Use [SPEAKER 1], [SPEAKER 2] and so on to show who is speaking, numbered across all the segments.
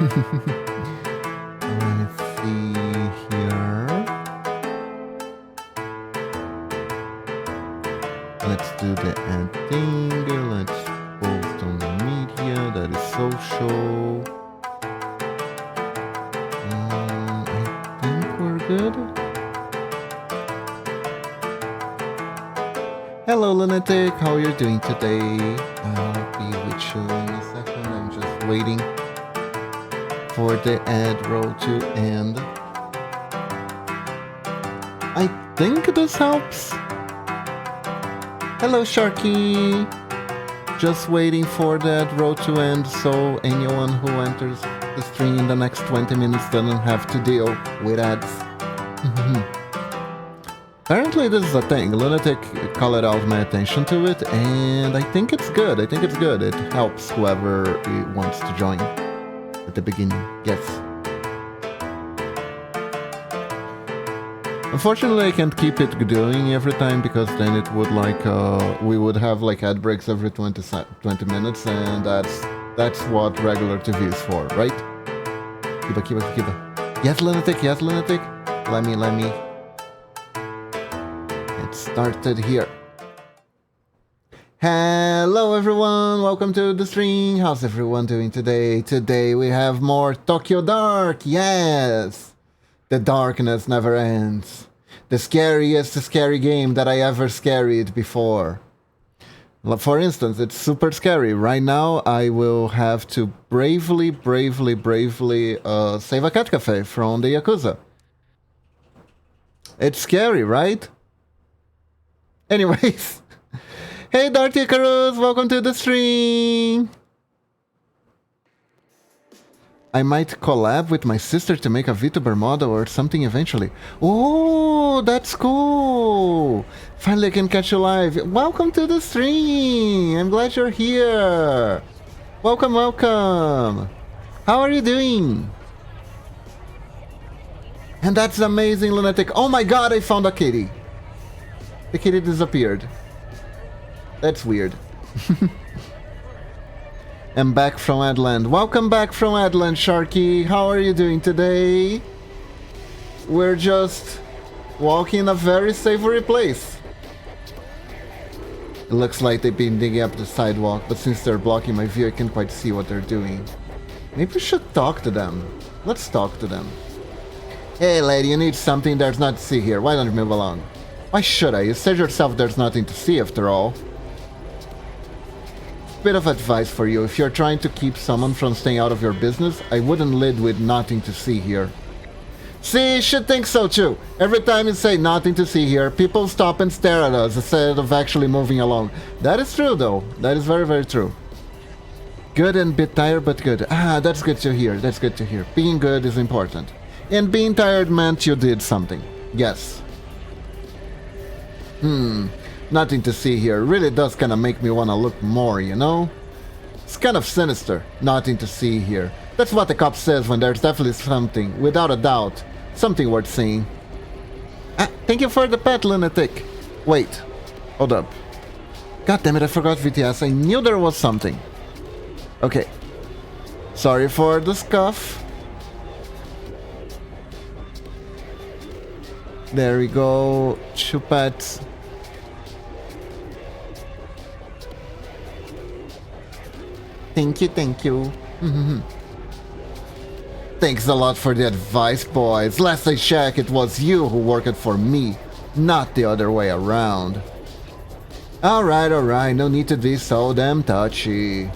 [SPEAKER 1] Let's see here. Let's do the ad thing. Let's post on the media. That is social. I think we're good. Hello, Lunatic. How are you doing today? I'll be with you in a second. I'm just waiting for the ad roll to end. I think this helps. Hello, Sharky. Just waiting for that row to end so anyone who enters the stream in the next 20 minutes doesn't have to deal with ads. Apparently this is a thing. Lunatic called out my attention to it, and I think it's good. It helps whoever wants to join at the beginning. Yes. Unfortunately, I can't keep it doing every time because then it would we would have like ad breaks every 20 minutes, and that's what regular TV is for, right? Kiba. Yes, Lunatic. Let me. It started here. Hello everyone, welcome to the stream. How's everyone doing today? Today we have more Tokyo Dark. Yes! The darkness never ends. The scariest scary game that I ever scarried before. For instance, it's super scary. Right now I will have to bravely save a cat cafe from the Yakuza. It's scary, right? Anyways. Hey Dark Icarus, welcome to the stream! I might collab with my sister to make a VTuber model or something eventually. Oh, that's cool! Finally I can catch you live. Welcome to the stream! I'm glad you're here! Welcome! How are you doing? And that's amazing, Lunatic. Oh my god, I found a kitty! The kitty disappeared. That's weird. I'm back from Adland. Welcome back from Adland, Sharky. How are you doing today? We're just walking in a very savory place. It looks like they've been digging up the sidewalk, but since they're blocking my view, I can't quite see what they're doing. Maybe we should talk to them. Let's talk to them. Hey lady, you need something, there's nothing to see here. Why don't you move along? Why should I? You said yourself there's nothing to see after all. Bit of advice for you. If you're trying to keep someone from staying out of your business, I wouldn't lead with nothing to see here. See, you should think so too. Every time you say nothing to see here, people stop and stare at us instead of actually moving along. That is true though. That is very, very true. Good and bit tired, but good. Ah, that's good to hear. That's good to hear. Being good is important. And being tired meant you did something. Yes. Nothing to see here. Really does kind of make me want to look more, you know? It's kind of sinister. Nothing to see here. That's what the cop says when there's definitely something, without a doubt. Something worth seeing. Thank you for the pet, Lunatic. Wait. Hold up. God damn it, I forgot VTS. I knew there was something. Okay. Sorry for the scuff. There we go. 2 pets. Thank you. Thanks a lot for the advice, boys. Last I checked, it was you who worked for me, not the other way around. Alright, no need to be so damn touchy.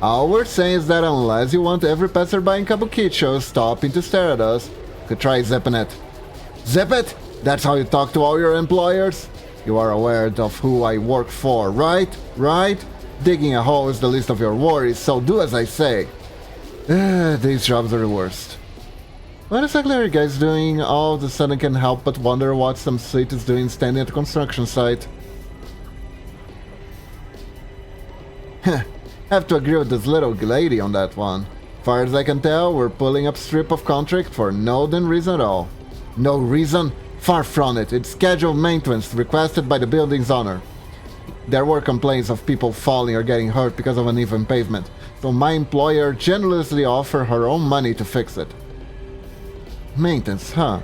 [SPEAKER 1] All we're saying is that unless you want every passerby in Kabukicho stopping to stare at us, you could try zipping it. Zip it? That's how you talk to all your employers? You are aware of who I work for, right? Digging a hole is the least of your worries, so do as I say. These jobs are the worst. What exactly are you guys doing? All of a sudden can't help but wonder what some sweet is doing standing at the construction site. Have to agree with this little lady on that one. Far as I can tell, we're pulling up strip of contract for no damn reason at all. No reason? Far from it. It's scheduled maintenance requested by the building's owner. There were complaints of people falling or getting hurt because of uneven pavement, so my employer generously offered her own money to fix it. Maintenance, huh?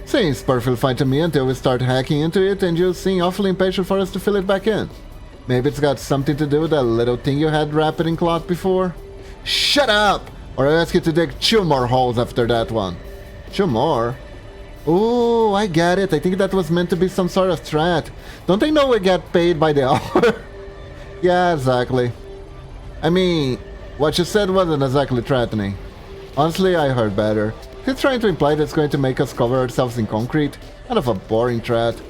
[SPEAKER 1] Seems perfectly fine to me until we start hacking into it and you seem awfully impatient for us to fill it back in. Maybe it's got something to do with that little thing you had wrapped in cloth before? Shut up! Or I'll ask you to dig 2 more holes after that one. 2 more? Oh, I get it. I think that was meant to be some sort of threat. Don't they know we get paid by the hour? Yeah, exactly. I mean, what you said wasn't exactly threatening. Honestly, I heard better. He's trying to imply that it's going to make us cover ourselves in concrete. Kind of a boring threat.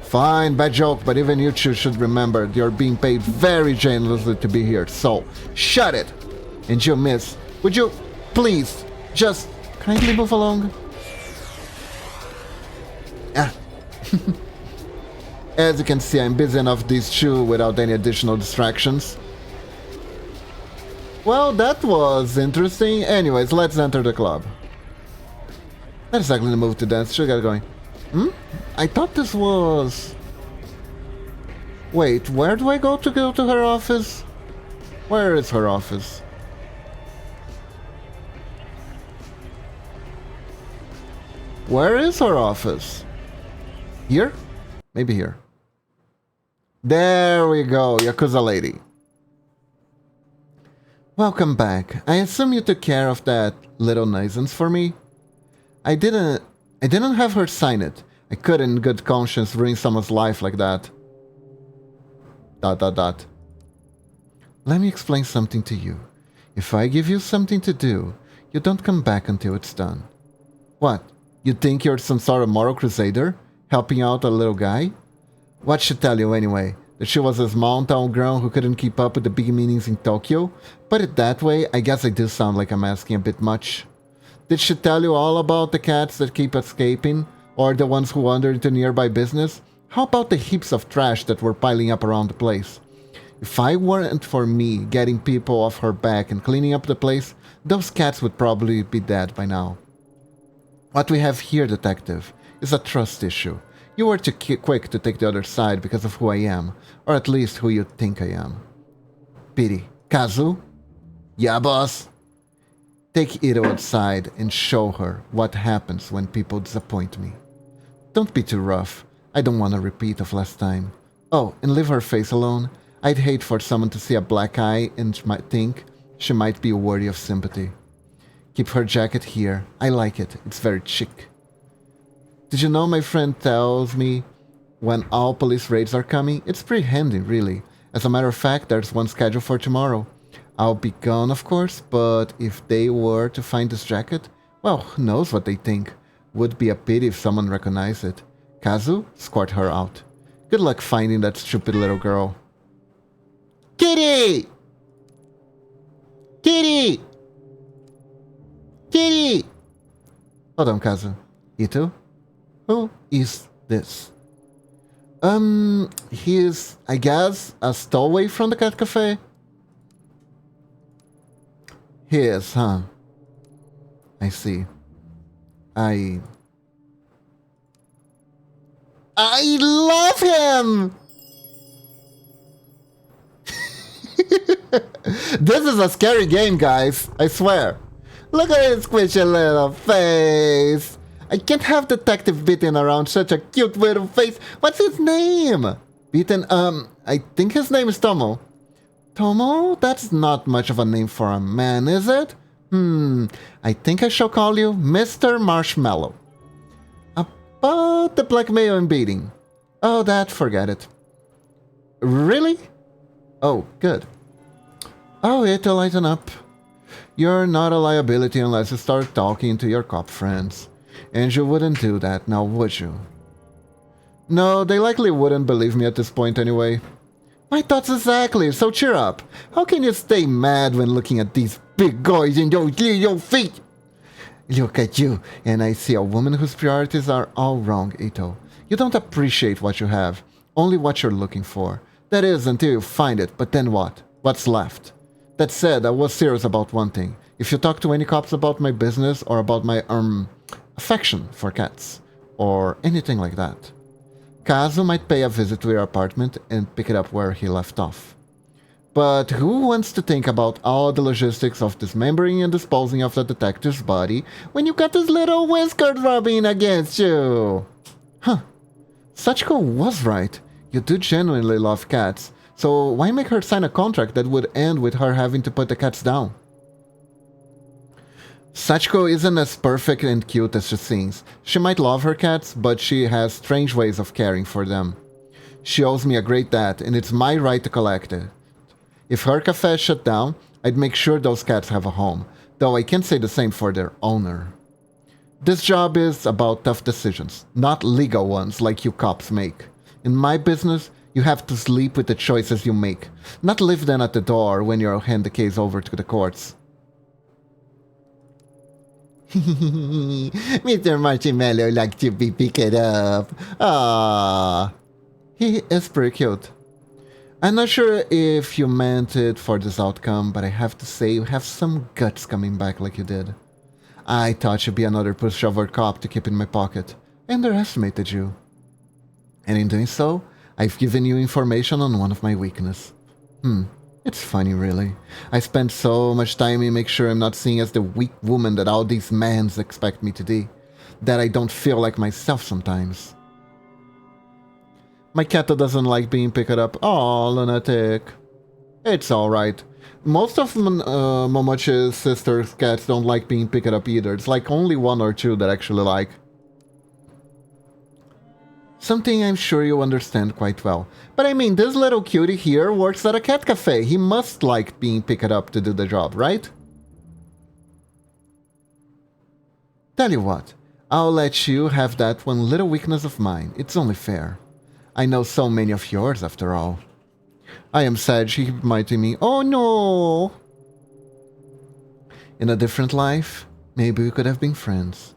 [SPEAKER 1] Fine, bad joke, but even you two should remember you're being paid very generously to be here, so shut it! And you, miss, would you please just kindly move along? Ah. As you can see, I'm busy enough these two without any additional distractions. Well, that was interesting. Anyways, let's enter the club. Not exactly the move to dance. Should get going. I thought this was... Wait, where do I go to her office? Where is her office? Where is her office? Here? Maybe here. There we go, Yakuza lady. Welcome back. I assume you took care of that little nuisance for me? I didn't have her sign it. I couldn't in good conscience ruin someone's life like that. ... Let me explain something to you. If I give you something to do, you don't come back until it's done. What? You think you're some sort of moral crusader? Helping out a little guy? What'd she tell you anyway? That she was a small town girl who couldn't keep up with the big meetings in Tokyo? Put it that way, I guess I do sound like I'm asking a bit much. Did she tell you all about the cats that keep escaping? Or the ones who wander into nearby business? How about the heaps of trash that were piling up around the place? If I weren't for me getting people off her back and cleaning up the place, those cats would probably be dead by now. What we have here, detective, is a trust issue. You were too quick to take the other side because of who I am, or at least who you think I am. Pity. Kazu? Yeah, boss? Take Ito outside and show her what happens when people disappoint me. Don't be too rough. I don't want a repeat of last time. Oh, and leave her face alone. I'd hate for someone to see a black eye and might think she might be worthy of sympathy. Keep her jacket here. I like it. It's very chic. Did you know my friend tells me when all police raids are coming? It's pretty handy, really. As a matter of fact, there's one scheduled for tomorrow. I'll be gone, of course, but if they were to find this jacket, well, who knows what they think. Would be a pity if someone recognized it. Kazu, escort her out. Good luck finding that stupid little girl. Kitty! Kitty! Kitty! Hold on, Kazu. Ito? Who is this? He is, I guess, a stowaway from the cat cafe? He is, huh? I see. I love him! This is a scary game, guys. I swear. Look at his squishy little face. I can't have Detective beating around such a cute little face. What's his name? Beaten, I think his name is Tomo. Tomo? That's not much of a name for a man, is it? I think I shall call you Mr. Marshmallow. About the blackmail and beating. Oh, forget it. Really? Oh, good. Oh, it'll lighten up. You're not a liability unless you start talking to your cop friends. And you wouldn't do that, now would you? No, they likely wouldn't believe me at this point anyway. My thoughts exactly, so cheer up. How can you stay mad when looking at these big guys and those little feet? Look at you, and I see a woman whose priorities are all wrong, Ito. You don't appreciate what you have, only what you're looking for. That is, until you find it, but then what? What's left? That said, I was serious about one thing. If you talk to any cops about my business or about my, affection for cats, or anything like that, Kazu might pay a visit to your apartment and pick it up where he left off. But who wants to think about all the logistics of dismembering and disposing of the detective's body when you got this little whisker rubbing against you? Huh. Sachiko was right. You do genuinely love cats, so why make her sign a contract that would end with her having to put the cats down? Sachiko isn't as perfect and cute as she seems. She might love her cats, but she has strange ways of caring for them. She owes me a great debt, and it's my right to collect it. If her cafe shut down, I'd make sure those cats have a home, though I can't say the same for their owner. This job is about tough decisions, not legal ones like you cops make. In my business, you have to sleep with the choices you make, not leave them at the door when you hand the case over to the courts. Mr. Marshmallow likes to be picked up. Ah, he is pretty cute. I'm not sure if you meant it for this outcome, but I have to say you have some guts coming back like you did. I thought you'd be another pushover cop to keep in my pocket. I underestimated you. And in doing so, I've given you information on one of my weaknesses. It's funny, really. I spend so much time in make sure I'm not seen as the weak woman that all these men expect me to be, that I don't feel like myself sometimes. My cat doesn't like being picked up. Aw, lunatic. It's alright. Most of Momochi's sister's cats don't like being picked up either. It's like only one or two that actually like. Something I'm sure you understand quite well. But I mean, this little cutie here works at a cat cafe. He must like being picked up to do the job, right? Tell you what, I'll let you have that one little weakness of mine. It's only fair. I know so many of yours, after all. I am sad she reminded me. Oh no! In a different life, maybe we could have been friends.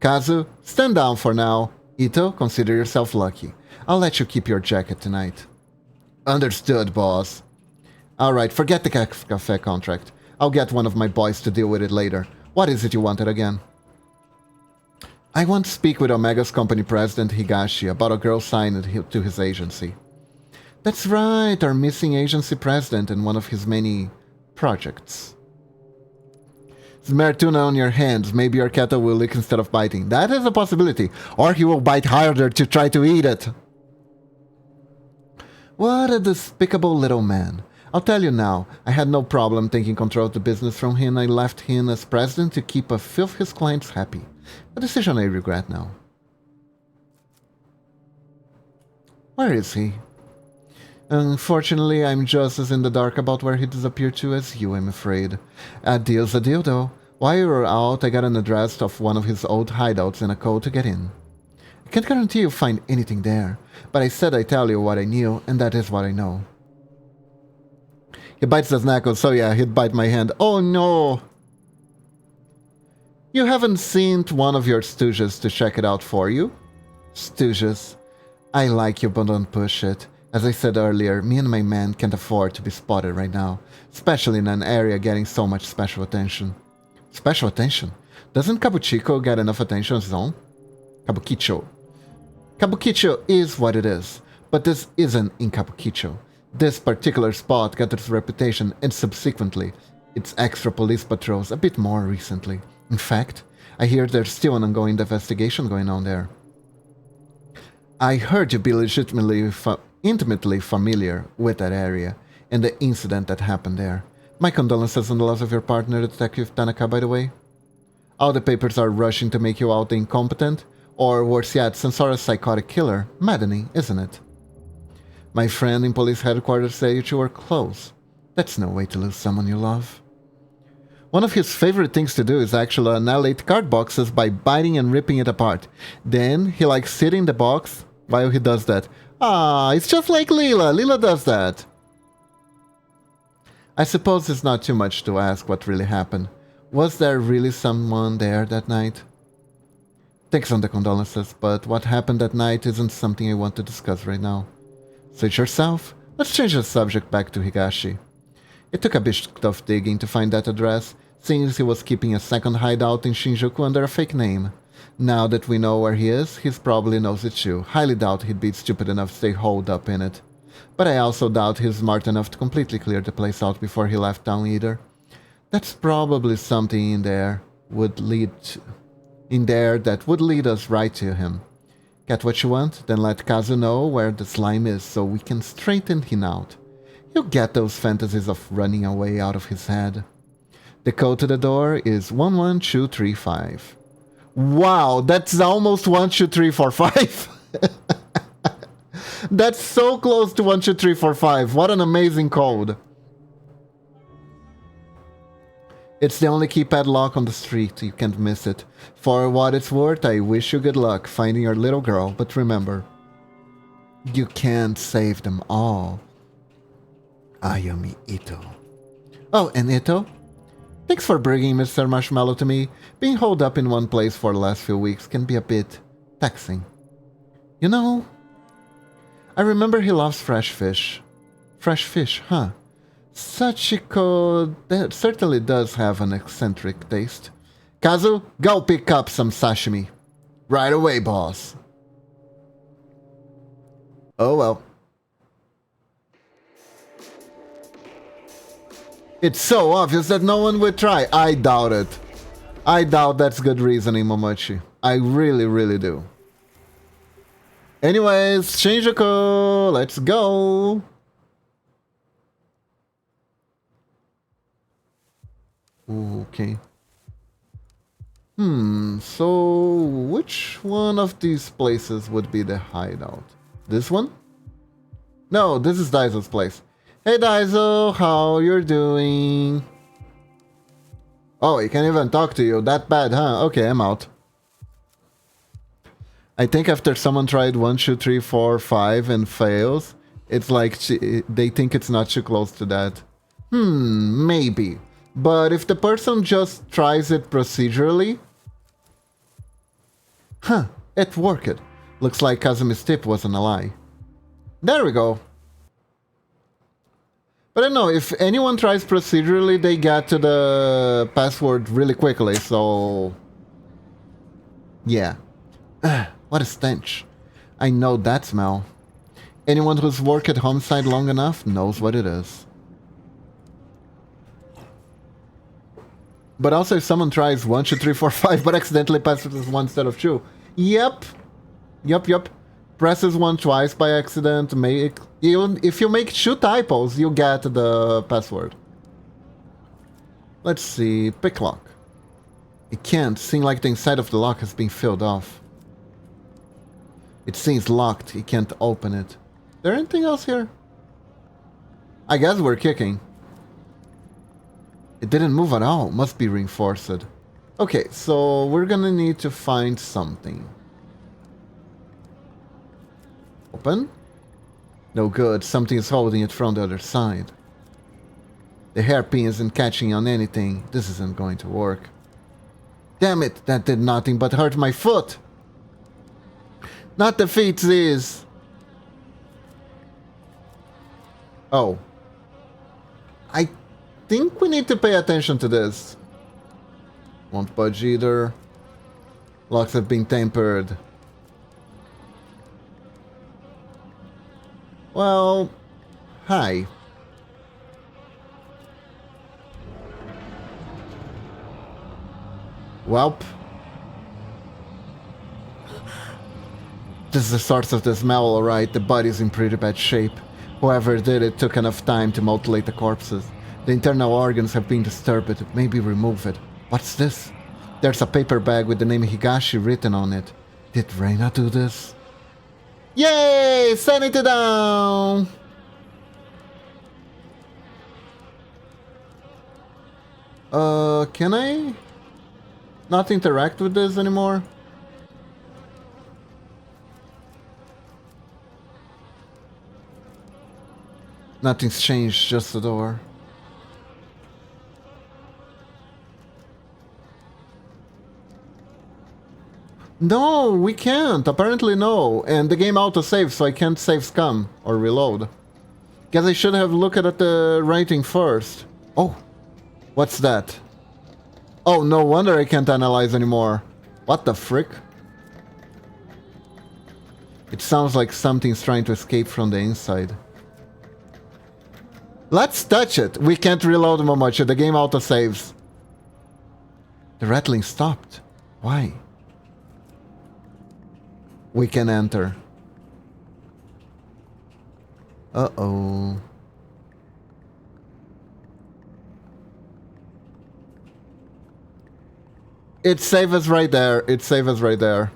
[SPEAKER 1] Kazu, stand down for now. Ito, consider yourself lucky. I'll let you keep your jacket tonight. Understood, boss. Alright, forget the cafe contract. I'll get one of my boys to deal with it later. What is it you wanted again? I want to speak with Omega's company president Higashi about a girl signed to his agency. That's right, our missing agency president in one of his many projects. Smear tuna on your hands, maybe your cat will lick instead of biting. That is a possibility. Or he will bite harder to try to eat it. What a despicable little man. I'll tell you now, I had no problem taking control of the business from him. I left him as president to keep a few of his clients happy. A decision I regret now. Where is he? Unfortunately, I'm just as in the dark about where he disappeared to as you, I'm afraid. A deal's a deal, though. While you were out, I got an address of one of his old hideouts and a code to get in. I can't guarantee you'll find anything there, but I said I'd tell you what I knew, and that is what I know. He bites his knuckles, so yeah, he'd bite my hand. Oh no! You haven't seen one of your stooges to check it out for you? Stooges. I like you, but don't push it. As I said earlier, me and my man can't afford to be spotted right now, especially in an area getting so much special attention. Special attention? Doesn't Kabukicho get enough attention on his own? Kabukicho. Kabukicho is what it is, but this isn't in Kabukicho. This particular spot got its reputation and subsequently its extra police patrols a bit more recently. In fact, I hear there's still an ongoing investigation going on there. I heard you be legitimately intimately familiar with that area and the incident that happened there. My condolences on the loss of your partner, Detective Tanaka, by the way. All the papers are rushing to make you out incompetent, or worse yet, some sort of psychotic killer. Maddening, isn't it? My friend in police headquarters said that you were close. That's no way to lose someone you love. One of his favorite things to do is actually annihilate card boxes by biting and ripping it apart. Then he likes sitting in the box while he does that. Ah, it's just like Leela. Leela does that. I suppose it's not too much to ask what really happened. Was there really someone there that night? Thanks on the condolences, but what happened that night isn't something I want to discuss right now. Suit yourself. Let's change the subject back to Higashi. It took a bit of digging to find that address, since he was keeping a second hideout in Shinjuku under a fake name. Now that we know where he is, he probably knows it too. Highly doubt he'd be stupid enough to stay holed up in it. But I also doubt he's smart enough to completely clear the place out before he left town either. That's probably something in there that would lead us right to him. Get what you want, then let Kazu know where the slime is so we can straighten him out. He'll get those fantasies of running away out of his head. The code to the door is 11235. Wow, that's almost 12345. That's so close to 12345. What an amazing code. It's the only keypad lock on the street. You can't miss it. For what it's worth, I wish you good luck finding your little girl. But remember, you can't save them all. Ayumi Ito. Oh, and Ito? Thanks for bringing Mr. Marshmallow to me. Being holed up in one place for the last few weeks can be a bit taxing. You know, I remember he loves fresh fish. Fresh fish, huh? Sachiko that certainly does have an eccentric taste. Kazu, go pick up some sashimi. Right away, boss. Oh well. It's so obvious that no one would try. I doubt it. I doubt that's good reasoning, Momochi. I really, really do. Anyways, Shinjuku, let's go. Okay. So which one of these places would be the hideout? This one? No, this is Daizo's place. Hey Daizo, how you're doing? Oh, he can't even talk to you. That bad, huh? Okay, I'm out. I think after someone tried 1, 2, 3, 4, 5 and fails, it's like they think it's not too close to that. Maybe. But if the person just tries it procedurally... Huh, it worked. Looks like Kazumi's tip wasn't a lie. There we go. But I don't know, if anyone tries procedurally, they get to the password really quickly, so... Yeah. What a stench. I know that smell. Anyone who's worked at homicide long enough knows what it is. But also if someone tries 1, 2, 3, 4, 5 but accidentally passes 1 instead of 2. Yep. Presses 1 twice by accident. If you make 2 typos, you get the password. Let's see. Pick lock. It can't. Seem like the inside of the lock has been filled off. It seems locked. He can't open it. Is there anything else here? I guess we're kicking. It didn't move at all. Must be reinforced. Okay, so we're gonna need to find something. Open? No good. Something is holding it from the other side. The hairpin isn't catching on anything. This isn't going to work. Damn it, that did nothing but hurt my foot. Not the feet, Ziz. Oh. I think we need to pay attention to this. Won't budge either. Locks have been tampered. Well, hi. Welp. This is the source of the smell, alright. The body's in pretty bad shape. Whoever did it took enough time to mutilate the corpses. The internal organs have been disturbed. Maybe remove it. What's this? There's a paper bag with the name Higashi written on it. Did Reina do this? Yay! Sanity down! Can I not interact with this anymore? Nothing's changed, just the door. No, we can't. Apparently no. And the game autosaves, so I can't save scum or reload. Guess I should have looked at the writing first. Oh, what's that? Oh, no wonder I can't analyze anymore. What the frick? It sounds like something's trying to escape from the inside. Let's touch it. We can't reload Momochi. The game autosaves. The rattling stopped. Why? We can enter. Uh-oh. It saved us right there. It saved us right there.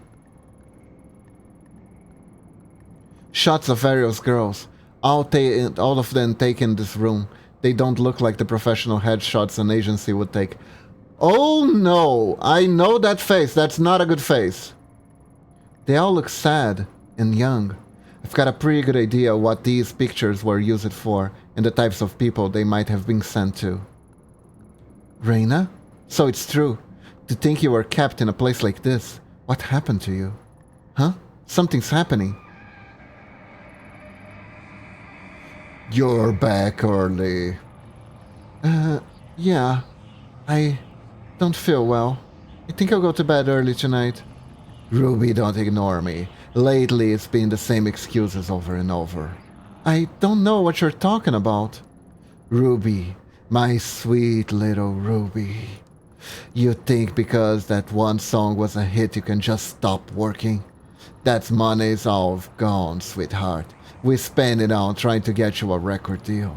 [SPEAKER 1] Shots of various girls. All of them taken this room. They don't look like the professional headshots an agency would take. Oh no! I know that face. That's not a good face. They all look sad and young. I've got a pretty good idea what these pictures were used for and the types of people they might have been sent to. Reina? So it's true. To think you were kept in a place like this. What happened to you? Huh? Something's happening. You're back early. Yeah. I don't feel well. I think I'll go to bed early tonight. Ruby, don't ignore me. Lately, it's been the same excuses over and over. I don't know what you're talking about. Ruby, my sweet little Ruby. You think because that one song was a hit you can just stop working? That money's all gone, sweetheart. We spend it on trying to get you a record deal.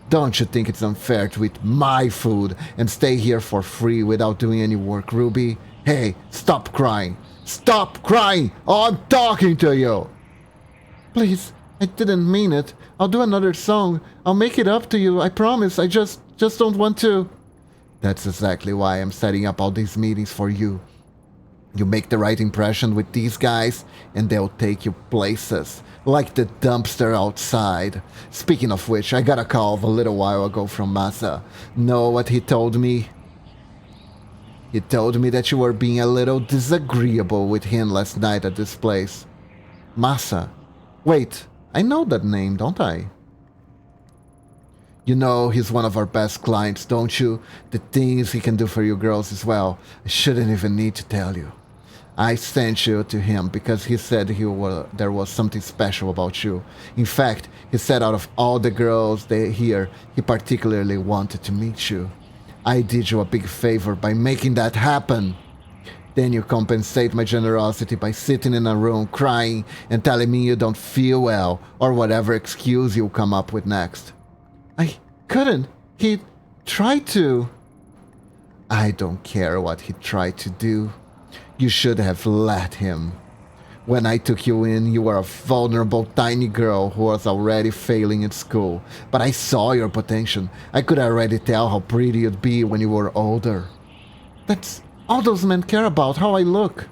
[SPEAKER 1] Don't you think it's unfair to eat my food and stay here for free without doing any work, Ruby? Hey, stop crying. Stop crying! I'm talking to you! Please, I didn't mean it. I'll do another song. I'll make it up to you, I promise. I just don't want to. That's exactly why I'm setting up all these meetings for you. You make the right impression with these guys, and they'll take you places. Like the dumpster outside. Speaking of which, I got a call a little while ago from Masa. Know what he told me? He told me that you were being a little disagreeable with him last night at this place. Masa. Wait, I know that name, don't I? You know he's one of our best clients, don't you? The things he can do for you girls as well. I shouldn't even need to tell you. I sent you to him because he said there was something special about you. In fact, he said out of all the girls here, he particularly wanted to meet you. I did you a big favor by making that happen. Then you compensate my generosity by sitting in a room crying and telling me you don't feel well or whatever excuse you'll come up with next. I couldn't. He tried to. I don't care what he tried to do. You should have let him. When I took you in, you were a vulnerable tiny girl who was already failing at school. But I saw your potential. I could already tell how pretty you'd be when you were older. That's all those men care about, how I look.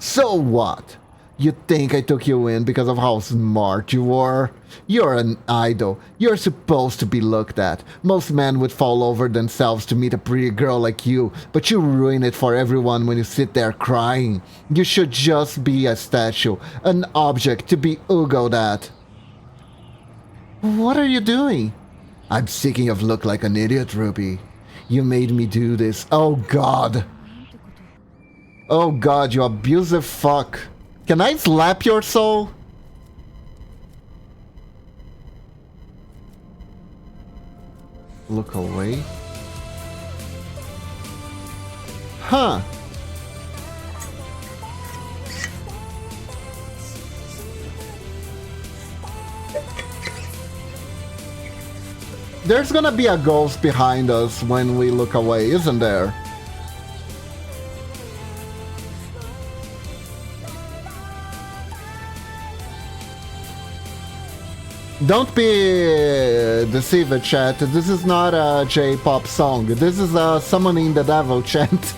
[SPEAKER 1] So what? You think I took you in because of how smart you were? You're an idol. You're supposed to be looked at. Most men would fall over themselves to meet a pretty girl like you, but you ruin it for everyone when you sit there crying. You should just be a statue, an object to be oogled at. What are you doing? I'm sick of look like an idiot, Ruby. You made me do this. Oh God. Oh God, you abusive fuck. Can I slap your soul? Look away. Huh. There's gonna be a ghost behind us when we look away, isn't there? Don't be deceived, chat. This is not a J-pop song. This is a summoning the devil chant.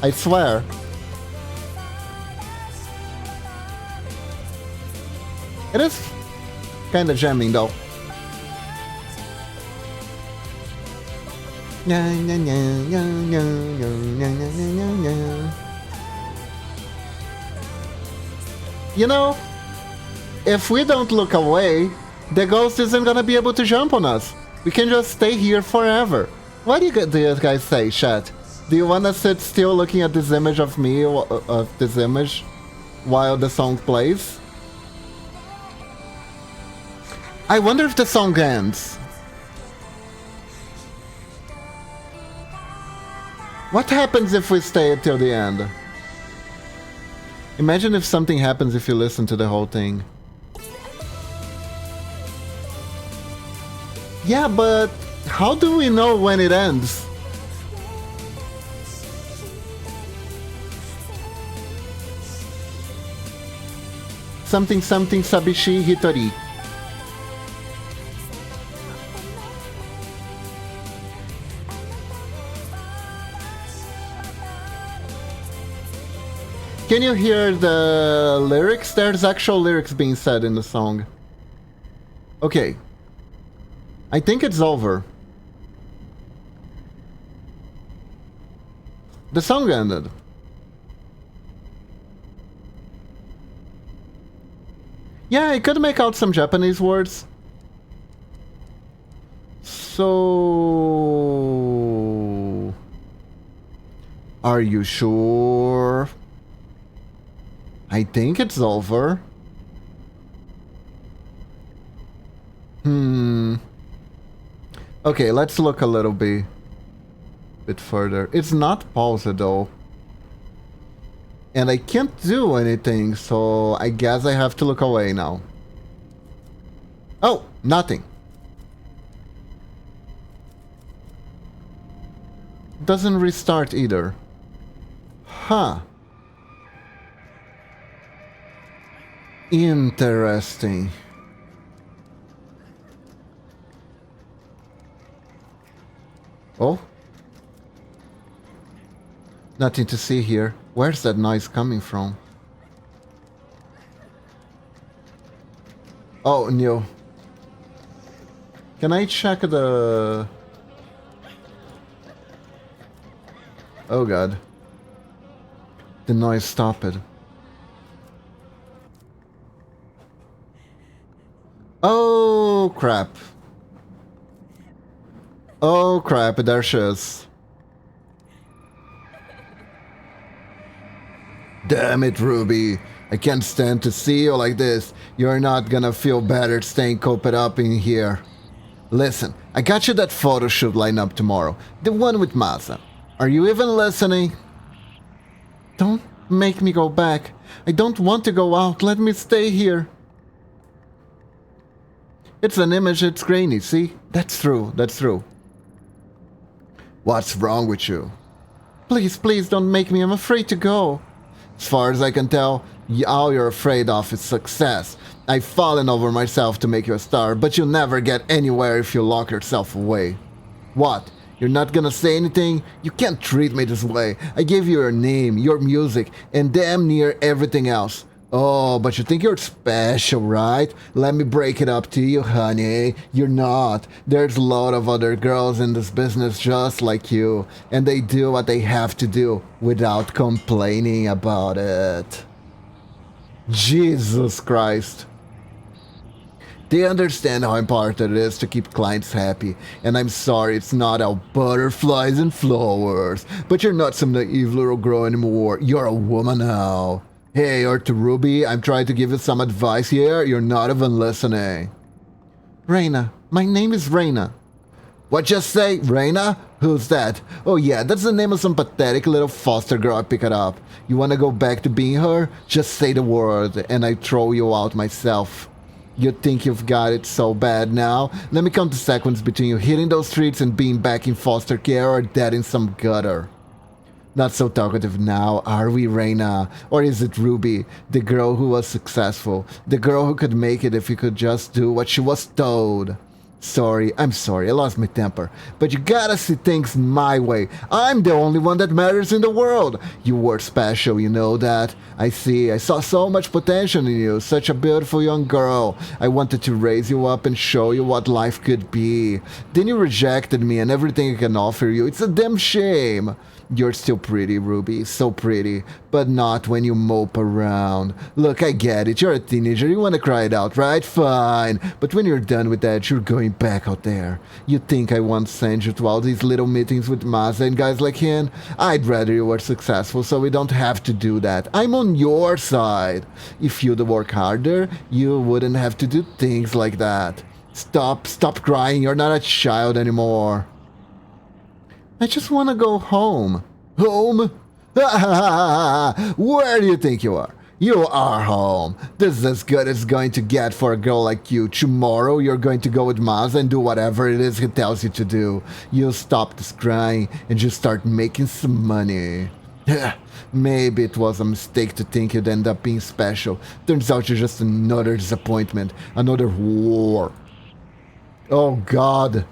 [SPEAKER 1] I swear. It is kinda jamming though. You know, if we don't look away, the ghost isn't gonna be able to jump on us. We can just stay here forever. What do you guys say, chat? Do you wanna sit still looking at this image of me, of this image, while the song plays? I wonder if the song ends. What happens if we stay till the end? Imagine if something happens if you listen to the whole thing. Yeah, but how do we know when it ends? Something something Sabishi Hitori. Can you hear the lyrics? There's actual lyrics being said in the song. Okay. I think it's over. The song ended. Yeah, I could make out some Japanese words. So... Are you sure? I think it's over. Okay, let's look a little bit further. It's not paused though. And I can't do anything, so I guess I have to look away now. Oh, nothing. Doesn't restart either. Huh. Interesting. Oh? Nothing to see here. Where's that noise coming from? Oh, no. Can I check the... Oh god. The noise stopped. Oh crap. Oh crap, there she is. Damn it, Ruby. I can't stand to see you like this. You're not gonna feel better staying cooped up in here. Listen, I got you that photo shoot lined up tomorrow. The one with Masa. Are you even listening? Don't make me go back. I don't want to go out. Let me stay here. It's an image, it's grainy, see? That's true, that's true. What's wrong with you? Please, please don't make me. I'm afraid to go. As far as I can tell, all you're afraid of is success. I've fallen over myself to make you a star, but you'll never get anywhere if you lock yourself away. What? You're not gonna say anything? You can't treat me this way. I gave you your name, your music, and damn near everything else. Oh, but you think you're special, right? Let me break it up to you, honey. You're not. There's a lot of other girls in this business just like you, and they do what they have to do without complaining about it. Jesus Christ. They understand how important it is to keep clients happy, and I'm sorry it's not all butterflies and flowers, but you're not some naive little girl anymore. You're a woman now. Hey, or to Ruby, I'm trying to give you some advice here. You're not even listening. Reina. My name is Reina. What you say? Reina? Who's that? Oh yeah, that's the name of some pathetic little foster girl I picked up. You wanna go back to being her? Just say the word, and I throw you out myself. You think you've got it so bad now? Let me count the seconds between you hitting those streets and being back in foster care or dead in some gutter. Not so talkative now, are we, Reina? Or is it Ruby, the girl who was successful? The girl who could make it if you could just do what she was told? I'm sorry, I lost my temper. But you gotta see things my way. I'm the only one that matters in the world. You were special, you know that? I saw so much potential in you, such a beautiful young girl. I wanted to raise you up and show you what life could be. Then you rejected me and everything I can offer you. It's a damn shame. You're still pretty, Ruby, so pretty, but not when you mope around. Look, I get it, you're a teenager, you wanna cry it out, right? Fine, but when you're done with that, you're going back out there. You think I won't send you to all these little meetings with Masa and guys like him? I'd rather you were successful so we don't have to do that. I'm on your side. If you'd work harder, you wouldn't have to do things like that. Stop crying, you're not a child anymore. I just want to go home. Home? Where do you think you are? You are home. This is as good as it's going to get for a girl like you. Tomorrow you're going to go with Maz and do whatever it is he tells you to do. You'll stop this crying and just start making some money. Maybe it was a mistake to think you'd end up being special. Turns out you're just another disappointment. Another war. Oh God.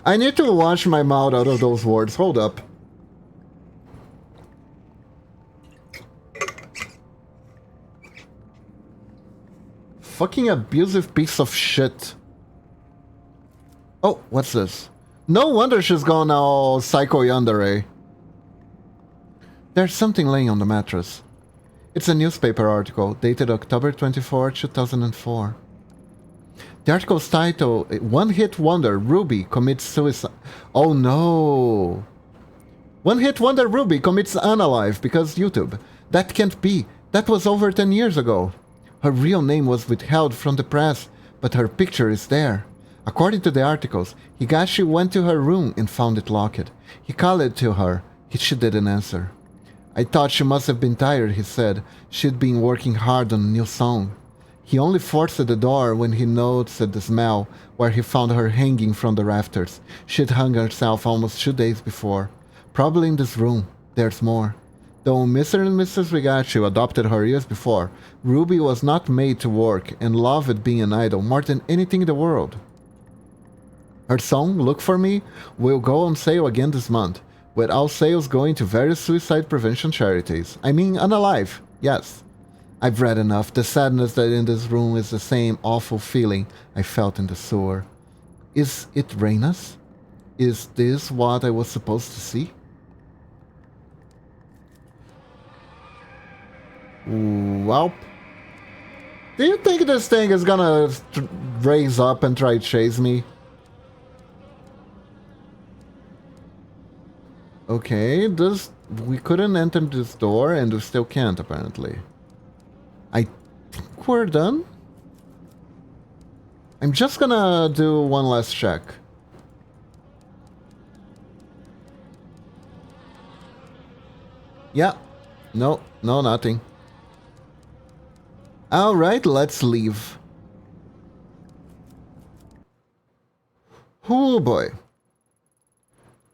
[SPEAKER 1] I need to wash my mouth out of those words. Hold up. Fucking abusive piece of shit. Oh, what's this? No wonder she's gone all psycho yandere. There's something laying on the mattress. It's a newspaper article dated October 24, 2004. The article's title, One Hit Wonder, Ruby commits suicide. Oh no! One Hit Wonder Ruby commits unalive because YouTube. That can't be. That was over 10 years ago. Her real name was withheld from the press, but her picture is there. According to the articles, Higashi went to her room and found it locked. He called to her. She didn't answer. I thought she must have been tired, he said. She'd been working hard on a new song. He only forced the door when he noticed the smell, where he found her hanging from the rafters. She'd hung herself almost 2 days before. Probably in this room. There's more. Though Mr. and Mrs. Rigachi adopted her years before, Ruby was not made to work and loved being an idol more than anything in the world. Her song, Look For Me, will go on sale again this month, with all sales going to various suicide prevention charities. I mean, unalive, yes. I've read enough. The sadness that in this room is the same awful feeling I felt in the sewer. Is it Reina's? Is this what I was supposed to see? Well, do you think this thing is gonna raise up and try to chase me? Okay, we couldn't enter this door and we still can't apparently. I think we're done. I'm just gonna do one last check. Yeah, no, nothing. Alright, let's leave. Oh boy.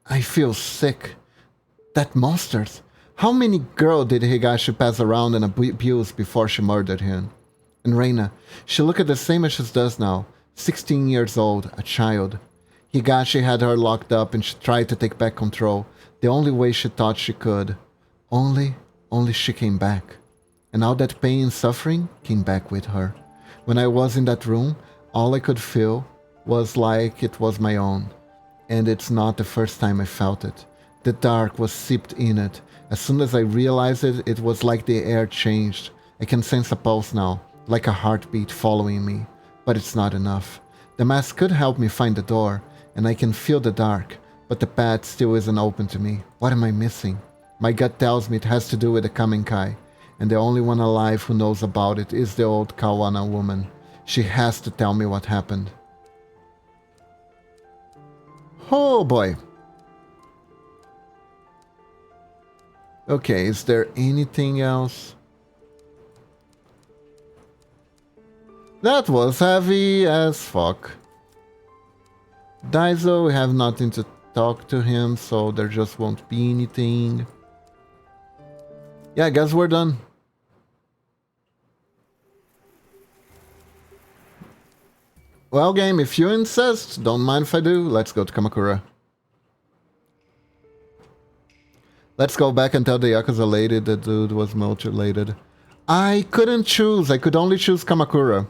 [SPEAKER 1] I feel sick. That monsters. How many girls did Higashi pass around and abuse before she murdered him? And Reina, she looked the same as she does now. 16 years old, a child. Higashi had her locked up and she tried to take back control. The only way she thought she could. Only she came back. And all that pain and suffering came back with her. When I was in that room, all I could feel was like it was my own. And it's not the first time I felt it. The dark was seeped in it. As soon as I realized it, it was like the air changed. I can sense a pulse now, like a heartbeat following me. But it's not enough. The mask could help me find the door, and I can feel the dark, but the path still isn't open to me. What am I missing? My gut tells me it has to do with the Kamenkai. And the only one alive who knows about it is the old Kawana woman. She has to tell me what happened. Oh boy. Okay, is there anything else? That was heavy as fuck. Daiso, we have nothing to talk to him, so there just won't be anything. Yeah, I guess we're done. Well, game, if you insist, don't mind if I do. Let's go to Kamakura. Let's go back and tell the Yakuza lady the dude was mutilated. I couldn't choose. I could only choose Kamakura.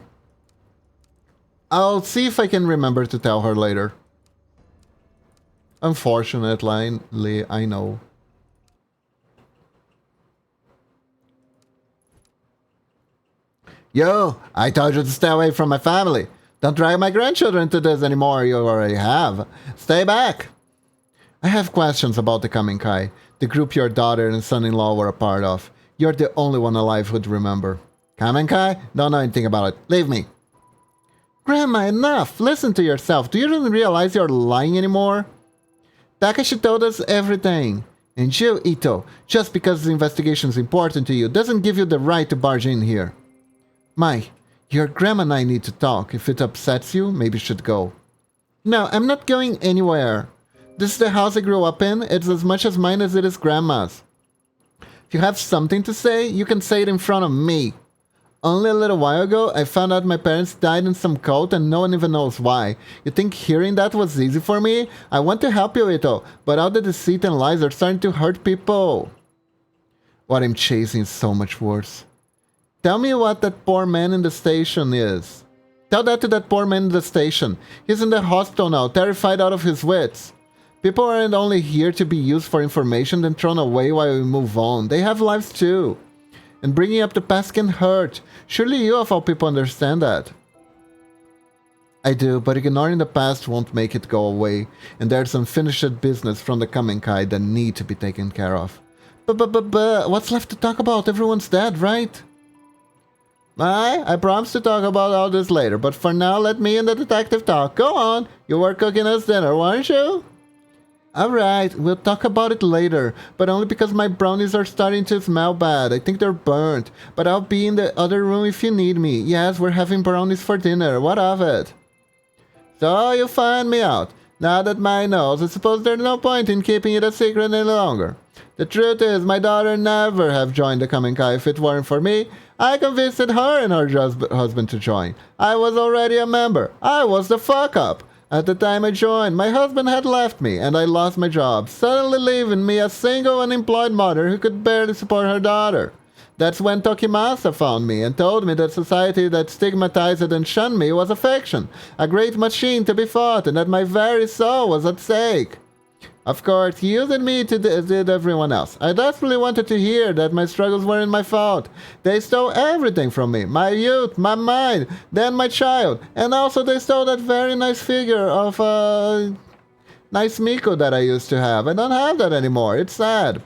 [SPEAKER 1] I'll see if I can remember to tell her later. Unfortunately, I know. Yo, I told you to stay away from my family. Don't drag my grandchildren into this anymore, you already have. Stay back. I have questions about the Kamenkai, the group your daughter and son-in-law were a part of. You're the only one alive who'd remember. Kamenkai? Don't know anything about it. Leave me. Grandma, enough. Listen to yourself. Do you even realize you're lying anymore? Takashi told us everything. And you, Ito, just because the investigation is important to you doesn't give you the right to barge in here. Mai, your grandma and I need to talk. If it upsets you, maybe you should go. No, I'm not going anywhere. This is the house I grew up in. It's as much as mine as it is grandma's. If you have something to say, you can say it in front of me. Only a little while ago, I found out my parents died in some cult and no one even knows why. You think hearing that was easy for me? I want to help you, Ito, but all the deceit and lies are starting to hurt people. What I'm chasing is so much worse. Tell me what that poor man in the station is. Tell that to that poor man in the station. He's in the hospital now, terrified out of his wits. People aren't only here to be used for information then thrown away while we move on. They have lives too. And bringing up the past can hurt. Surely you of all people understand that. I do, but ignoring the past won't make it go away. And there's unfinished business from the Kamenkai that need to be taken care of. But what's left to talk about? Everyone's dead, right? I promise to talk about all this later, but for now let me and the detective talk. Go on, you were cooking us dinner, weren't you? Alright, we'll talk about it later, but only because my brownies are starting to smell bad. I think they're burnt, but I'll be in the other room if you need me. Yes, we're having brownies for dinner. What of it? So you find me out. Now that Mai knows, I suppose there's no point in keeping it a secret any longer. The truth is, my daughter never have joined the Kamenkai if it weren't for me. I convinced her and her husband to join. I was already a member. I was the fuck up. At the time I joined, my husband had left me, and I lost my job, suddenly leaving me a single unemployed mother who could barely support her daughter. That's when Tokimasa found me and told me that society that stigmatized and shunned me was a fiction, a great machine to be fought, and that my very soul was at stake. Of course, he used me to did everyone else. I desperately wanted to hear that my struggles weren't my fault. They stole everything from me, my youth, my mind, then my child, and also they stole that very nice figure of nice Miko that I used to have. I don't have that anymore. It's sad.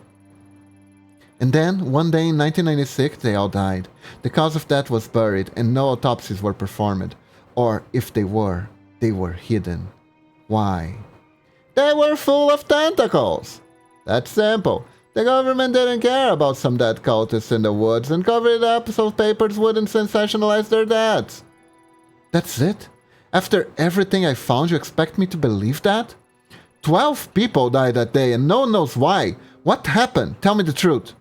[SPEAKER 1] And then, one day in 1996, they all died. The cause of death was buried, and no autopsies were performed. Or, if they were hidden. Why? They were full of tentacles. That's simple. The government didn't care about some dead cultists in the woods and covered it up so papers wouldn't sensationalize their deaths. That's it? After everything I found, you expect me to believe that? 12 people died that day and no one knows why. What happened? Tell me the truth.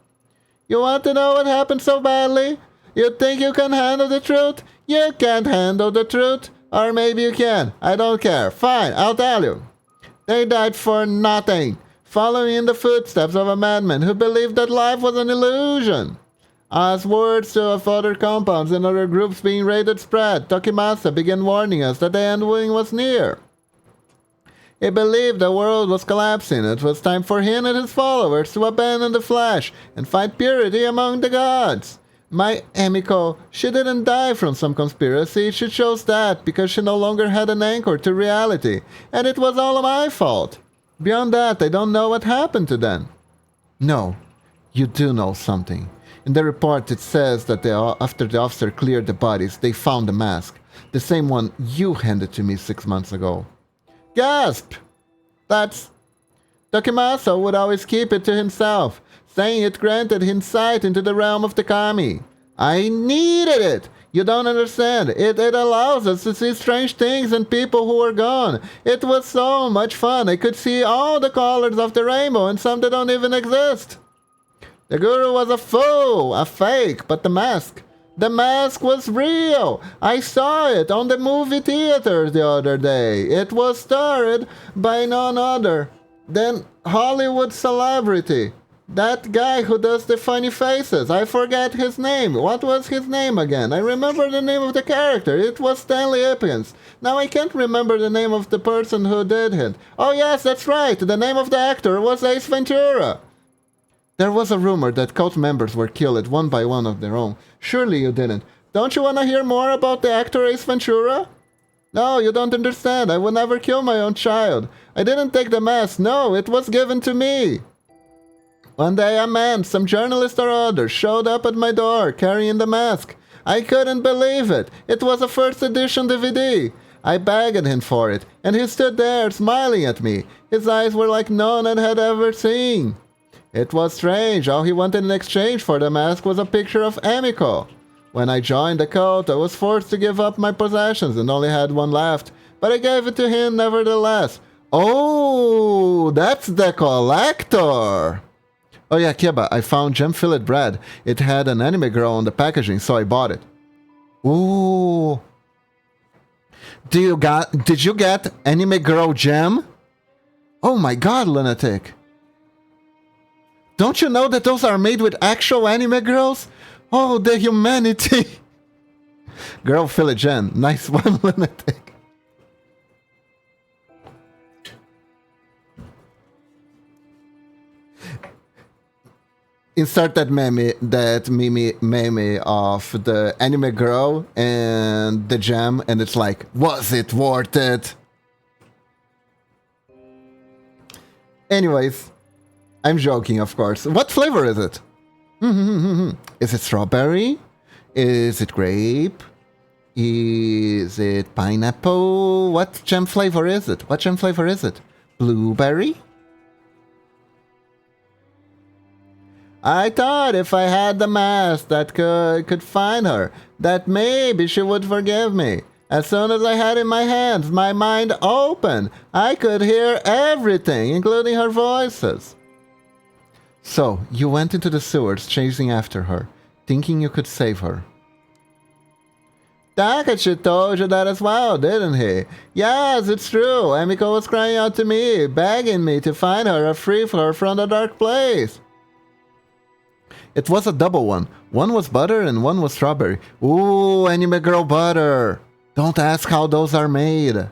[SPEAKER 1] You want to know what happened so badly? You think you can handle the truth? You can't handle the truth. Or maybe you can. I don't care. Fine, I'll tell you. They died for nothing, following in the footsteps of a madman who believed that life was an illusion. As words of other compounds and other groups being raided spread, Tokimasa began warning us that the ending was near. He believed the world was collapsing. It was time for him and his followers to abandon the flesh and find purity among the gods. My Emiko, she didn't die from some conspiracy. She chose that because she no longer had an anchor to reality, and it was all my fault. Beyond that, I don't know what happened to them. No, you do know something. In the report, it says that after the officer cleared the bodies, they found the mask, the same one you handed to me 6 months ago. Gasp! That's... Tokimasa would always keep it to himself, saying it granted him sight into the realm of the kami. I needed it! You don't understand. It allows us to see strange things and people who are gone. It was so much fun. I could see all the colors of the rainbow and some that don't even exist. The guru was a fool, a fake, but the mask was real. I saw it on the movie theater the other day. It was starred by none other than Hollywood celebrity. That guy who does the funny faces. I forget his name. What was his name again? I remember the name of the character. It was Stanley Ipkiss. Now I can't remember the name of the person who did it. Oh yes, that's right. The name of the actor was Ace Ventura. There was a rumor that cult members were killed one by one of their own. Surely you didn't. Don't you want to hear more about the actor Ace Ventura? No, you don't understand. I would never kill my own child. I didn't take the mask. No, it was given to me. One day a man, some journalist or other, showed up at my door carrying the mask. I couldn't believe it. It was a first edition DVD. I begged him for it, and he stood there smiling at me. His eyes were like none I had ever seen. It was strange. All he wanted in exchange for the mask was a picture of Emiko. When I joined the cult, I was forced to give up my possessions and only had one left, but I gave it to him nevertheless. Oh, that's the collector! Oh yeah, Kiba, I found gem-filled bread. It had an anime girl on the packaging, so I bought it. Ooh. Did you get anime girl gem? Oh my god, lunatic. Don't you know that those are made with actual anime girls? Oh, the humanity. Girl, filled gem. Nice one, lunatic. Insert that meme of the anime girl and the gem, and it's like, was it worth it? Anyways, I'm joking, of course. What flavor is it? Is it strawberry? Is it grape? Is it pineapple? What gem flavor is it? What gem flavor is it? Blueberry? I thought if I had the mask that could find her, that maybe she would forgive me. As soon as I had it in my hands, my mind opened. I could hear everything, including her voices. So, you went into the sewers chasing after her, thinking you could save her. Takashi told you that as well, didn't he? Yes, it's true. Emiko was crying out to me, begging me to find her and free her from the dark place. It was a double one. One was butter and one was strawberry. Ooh, anime girl butter. Don't ask how those are made.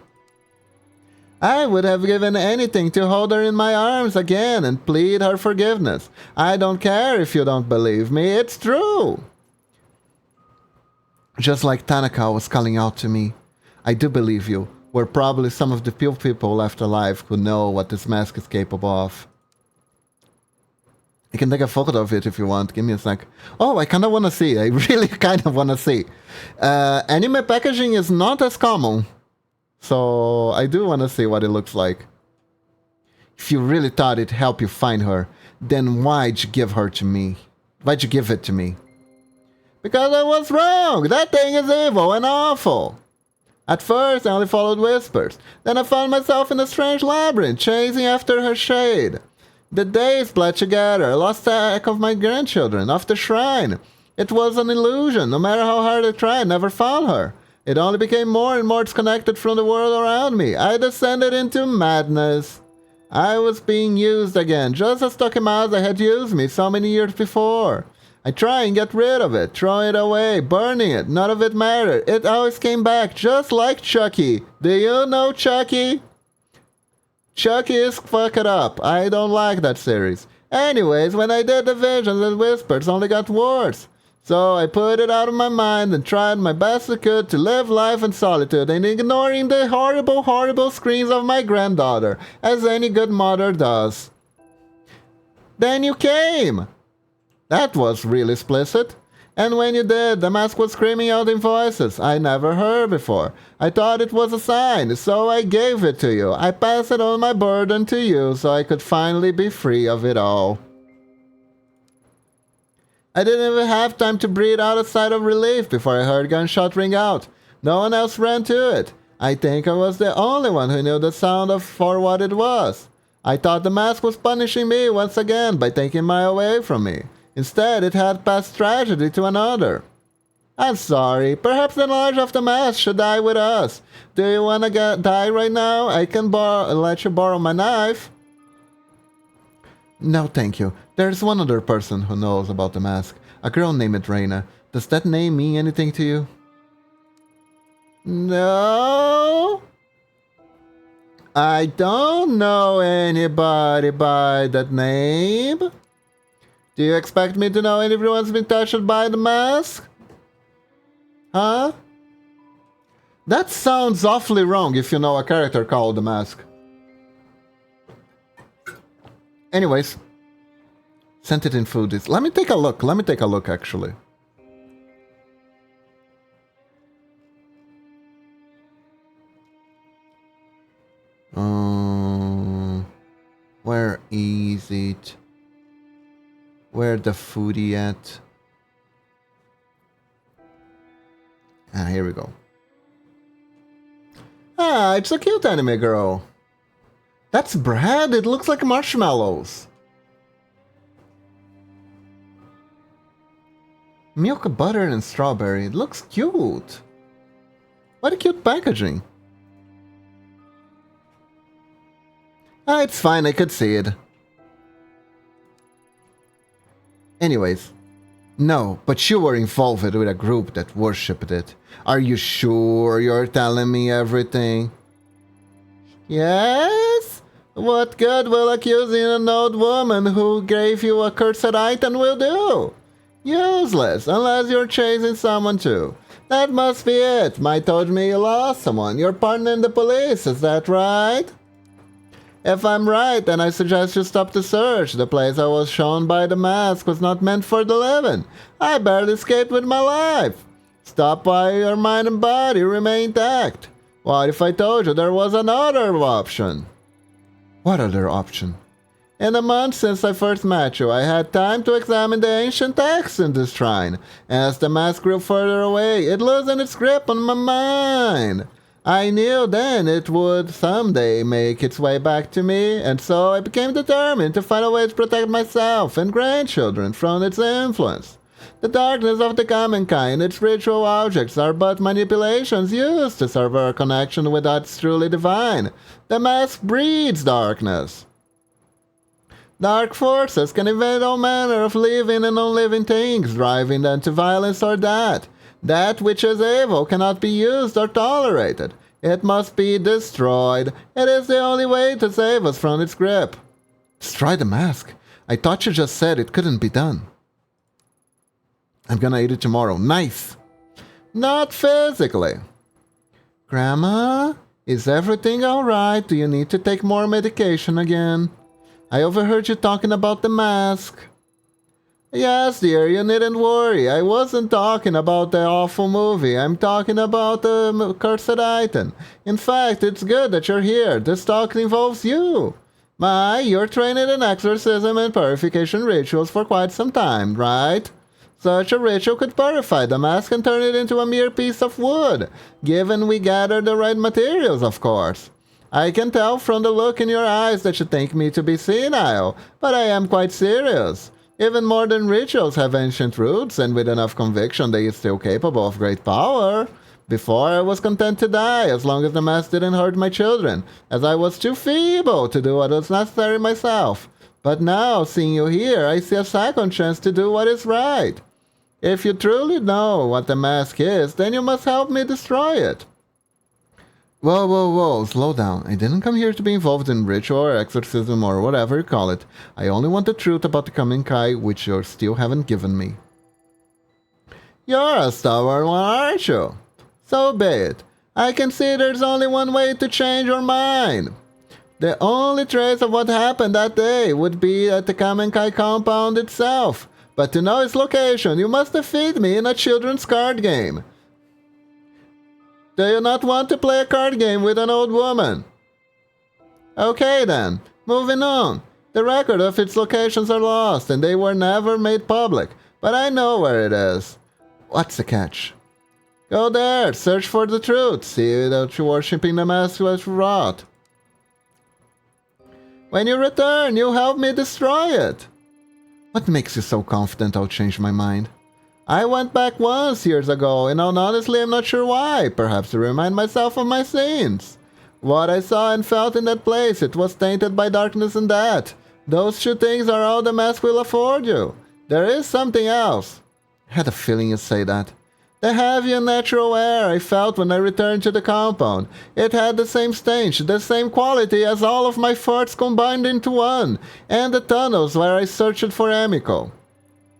[SPEAKER 1] I would have given anything to hold her in my arms again and plead her forgiveness. I don't care if you don't believe me, it's true. Just like Tanaka was calling out to me. I do believe you. We're probably some of the few people left alive who know what this mask is capable of. You can take a photo of it if you want. Give me a sec. Oh, I kind of want to see. I really kind of want to see. Anime packaging is not as common. So I do want to see what it looks like. If you really thought it'd help you find her, then why'd you give her to me? Why'd you give it to me? Because I was wrong. That thing is evil and awful. At first, I only followed whispers. Then I found myself in a strange labyrinth, chasing after her shade. The days bled together. I lost track of my grandchildren, of the shrine. It was an illusion. No matter how hard I tried, I never found her. It only became more and more disconnected from the world around me. I descended into madness. I was being used again, just as Tokimasa had used me so many years before. I tried and get rid of it, throwing it away, burning it. None of it mattered. It always came back, just like Chucky. Do you know Chucky? Chucky is fucked up. I don't like that series. Anyways, when I did, the visions and whispers only got worse. So I put it out of my mind and tried my best I could to live life in solitude and ignoring the horrible, horrible screams of my granddaughter, as any good mother does. Then you came! That was really explicit. And when you did, the mask was screaming out in voices I never heard before. I thought it was a sign, so I gave it to you. I passed it on my burden to you so I could finally be free of it all. I didn't even have time to breathe out a sigh of relief before I heard a gunshot ring out. No one else ran to it. I think I was the only one who knew the sound for what it was. I thought the mask was punishing me once again by taking my away from me. Instead, it had passed tragedy to another. I'm sorry. Perhaps the knowledge of the mask should die with us. Do you want to die right now? I can let you borrow my knife. No, thank you. There's one other person who knows about the mask. A girl named Reina. Does that name mean anything to you? No. I don't know anybody by that name. Do you expect me to know everyone's been touched by the mask? Huh? That sounds awfully wrong if you know a character called the mask. Anyways. Sent it in foodies. Let me take a look. Let me take a look, actually. is it? Where the foodie at? Ah, here we go. Ah, it's a cute anime girl. That's bread? It looks like marshmallows. Milk, butter, and strawberry. It looks cute. What a cute packaging. Ah, it's fine, I could see it. Anyways. No, but you were involved with a group that worshipped it. Are you sure you're telling me everything? Yes? What good will accusing an old woman who gave you a cursed item will do? Useless, unless you're chasing someone too. That must be it. Mai told me you lost someone. Your partner in the police, is that right? If I'm right, then I suggest you stop the search. The place I was shown by the mask was not meant for the living. I barely escaped with my life. Stop while your mind and body remain intact. What if I told you there was another option? What other option? In the months since I first met you, I had time to examine the ancient texts in this shrine. As the mask grew further away, it loosened its grip on my mind. I knew then it would someday make its way back to me, and so I became determined to find a way to protect myself and grandchildren from its influence. The darkness of the Kamenkai and its ritual objects are but manipulations used to serve our connection with what's truly divine. The mask breeds darkness. Dark forces can invade all manner of living and non-living things, driving them to violence or death. That which is evil cannot be used or tolerated. It must be destroyed. It is the only way to save us from its grip. Destroy the mask? I thought you just said it couldn't be done. I'm gonna eat it tomorrow. Nice! Not physically. Grandma, is everything alright? Do you need to take more medication again? I overheard you talking about the mask. Yes, dear, you needn't worry. I wasn't talking about the awful movie. I'm talking about the cursed item. In fact, it's good that you're here. This talk involves you. Mai, you're trained in exorcism and purification rituals for quite some time, right? Such a ritual could purify the mask and turn it into a mere piece of wood, given we gather the right materials, of course. I can tell from the look in your eyes that you think me to be senile, but I am quite serious. Even modern rituals have ancient roots, and with enough conviction they are still capable of great power. Before I was content to die, as long as the mask didn't hurt my children, as I was too feeble to do what was necessary myself. But now, seeing you here, I see a second chance to do what is right. If you truly know what the mask is, then you must help me destroy it. Whoa, slow down. I didn't come here to be involved in ritual or exorcism or whatever you call it. I only want the truth about the Kamenkai, which you still haven't given me. You're a stubborn one, aren't you? So be it. I can see there's only one way to change your mind. The only trace of what happened that day would be at the Kamenkai compound itself. But to know its location, you must defeat me in a children's card game. Do you not want to play a card game with an old woman? Okay then, moving on. The record of its locations are lost and they were never made public, but I know where it is. What's the catch? Go there, search for the truth, see that you're worshipping the mask was wrought. When you return, you help me destroy it. What makes you so confident I'll change my mind? I went back once years ago, and honestly I'm not sure why. Perhaps to remind myself of my sins. What I saw and felt in that place, it was tainted by darkness and death. Those two things are all the mask will afford you. There is something else. I had a feeling you'd say that. The heavy and natural air I felt when I returned to the compound. It had the same stench, the same quality as all of my farts combined into one, and the tunnels where I searched for Emiko.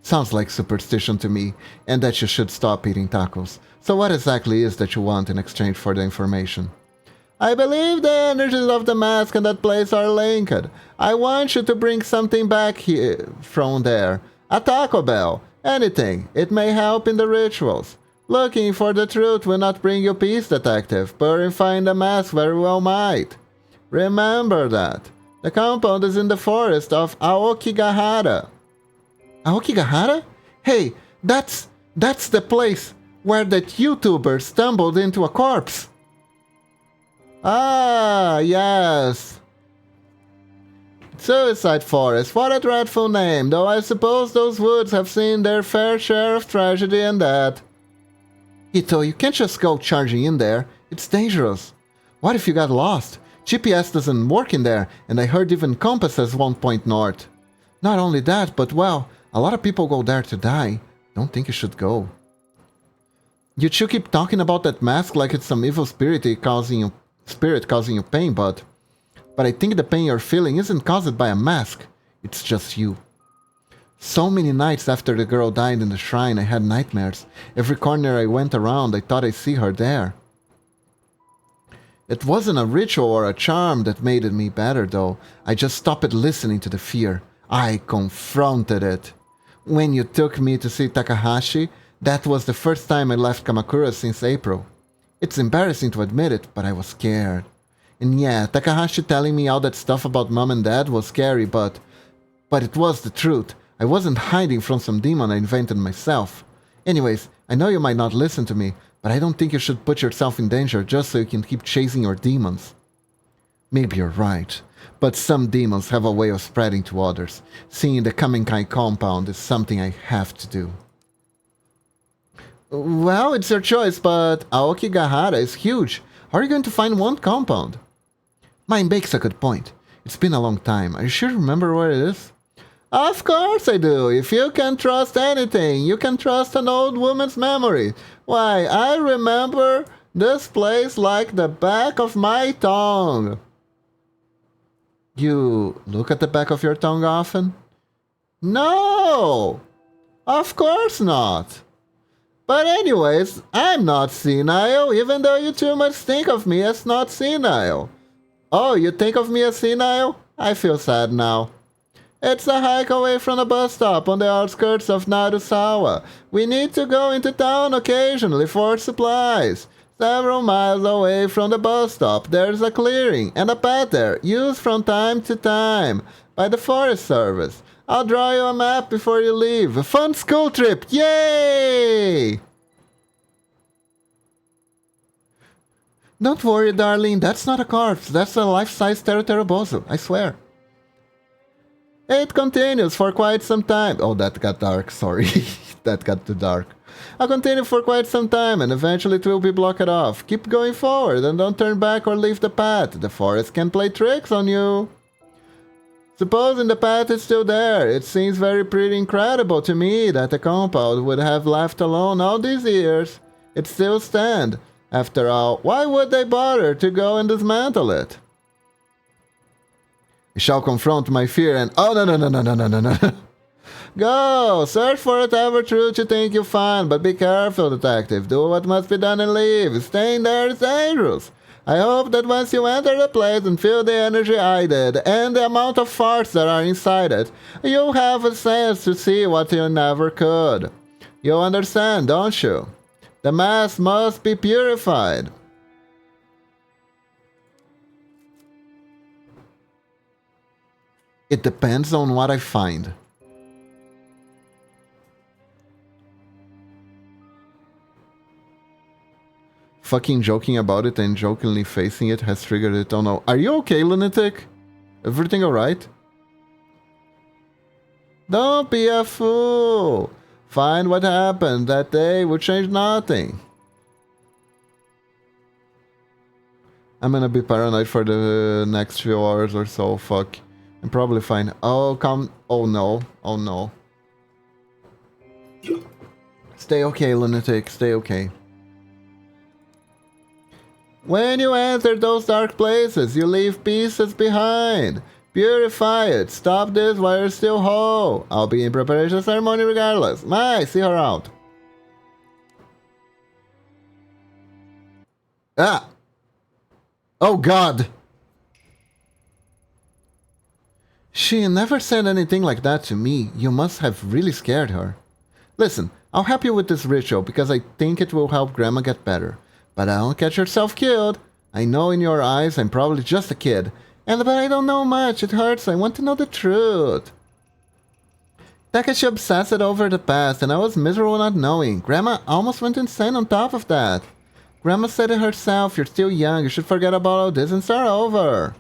[SPEAKER 1] Sounds like superstition to me, and that you should stop eating tacos. So what exactly is that you want in exchange for the information? I believe the energies of the mask and that place are linked. I want you to bring something back here from there. A Taco Bell. Anything. It may help in the rituals. Looking for the truth will not bring you peace, detective. Purifying the mask very well might. Remember that. The compound is in the forest of Aokigahara. Aokigahara? Hey, that's the place where that YouTuber stumbled into a corpse. Ah, yes. Suicide Forest, what a dreadful name, though I suppose those woods have seen their fair share of tragedy and death. Ito, you can't just go charging in there. It's dangerous. What if you got lost? GPS doesn't work in there, and I heard even compasses won't point north. Not only that, but well, a lot of people go there to die. Don't think you should go. You two keep talking about that mask like it's some evil spirit causing you pain, but I think the pain you're feeling isn't caused by a mask. It's just you. So many nights after the girl died in the shrine, I had nightmares. Every corner I went around, I thought I see her there. It wasn't a ritual or a charm that made me better, though. I just stopped listening to the fear. I confronted it. When you took me to see Takahashi, that was the first time I left Kamakura since April. It's embarrassing to admit it, but I was scared. And yeah, Takahashi telling me all that stuff about mom and dad was scary, but it was the truth. I wasn't hiding from some demon I invented myself. Anyways, I know you might not listen to me, but I don't think you should put yourself in danger just so you can keep chasing your demons. Maybe you're right, but some demons have a way of spreading to others. Seeing the Kamenkai compound is something I have to do. Well, it's your choice, but Aokigahara is huge. How are you going to find one compound? Mine makes a good point. It's been a long time. Are you sure you remember where it is? Of course I do. If you can trust anything, you can trust an old woman's memory. Why, I remember this place like the back of my tongue. You look at the back of your tongue often? No! Of course not. But anyways, I'm not senile, even though you two must think of me as not senile. Oh, you think of me as senile? I feel sad now. It's a hike away from the bus stop on the outskirts of Narusawa. We need to go into town occasionally for supplies. Several miles away from the bus stop, there's a clearing and a path there, used from time to time by the Forest Service. I'll draw you a map before you leave. A fun school trip! Yay! Don't worry, darling. That's not a corpse. That's a life-size Teruterubozu. I swear. It continues for quite some time. Oh, that got dark. Sorry. That got too dark. I'll continue for quite some time, and eventually it will be blocked off. Keep going forward, and don't turn back or leave the path. The forest can play tricks on you. Supposing the path is still there, it seems pretty incredible to me that the compound would have left alone all these years. It still stands. After all, why would they bother to go and dismantle it? I shall confront my fear and... Oh, no. Go! Search for whatever truth you think you'll find, but be careful, detective. Do what must be done and leave. Staying there is dangerous. I hope that once you enter the place and feel the energy I did, and the amount of farts that are inside it, you'll have a sense to see what you never could. You understand, don't you? The mass must be purified. It depends on what I find. Fucking joking about it and jokingly facing it has triggered it. Oh no. Are you okay, lunatic? Everything alright? Don't be a fool. Find what happened that day will change nothing. I'm gonna be paranoid for the next few hours or so. Fuck. I'm probably fine. Oh, come. Oh no. Oh no. Stay okay, lunatic. Stay okay. When you enter those dark places, you leave pieces behind. Purify it. Stop this while you're still whole. I'll be in preparation ceremony regardless. Bye. See her out. Ah! Oh God! She never said anything like that to me. You must have really scared her. Listen, I'll help you with this ritual because I think it will help Grandma get better. But don't get yourself killed. I know in your eyes I'm probably just a kid. But I don't know much. It hurts. I want to know the truth. Takashi obsessed over the past, and I was miserable not knowing. Grandma almost went insane on top of that. Grandma said it herself, you're still young, you should forget about all this and start over.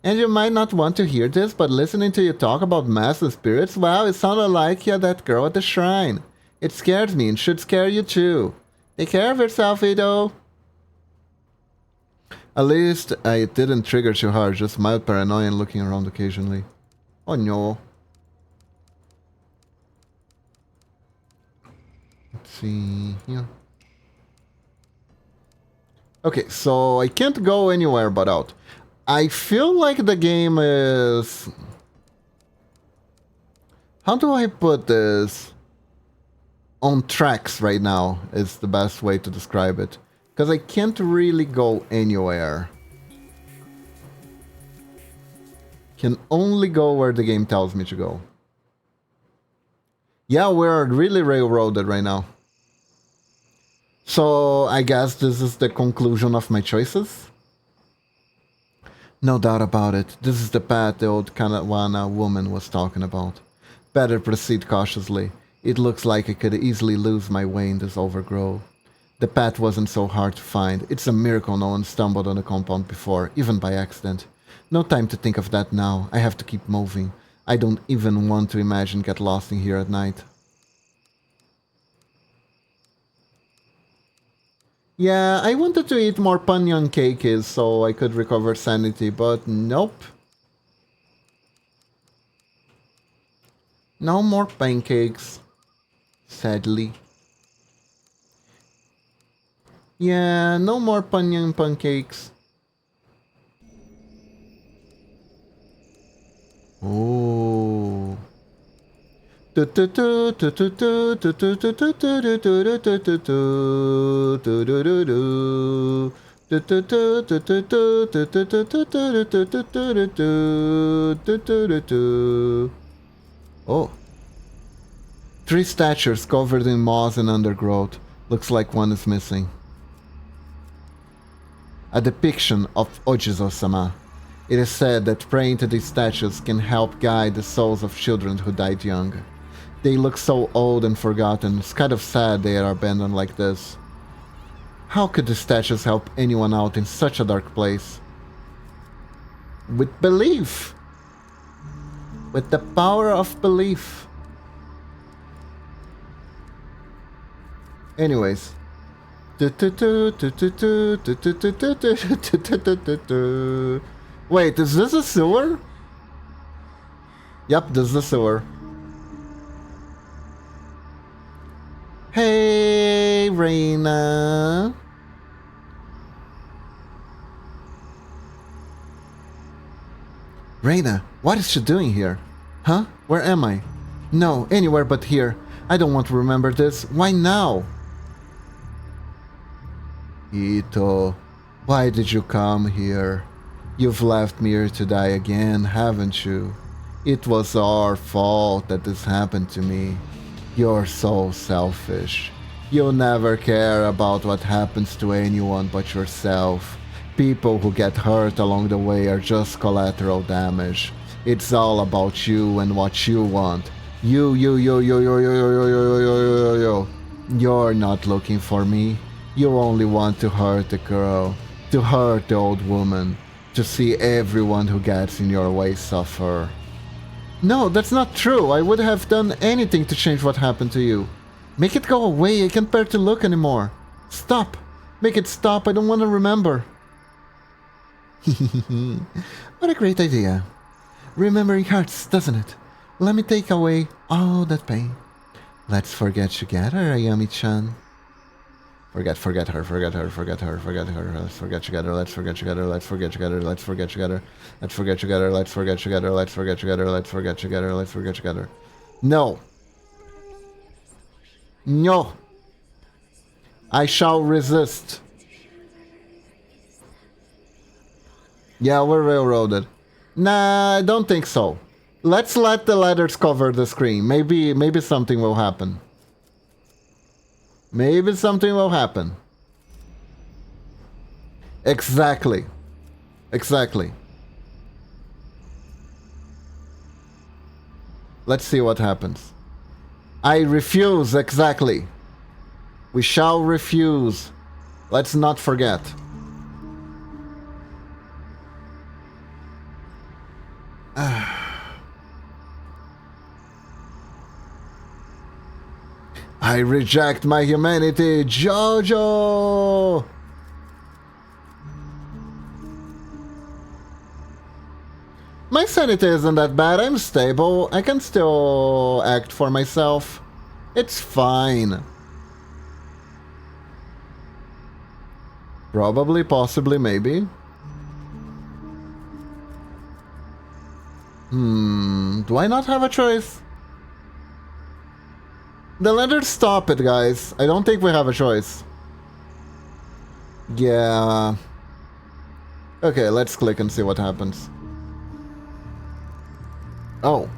[SPEAKER 1] And you might not want to hear this, but listening to you talk about mass and spirits, well, it sounded like you're that girl at the shrine. It scares me and should scare you too. Take care of yourself, Ito. At least I didn't trigger too hard, just mild paranoia and looking around occasionally. Oh no. Let's see here. Okay, so I can't go anywhere but out. I feel like the game is... How do I put this? On tracks right now is the best way to describe it. Because I can't really go anywhere. Can only go where the game tells me to go. Yeah, we're really railroaded right now. So, I guess this is the conclusion of my choices? No doubt about it. This is the path the old Kanawana woman was talking about. Better proceed cautiously. It looks like I could easily lose my way in this overgrowth. The path wasn't so hard to find. It's a miracle no one stumbled on the compound before, even by accident. No time to think of that now. I have to keep moving. I don't even want to imagine get lost in here at night. Yeah, I wanted to eat more panyan cakes so I could recover sanity, but nope. No more pancakes. Sadly. Yeah, no more panyan pancakes. Oh. Oh. 3 statues covered in moss and undergrowth. Looks like one is missing. A depiction of Ojizo-sama. It is said that praying to these statues can help guide the souls of children who died young. They look so old and forgotten, it's kind of sad they are abandoned like this. How could the statues help anyone out in such a dark place? With belief! With the power of belief. Anyways. Wait, is this a sewer? Yep, this is a sewer. Hey, Reina. Reina, what is she doing here? Huh? Where am I? No, anywhere but here. I don't want to remember this. Why now? Ito, why did you come here? You've left me here to die again, haven't you? It was our fault that this happened to me. You're so selfish. You'll never care about what happens to anyone but yourself. People who get hurt along the way are just collateral damage. It's all about you and what you want. You. You're not looking for me. You only want to hurt the girl, to hurt the old woman, to see everyone who gets in your way suffer. No, that's not true. I would have done anything to change what happened to you. Make it go away. I can't bear to look anymore. Stop. Make it stop. I don't want to remember. What a great idea. Remembering hurts, doesn't it? Let me take away all that pain. Let's forget together, Ayami-chan. Forget her. Let's forget together. Let's forget together. Let's forget together. Let's forget together. Let's forget together. Let's forget together. Let's forget together. Let's forget together. Let's forget together. No. No. I shall resist. Yeah, we're railroaded. Nah, I don't think so. Let's let the letters cover the screen. Maybe something will happen. Maybe something will happen. Exactly. Let's see what happens. I refuse, exactly. We shall refuse. Let's not forget. I reject my humanity, Jojo! My sanity isn't that bad, I'm stable. I can still act for myself. It's fine. Probably, possibly, maybe. Do I not have a choice? Then let her stop it, guys. I don't think we have a choice. Yeah. Okay, let's click and see what happens. Oh.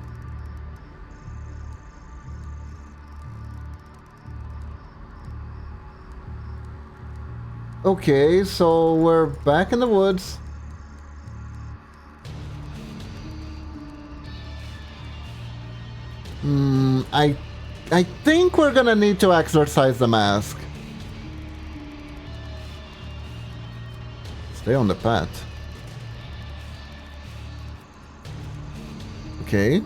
[SPEAKER 1] Okay, so we're back in the woods. I think we're gonna need to exorcise the mask. Stay on the path. Okay.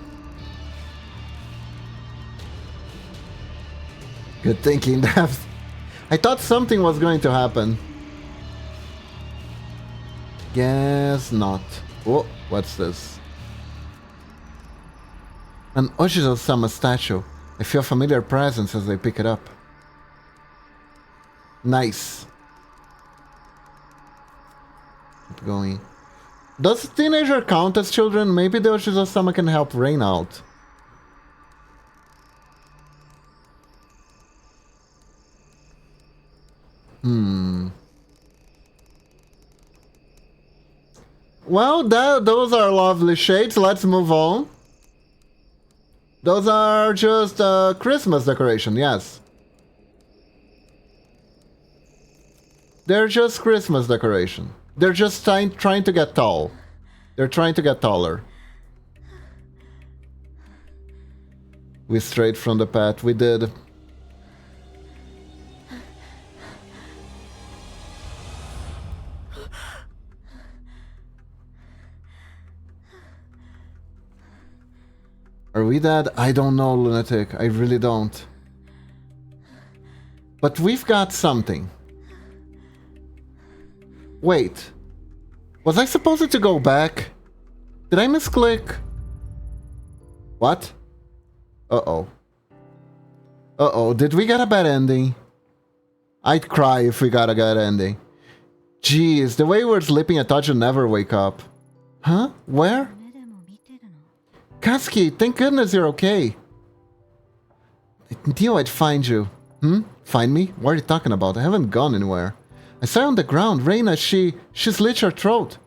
[SPEAKER 1] Good thinking, Dav. I thought something was going to happen. Guess not. Oh, what's this? An Oshizo-sama statue. I feel a familiar presence as I pick it up. Nice. Keep going. Does teenager count as children? Maybe the Oshizo-sama can help Rain out. Well, those are lovely shades. Let's move on. Those are just Christmas decoration, yes. They're just Christmas decoration. They're just trying to get tall. They're trying to get taller. We strayed from the path. We did. Are we dead? I don't know, lunatic. I really don't. But we've got something. Wait. Was I supposed to go back? Did I misclick? What? Uh-oh. Uh-oh. Did we get a bad ending? I'd cry if we got a bad ending. Jeez, the way we're sleeping, I thought you'd never wake up. Huh? Where? Kazuki, thank goodness you're okay. I knew I'd find you. Find me? What are you talking about? I haven't gone anywhere. I saw you on the ground. Reina, she slit your throat.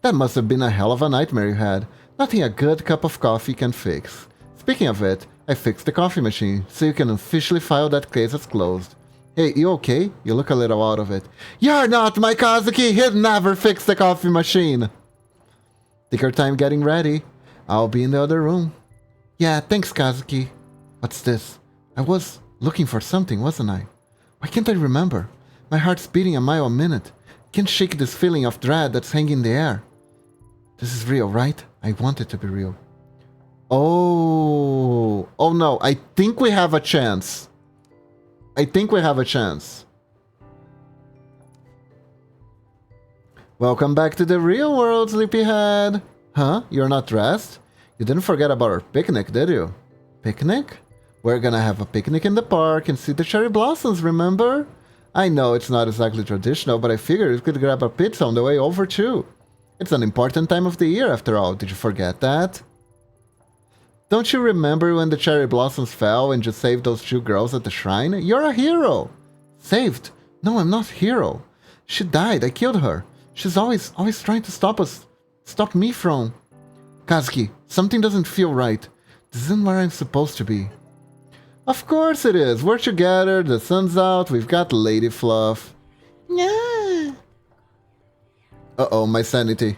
[SPEAKER 1] That must have been a hell of a nightmare you had. Nothing a good cup of coffee can fix. Speaking of it, I fixed the coffee machine, so you can officially file that case as closed. Hey, you okay? You look a little out of it. You're not my Kazuki! He'd never fix the coffee machine! Take your time getting ready. I'll be in the other room. Yeah, thanks, Kazuki. What's this? I was looking for something, wasn't I? Why can't I remember? My heart's beating a mile a minute. Can't shake this feeling of dread that's hanging in the air. This is real, right? I want it to be real. Oh. Oh no, I think we have a chance. I think we have a chance. Welcome back to the real world, sleepyhead. Huh? You're not dressed? You didn't forget about our picnic, did you? Picnic? We're gonna have a picnic in the park and see the cherry blossoms, remember? I know it's not exactly traditional, but I figured we could grab a pizza on the way over too. It's an important time of the year after all, did you forget that? Don't you remember when the cherry blossoms fell and you saved those two girls at the shrine? You're a hero! Saved? No, I'm not a hero. She died, I killed her. She's always trying to stop us. Stop me from... Kazuki, something doesn't feel right. This isn't where I'm supposed to be. Of course it is. We're together, the sun's out, we've got Lady Fluff. Yeah. Uh-oh, my sanity.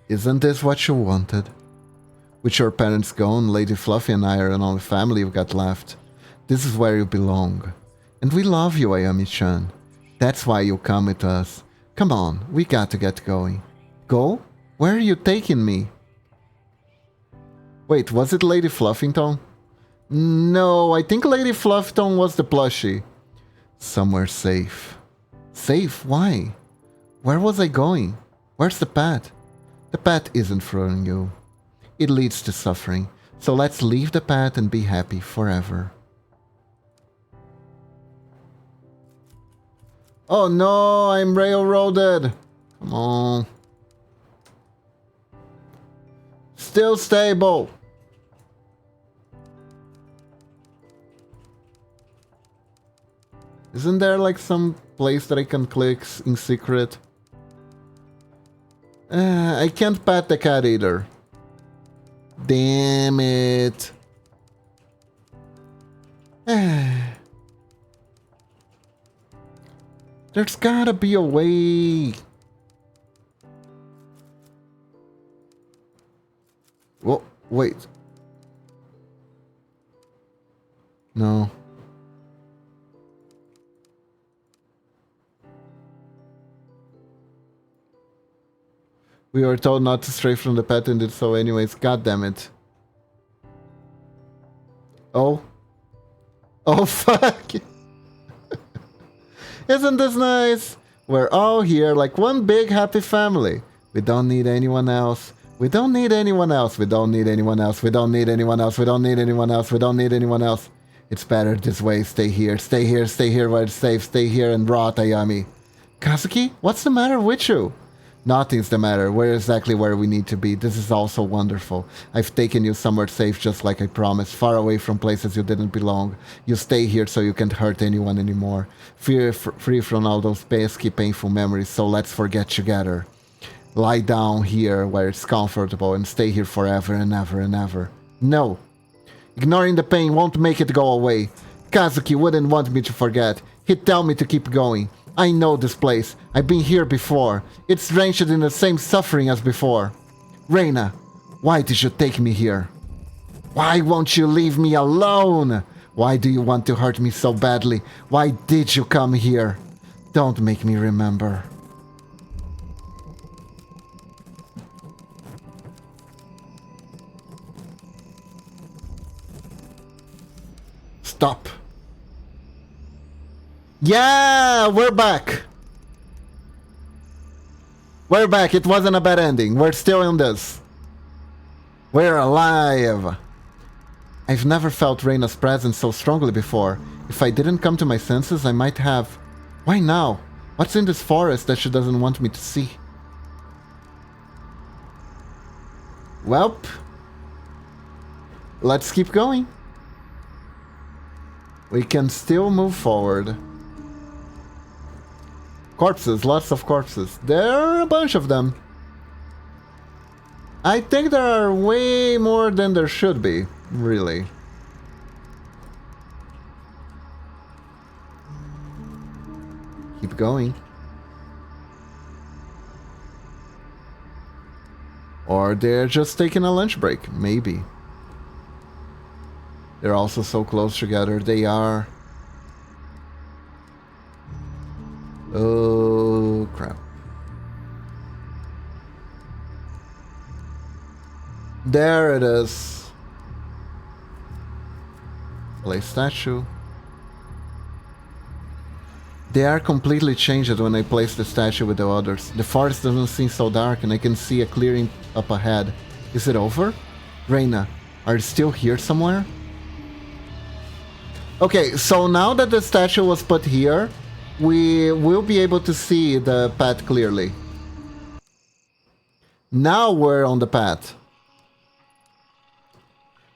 [SPEAKER 1] Isn't this what you wanted? With your parents gone, Lady Fluffy and I are the only family you've got left. This is where you belong. And we love you, Ayami-chan. That's why you come with us. Come on, we got to get going. Go? Where are you taking me? Wait, was it Lady Fluffington? No, I think Lady Fluffington was the plushie. Somewhere safe. Safe? Why? Where was I going? Where's the path? The path isn't for you. It leads to suffering. So let's leave the path and be happy forever. Oh no, I'm railroaded. Come on. Still stable. Isn't there like some place that I can click in secret? I can't pet the cat either. Damn it. There's gotta be a way. Whoa, wait. No. We were told not to stray from the path and did so anyways. God damn it. Oh. Oh, fuck. Isn't this nice? We're all here like one big happy family. We don't need anyone else. We don't need anyone else. We don't need anyone else. We don't need anyone else. We don't need anyone else. We don't need anyone else. It's better this way. Stay here. Stay here. Stay here where it's safe. Stay here and rot, Ayami. Kazuki, what's the matter with you? Nothing's the matter. We're exactly where we need to be. This is also wonderful. I've taken you somewhere safe just like I promised, far away from places you didn't belong. You stay here so you can't hurt anyone anymore. Free from all those pesky, painful memories, so let's forget together. Lie down here where it's comfortable and stay here forever and ever and ever. No. Ignoring the pain won't make it go away. Kazuki wouldn't want me to forget. He'd tell me to keep going. I know this place. I've been here before. It's drenched in the same suffering as before. Reina, why did you take me here? Why won't you leave me alone? Why do you want to hurt me so badly? Why did you come here? Don't make me remember. Stop. Yeah, we're back. We're back. It wasn't a bad ending. We're still in this. We're alive. I've never felt Reina's presence so strongly before. If I didn't come to my senses, I might have. Why now? What's in this forest that she doesn't want me to see? Welp. Let's keep going. We can still move forward. Corpses, lots of corpses. There are a bunch of them. I think there are way more than there should be, really. Keep going. Or they're just taking a lunch break, maybe. They're also so close together, they are... Oh, crap. There it is. Place statue. They are completely changed when I place the statue with the others. The forest doesn't seem so dark and I can see a clearing up ahead. Is it over? Reina, are you still here somewhere? Okay, so now that the statue was put here, we will be able to see the path clearly. Now we're on the path.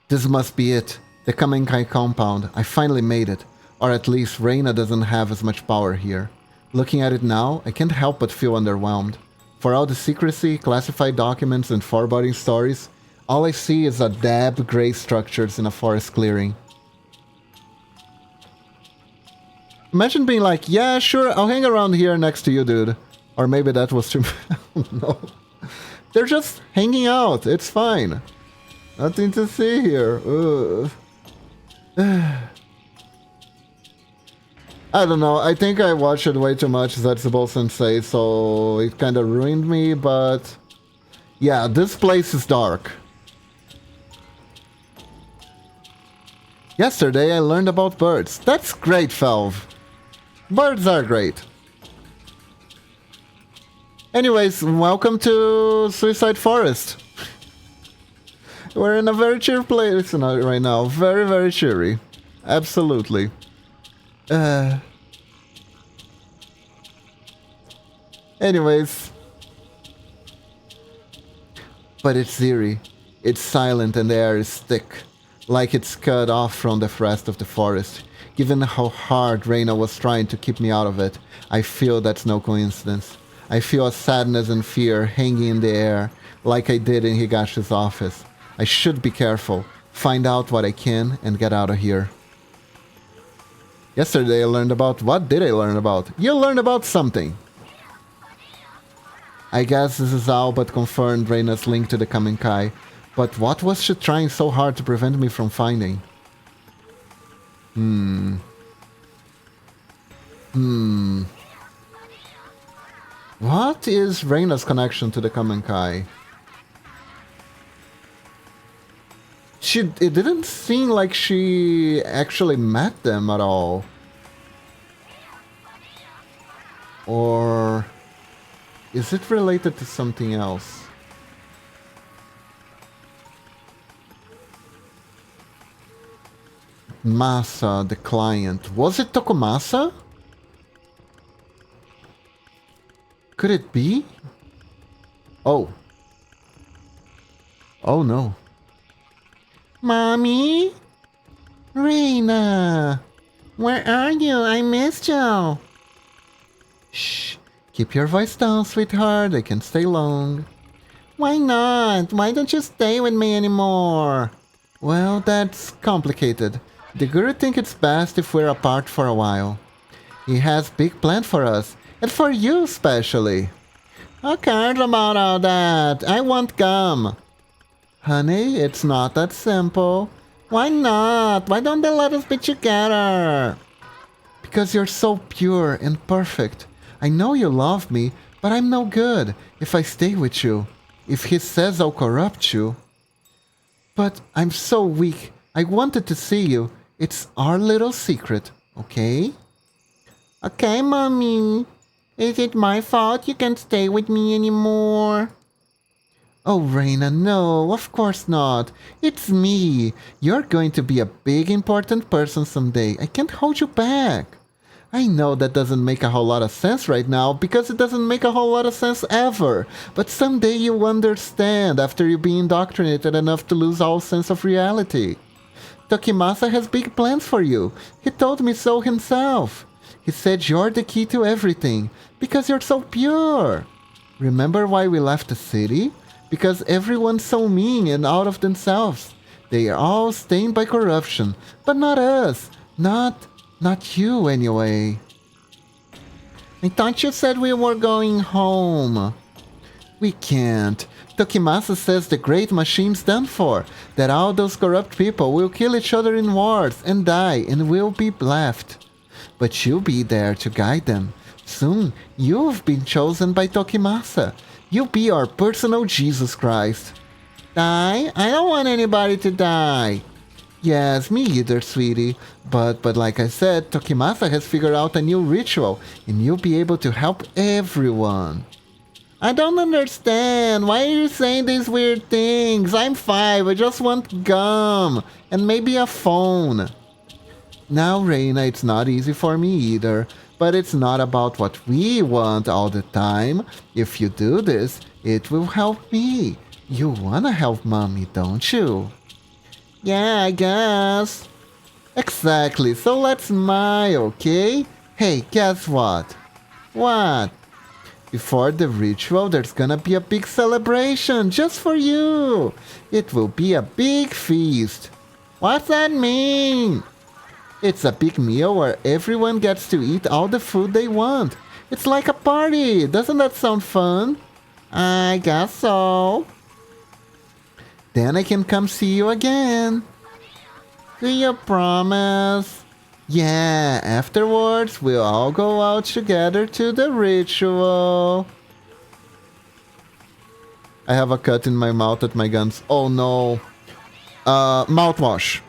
[SPEAKER 1] This must be it. The Kamenkai compound. I finally made it. Or at least Reina doesn't have as much power here. Looking at it now, I can't help but feel underwhelmed. For all the secrecy, classified documents and foreboding stories, all I see is a dab gray structures in a forest clearing. Imagine being like, yeah, sure, I'll hang around here next to you, dude. Or maybe that was too... No. They're just hanging out. It's fine. Nothing to see here. Ugh. I don't know. I think I watched it way too much, Zetsubou Sensei, so it kind of ruined me, but... Yeah, this place is dark. Yesterday I learned about birds. That's great, Felv. Birds are great. Anyways, welcome to Suicide Forest. We're in a very cheery place right now. Very, very cheery. Absolutely. Anyways. But it's eerie. It's silent and the air is thick. Like it's cut off from the rest of the forest. Given how hard Reina was trying to keep me out of it, I feel that's no coincidence. I feel a sadness and fear hanging in the air, like I did in Higashi's office. I should be careful, find out what I can, and get out of here. Yesterday I learned about... What did I learn about? You learned about something. I guess this is all but confirmed Reina's link to the Kamenkai. But what was she trying so hard to prevent me from finding? What is Reina's connection to the Kamenkai? It didn't seem like she actually met them at all. Or is it related to something else? Masa, the client. Was it Tokumasa? Could it be? Oh. Oh no. Mommy? Reina! Where are you? I missed you. Shh. Keep your voice down, sweetheart. I can stay long. Why not? Why don't you stay with me anymore? Well, that's complicated. The guru thinks it's best if we're apart for a while. He has big plans for us, and for you especially. Who cares about all that? I want gum. Honey, it's not that simple. Why not? Why don't they let us be together? Because you're so pure and perfect. I know you love me, but I'm no good if I stay with you. If he says I'll corrupt you. But I'm so weak. I wanted to see you. It's our little secret, okay? Okay, Mommy. Is it my fault you can't stay with me anymore? Oh, Reina, no, of course not. It's me. You're going to be a big, important person someday. I can't hold you back. I know that doesn't make a whole lot of sense right now, because it doesn't make a whole lot of sense ever. But someday you'll understand after you've been indoctrinated enough to lose all sense of reality. Tokimasa has big plans for you. He told me so himself. He said you're the key to everything, because you're so pure. Remember why we left the city? Because everyone's so mean and out of themselves. They are all stained by corruption, but not us. Not you anyway. I thought you said we were going home. We can't. Tokimasa says the great machine's done for, that all those corrupt people will kill each other in wars and die and we'll be left. But you'll be there to guide them. Soon, you've been chosen by Tokimasa. You'll be our personal Jesus Christ. Die? I don't want anybody to die. Yes, me either, sweetie. But like I said, Tokimasa has figured out a new ritual, and you'll be able to help everyone. I don't understand. Why are you saying these weird things? I'm 5. I just want gum. And maybe a phone. Now, Reina, it's not easy for me either. But it's not about what we want all the time. If you do this, it will help me. You wanna help Mommy, don't you? Yeah, I guess. Exactly. So let's smile, okay? Hey, guess what? What? Before the ritual, there's gonna be a big celebration just for you. It will be a big feast. What's that mean? It's a big meal where everyone gets to eat all the food they want. It's like a party. Doesn't that sound fun? I guess so. Then I can come see you again. Do you promise? Yeah, afterwards we'll all go out together to the ritual. I have a cut in my mouth at my guns. Oh no. Mouthwash.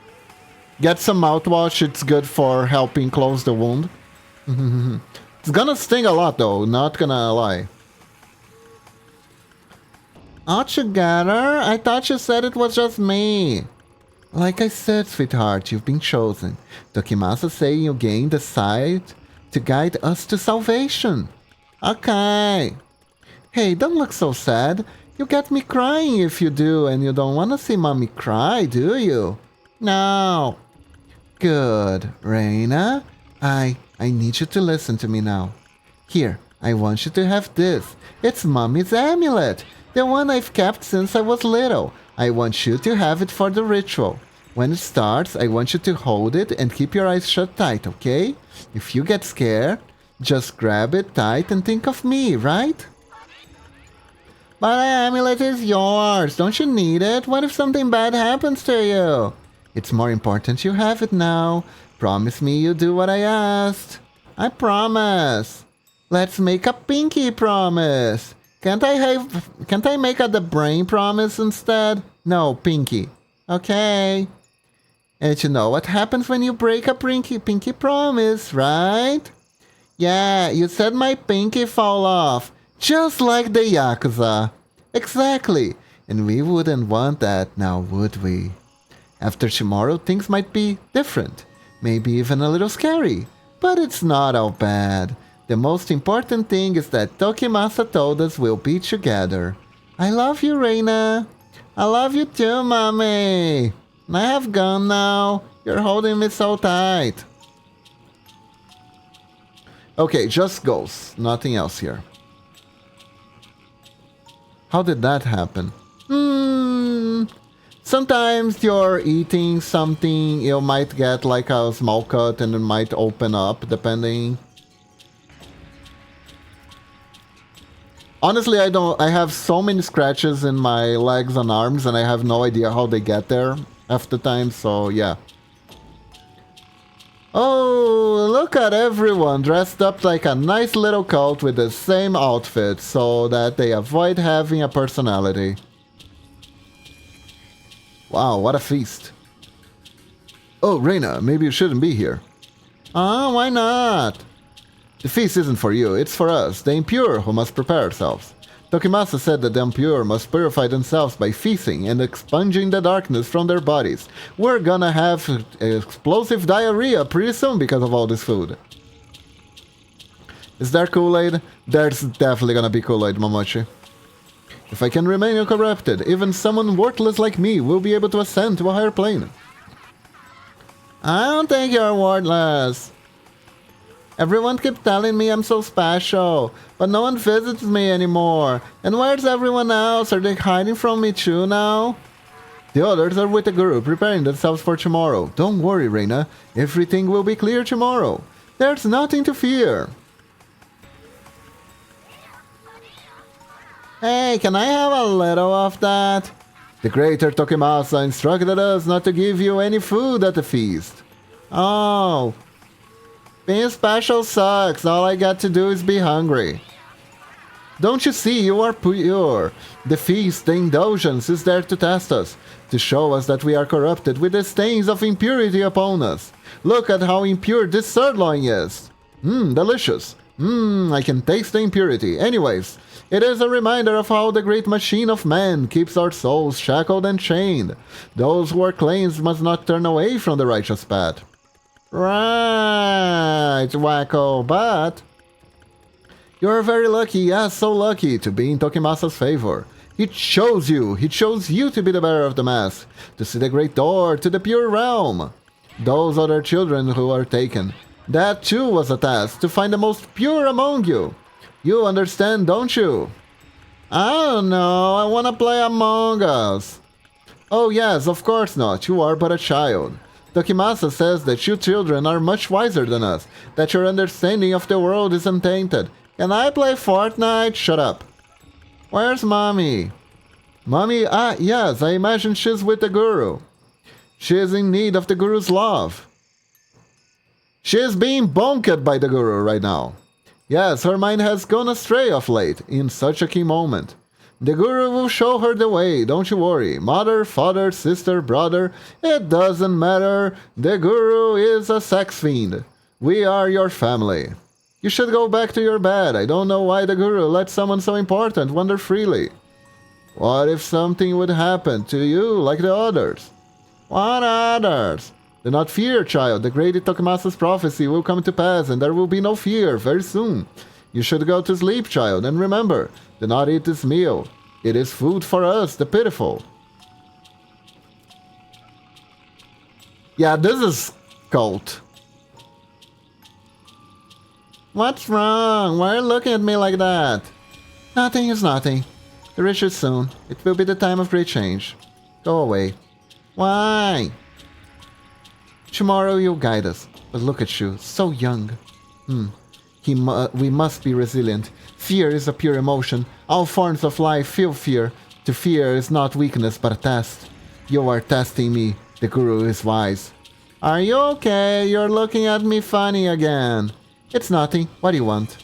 [SPEAKER 1] Get some mouthwash, it's good for helping close the wound. It's gonna sting a lot though, not gonna lie. All together? I thought you said it was just me. Like I said, sweetheart, you've been chosen. Tokimasa say you gained the sight to guide us to salvation. Okay. Hey, don't look so sad. You get me crying if you do, and you don't want to see mommy cry, do you? No. Good. Reina, I need you to listen to me now. Here, I want you to have this. It's mommy's amulet. The one I've kept since I was little. I want you to have it for the ritual. When it starts, I want you to hold it and keep your eyes shut tight, okay? If you get scared, just grab it tight and think of me, right? But the amulet is yours. Don't you need it? What if something bad happens to you? It's more important you have it now. Promise me you'll do what I asked. I promise. Let's make a pinky promise. Can't I make a the brain promise instead? No, pinky. Okay. And you know what happens when you break a pinky promise, right? Yeah, you said my pinky fall off. Just like the Yakuza. Exactly. And we wouldn't want that now, would we? After tomorrow, things might be different. Maybe even a little scary. But it's not all bad. The most important thing is that Tokimasa told us we'll be together. I love you, Reina. I love you too, mommy. I have gone now. You're holding me so tight. Okay, just ghosts. Nothing else here. How did that happen? Sometimes you're eating something, you might get like a small cut and it might open up depending. Honestly, I have so many scratches in my legs and arms and I have no idea how they get there half the time, so yeah. Oh, look at everyone dressed up like a nice little cult with the same outfit so that they avoid having a personality. Wow, what a feast. Oh, Reina, maybe you shouldn't be here. Why not? The feast isn't for you, it's for us, the impure, who must prepare ourselves. Tokimasa said that the impure must purify themselves by feasting and expunging the darkness from their bodies. We're gonna have explosive diarrhea pretty soon because of all this food. Is there Kool-Aid? There's definitely gonna be Kool-Aid, Momochi. If I can remain uncorrupted, even someone worthless like me will be able to ascend to a higher plane. I don't think you're worthless. Everyone keeps telling me I'm so special, but no one visits me anymore. And where's everyone else? Are they hiding from me too now? The others are with the guru, preparing themselves for tomorrow. Don't worry, Reina. Everything will be clear tomorrow. There's nothing to fear. Hey, can I have a little of that? The greater Tokimasa instructed us not to give you any food at the feast. Oh. Being special sucks. All I got to do is be hungry. Don't you see, you are pure. The feast, the indulgence, is there to test us, to show us that we are corrupted with the stains of impurity upon us. Look at how impure this sirloin is. Delicious. I can taste the impurity. Anyways, it is a reminder of how the great machine of man keeps our souls shackled and chained. Those who are cleansed must not turn away from the righteous path. Right, Wacko, but... You're very lucky, yes, so lucky, to be in Tokimasa's favor. He chose you to be the bearer of the mask, to see the great door to the pure realm. Those other children who are taken, that too was a task, to find the most pure among you. You understand, don't you? I don't know, I wanna play Among Us. Oh yes, of course not, you are but a child. Tokimasa says that you children are much wiser than us, that your understanding of the world is untainted. Can I play Fortnite? Shut up. Where's mommy? Mommy, yes, I imagine she's with the guru. She is in need of the guru's love. She is being bonked by the guru right now. Yes, her mind has gone astray of late, in such a key moment. The guru will show her the way, don't you worry. Mother, father, sister, brother, it doesn't matter. The guru is a sex fiend. We are your family. You should go back to your bed. I don't know why the guru let someone so important wander freely. What if something would happen to you like the others? What others? Do not fear, child. The great Itokimasa's prophecy will come to pass, and there will be no fear very soon. You should go to sleep, child, and remember, do not eat this meal. It is food for us, the pitiful. Yeah, this is cult. What's wrong? Why are you looking at me like that? Nothing is nothing. The rich is soon. It will be the time of great change. Go away. Why? Tomorrow you'll guide us. But look at you, so young. We must be resilient. Fear is a pure emotion. All forms of life feel fear. To fear is not weakness but a test. You are testing me. The guru is wise. Are you okay? You're looking at me funny again. It's nothing. What do you want?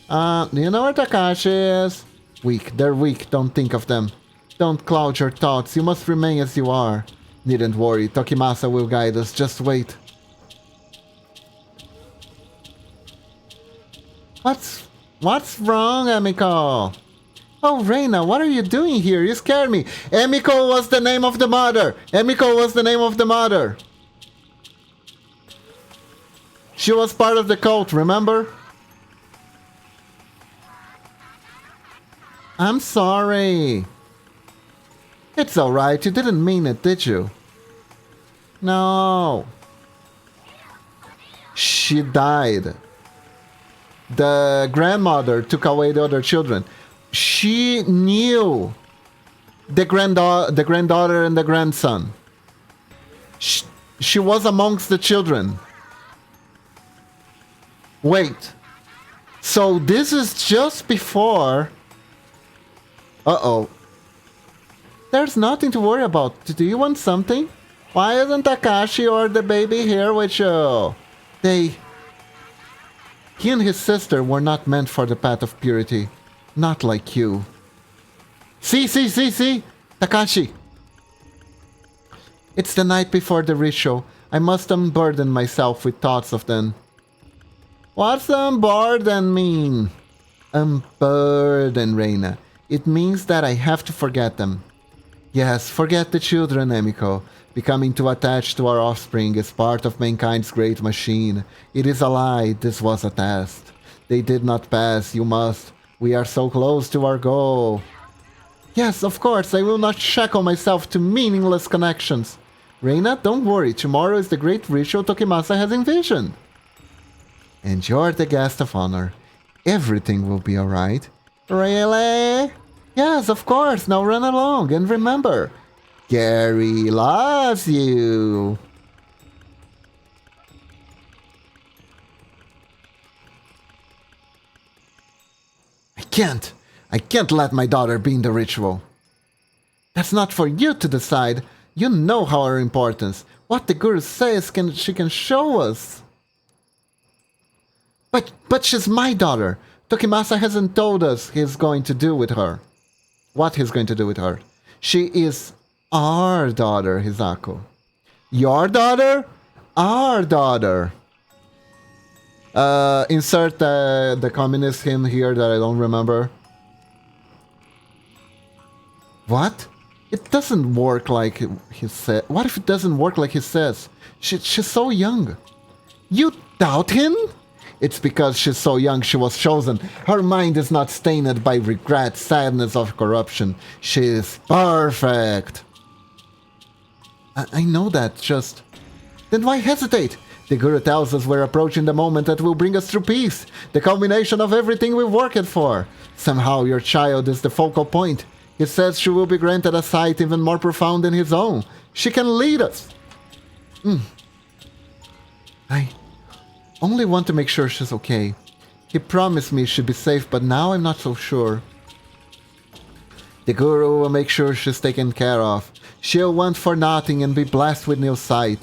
[SPEAKER 1] Do you know where Takashi is? Weak. They're weak. Don't think of them. Don't cloud your thoughts. You must remain as you are. Needn't worry. Tokimasa will guide us. Just wait. What's wrong, Emiko? Oh, Reina, what are you doing here? You scared me. Emiko was the name of the mother. Emiko was the name of the mother. She was part of the cult, remember? I'm sorry. It's alright. You didn't mean it, did you? No. She died. The grandmother took away the other children. She knew the granddaughter and the grandson. She was amongst the children. Wait. So this is just before... Uh-oh. There's nothing to worry about. Do you want something? Why isn't Takashi or the baby here with you? He and his sister were not meant for the path of purity. Not like you. See? Takashi! It's the night before the ritual. I must unburden myself with thoughts of them. What's unburden mean? Unburden, Reina. It means that I have to forget them. Yes, forget the children, Emiko. Becoming too attached to our offspring is part of mankind's great machine. It is a lie. This was a test. They did not pass. You must. We are so close to our goal. Yes, of course. I will not shackle myself to meaningless connections. Reina, don't worry. Tomorrow is the great ritual Tokimasa has envisioned. And you're the guest of honor. Everything will be alright. Really? Yes, of course. Now run along. And remember, Gary loves you. I can't let my daughter be in the ritual. That's not for you to decide. You know her importance. What the guru says she can show us. But she's my daughter. Tokimasa hasn't told us he's going to do with her. What he's going to do with her. She is our daughter, Hisako. Your daughter? Our daughter. Insert the communist hymn here that I don't remember. What? It doesn't work like he said. What if it doesn't work like he says? She's so young. You doubt him? It's because she's so young she was chosen. Her mind is not stained by regret, sadness, or corruption. She is perfect. I know that, just... Then why hesitate? The Guru tells us we're approaching the moment that will bring us true peace. The culmination of everything we've worked for. Somehow your child is the focal point. He says she will be granted a sight even more profound than his own. She can lead us. I only want to make sure she's okay. He promised me she'd be safe, but now I'm not so sure. The guru will make sure she's taken care of. She'll want for nothing and be blessed with new sight.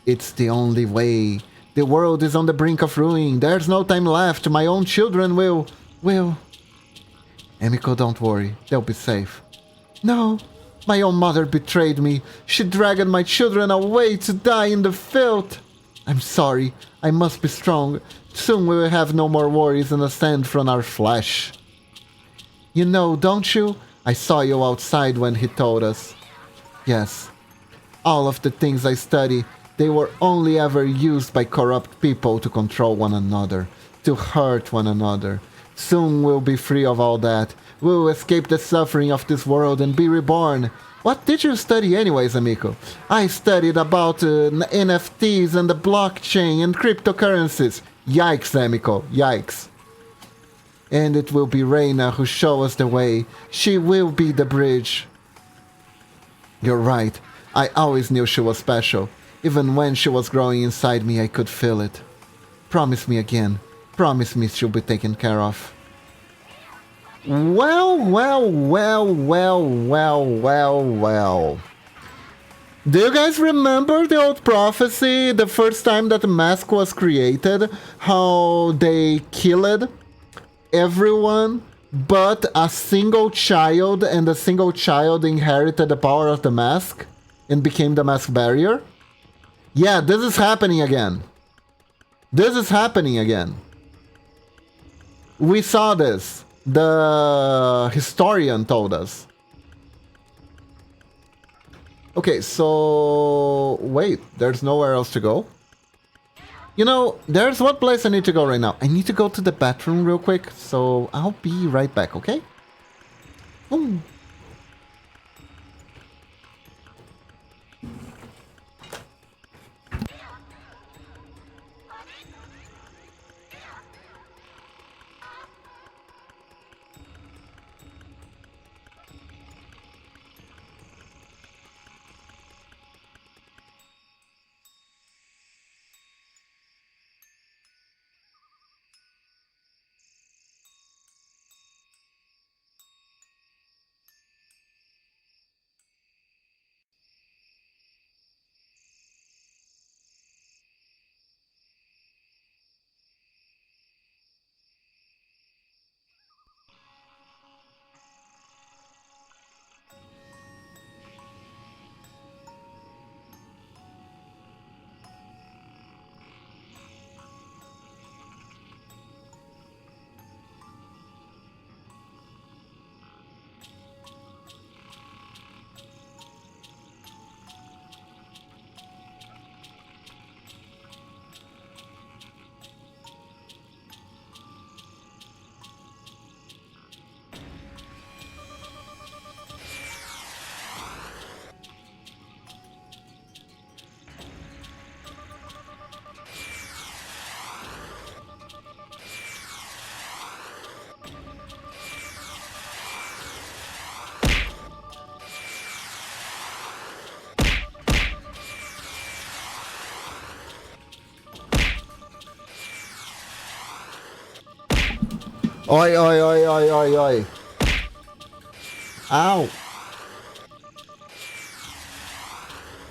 [SPEAKER 1] It's the only way. The world is on the brink of ruin. There's no time left. My own children will... Emiko, don't worry. They'll be safe. No. My own mother betrayed me. She dragged my children away to die in the filth. I'm sorry. I must be strong. Soon we will have no more worries and ascend from our flesh. You know, don't you? I saw you outside when he told us. Yes. All of the things I study, they were only ever used by corrupt people to control one another, to hurt one another. Soon we'll be free of all that. We'll escape the suffering of this world and be reborn. What did you study anyways, Emiko? I studied about NFTs and the blockchain and cryptocurrencies. Yikes, Emiko, yikes. And it will be Reina who shows us the way. She will be the bridge. You're right. I always knew she was special. Even when she was growing inside me, I could feel it. Promise me again. Promise me she'll be taken care of. Well. Do you guys remember the old prophecy, the first time that the mask was created? How they killed everyone but a single child, and the single child inherited the power of the mask and became the mask barrier? Yeah, this is happening again. This is happening again. We saw this. The historian told us. Okay, so... Wait, there's nowhere else to go? You know, there's one place I need to go right now. I need to go to the bathroom real quick, so I'll be right back, okay? Boom. Oi, oi, oi, oi, oi, oi. Ow.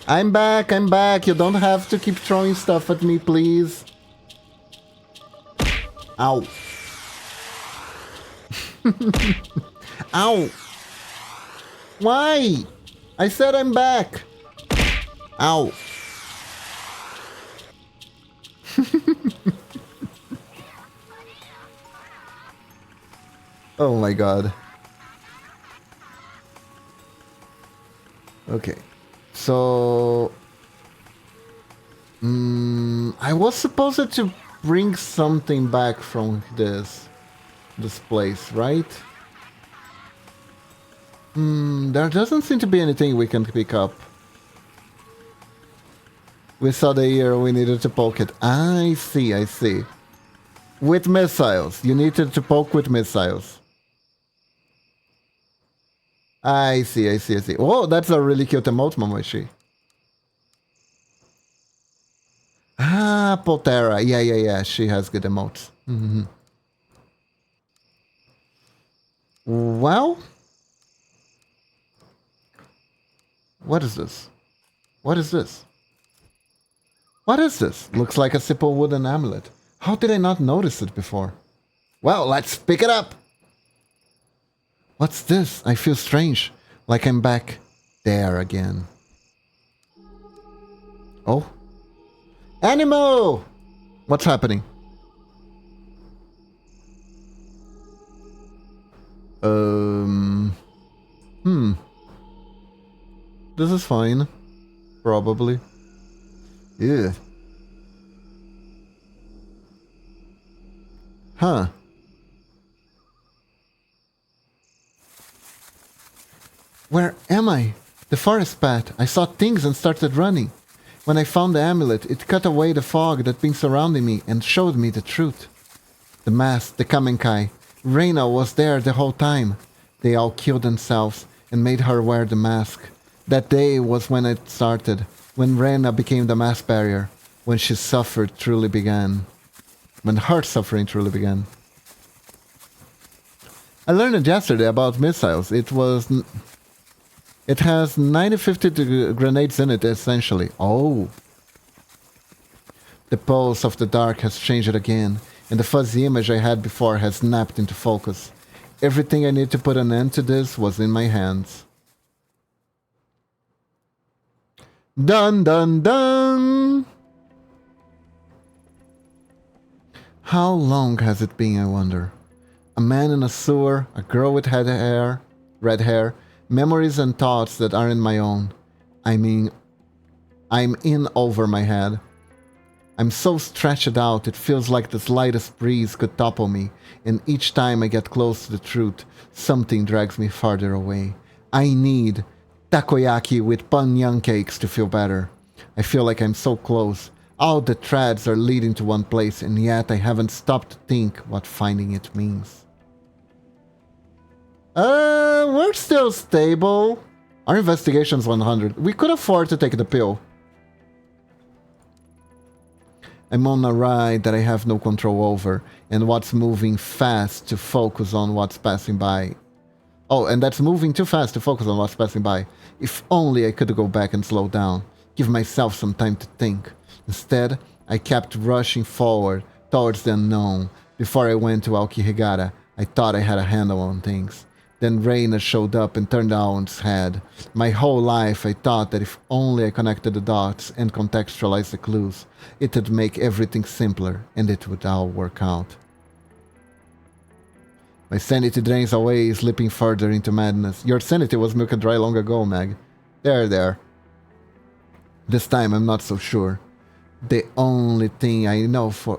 [SPEAKER 1] I'm back, I'm back. You don't have to keep throwing stuff at me, please. Ow. Ow. Why? I said I'm back. Ow. Oh my god. Okay. So... I was supposed to bring something back from this place, right? There doesn't seem to be anything we can pick up. We saw the ear, we needed to poke it. I see, I see. With missiles. You needed to poke with missiles. I see, I see, I see. Oh, that's a really cute emote, Momoshi. Ah, Poltera. Yeah, yeah, yeah. She has good emotes. Well, What is this? What is this? What is this? Looks like a simple wooden amulet. How did I not notice it before? Well, let's pick it up! What's this? I feel strange. Like I'm back there again. Oh? Animal! What's happening? This is fine. Probably. Yeah. Huh. Where am I? The forest path. I saw things and started running. When I found the amulet, it cut away the fog that been surrounding me and showed me the truth. The mask, the Kamenkai. Reina was there the whole time. They all killed themselves and made her wear the mask. That day was when it started, when Reina became the mass barrier, when she suffered truly began. When her suffering truly began. I learned it yesterday about missiles. It has 90-50 grenades in it, essentially. Oh. The pulse of the dark has changed again, and the fuzzy image I had before has snapped into focus. Everything I need to put an end to this was in my hands. Dun dun dun! How long has it been, I wonder? A man in a sewer, a girl with red hair, memories and thoughts that aren't my own. I mean, I'm in over my head. I'm so stretched out, it feels like the slightest breeze could topple me, and each time I get close to the truth, something drags me farther away. I need takoyaki with panyan cakes to feel better. I feel like I'm so close. All the threads are leading to one place, and yet I haven't stopped to think what finding it means. We're still stable. Our investigation's 100. We could afford to take the pill. I'm on a ride that I have no control over, and what's moving fast to focus on what's passing by. Oh, and that's moving too fast to focus on what's passing by. If only I could go back and slow down. Give myself some time to think. Instead, I kept rushing forward towards the unknown. Before I went to Aokigahara, I thought I had a handle on things. Then Reina showed up and turned on its head. My whole life I thought that if only I connected the dots and contextualized the clues, it would make everything simpler and it would all work out. My sanity drains away, slipping further into madness. Your sanity was milk dry long ago, Meg. There. This time I'm not so sure. The only thing I know for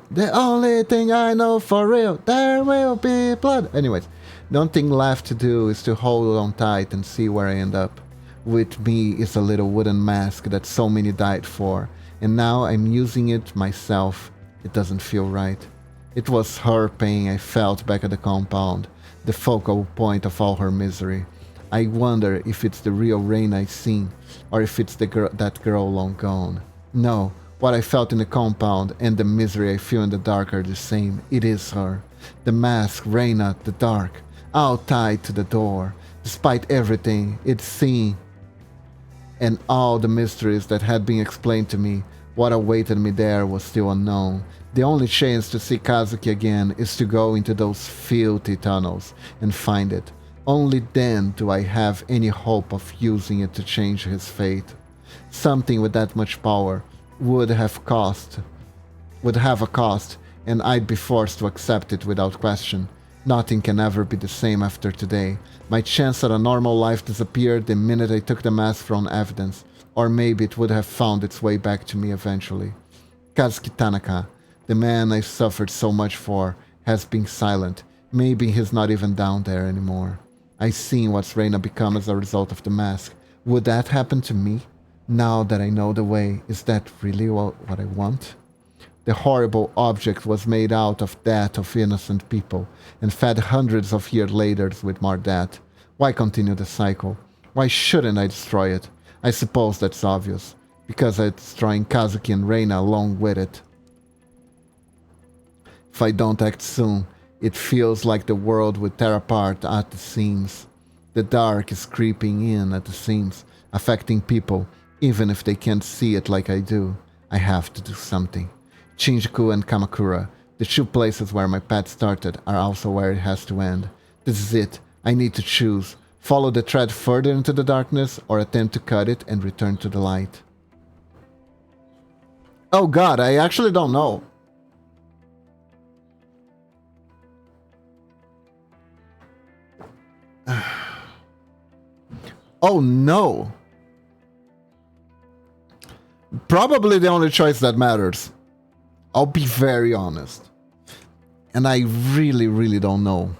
[SPEAKER 1] real, there will be blood. Anyways, the only thing left to do is to hold on tight and see where I end up. With me is a little wooden mask that so many died for, and now I'm using it myself. It doesn't feel right. It was her pain I felt back at the compound, the focal point of all her misery. I wonder if it's the real Reina I've seen, or if it's that girl long gone. No, what I felt in the compound and the misery I feel in the dark are the same. It is her. The mask, Reina, the dark, all tied to the door. Despite everything it's seen and all the mysteries that had been explained to me, what awaited me there was still unknown. The only chance to see Kazuki again is to go into those filthy tunnels and find it. Only then do I have any hope of using it to change his fate. Something with that much power would have a cost, and I'd be forced to accept it without question. Nothing can ever be the same after today. My chance at a normal life disappeared the minute I took the mask from evidence, or maybe it would have found its way back to me eventually. Kazuki Tanaka, the man I suffered so much for, has been silent. Maybe he's not even down there anymore. I've seen what's Reina become as a result of the mask. Would that happen to me? Now that I know the way, is that really what I want? The horrible object was made out of death of innocent people, and fed hundreds of years later with more death. Why continue the cycle? Why shouldn't I destroy it? I suppose that's obvious, because I'm destroying Kazuki and Reina along with it. If I don't act soon, it feels like the world will tear apart at the seams. The dark is creeping in at the seams. affecting people, even if they can't see it like I do. I have to do something. Shinjuku and Kamakura, the two places where my path started, are also where it has to end. This is it. I need to choose. Follow the thread further into the darkness, or attempt to cut it and return to the light. Oh god, I actually don't know. Oh no. Probably the only choice that matters. I'll be very honest. And I really, really don't know.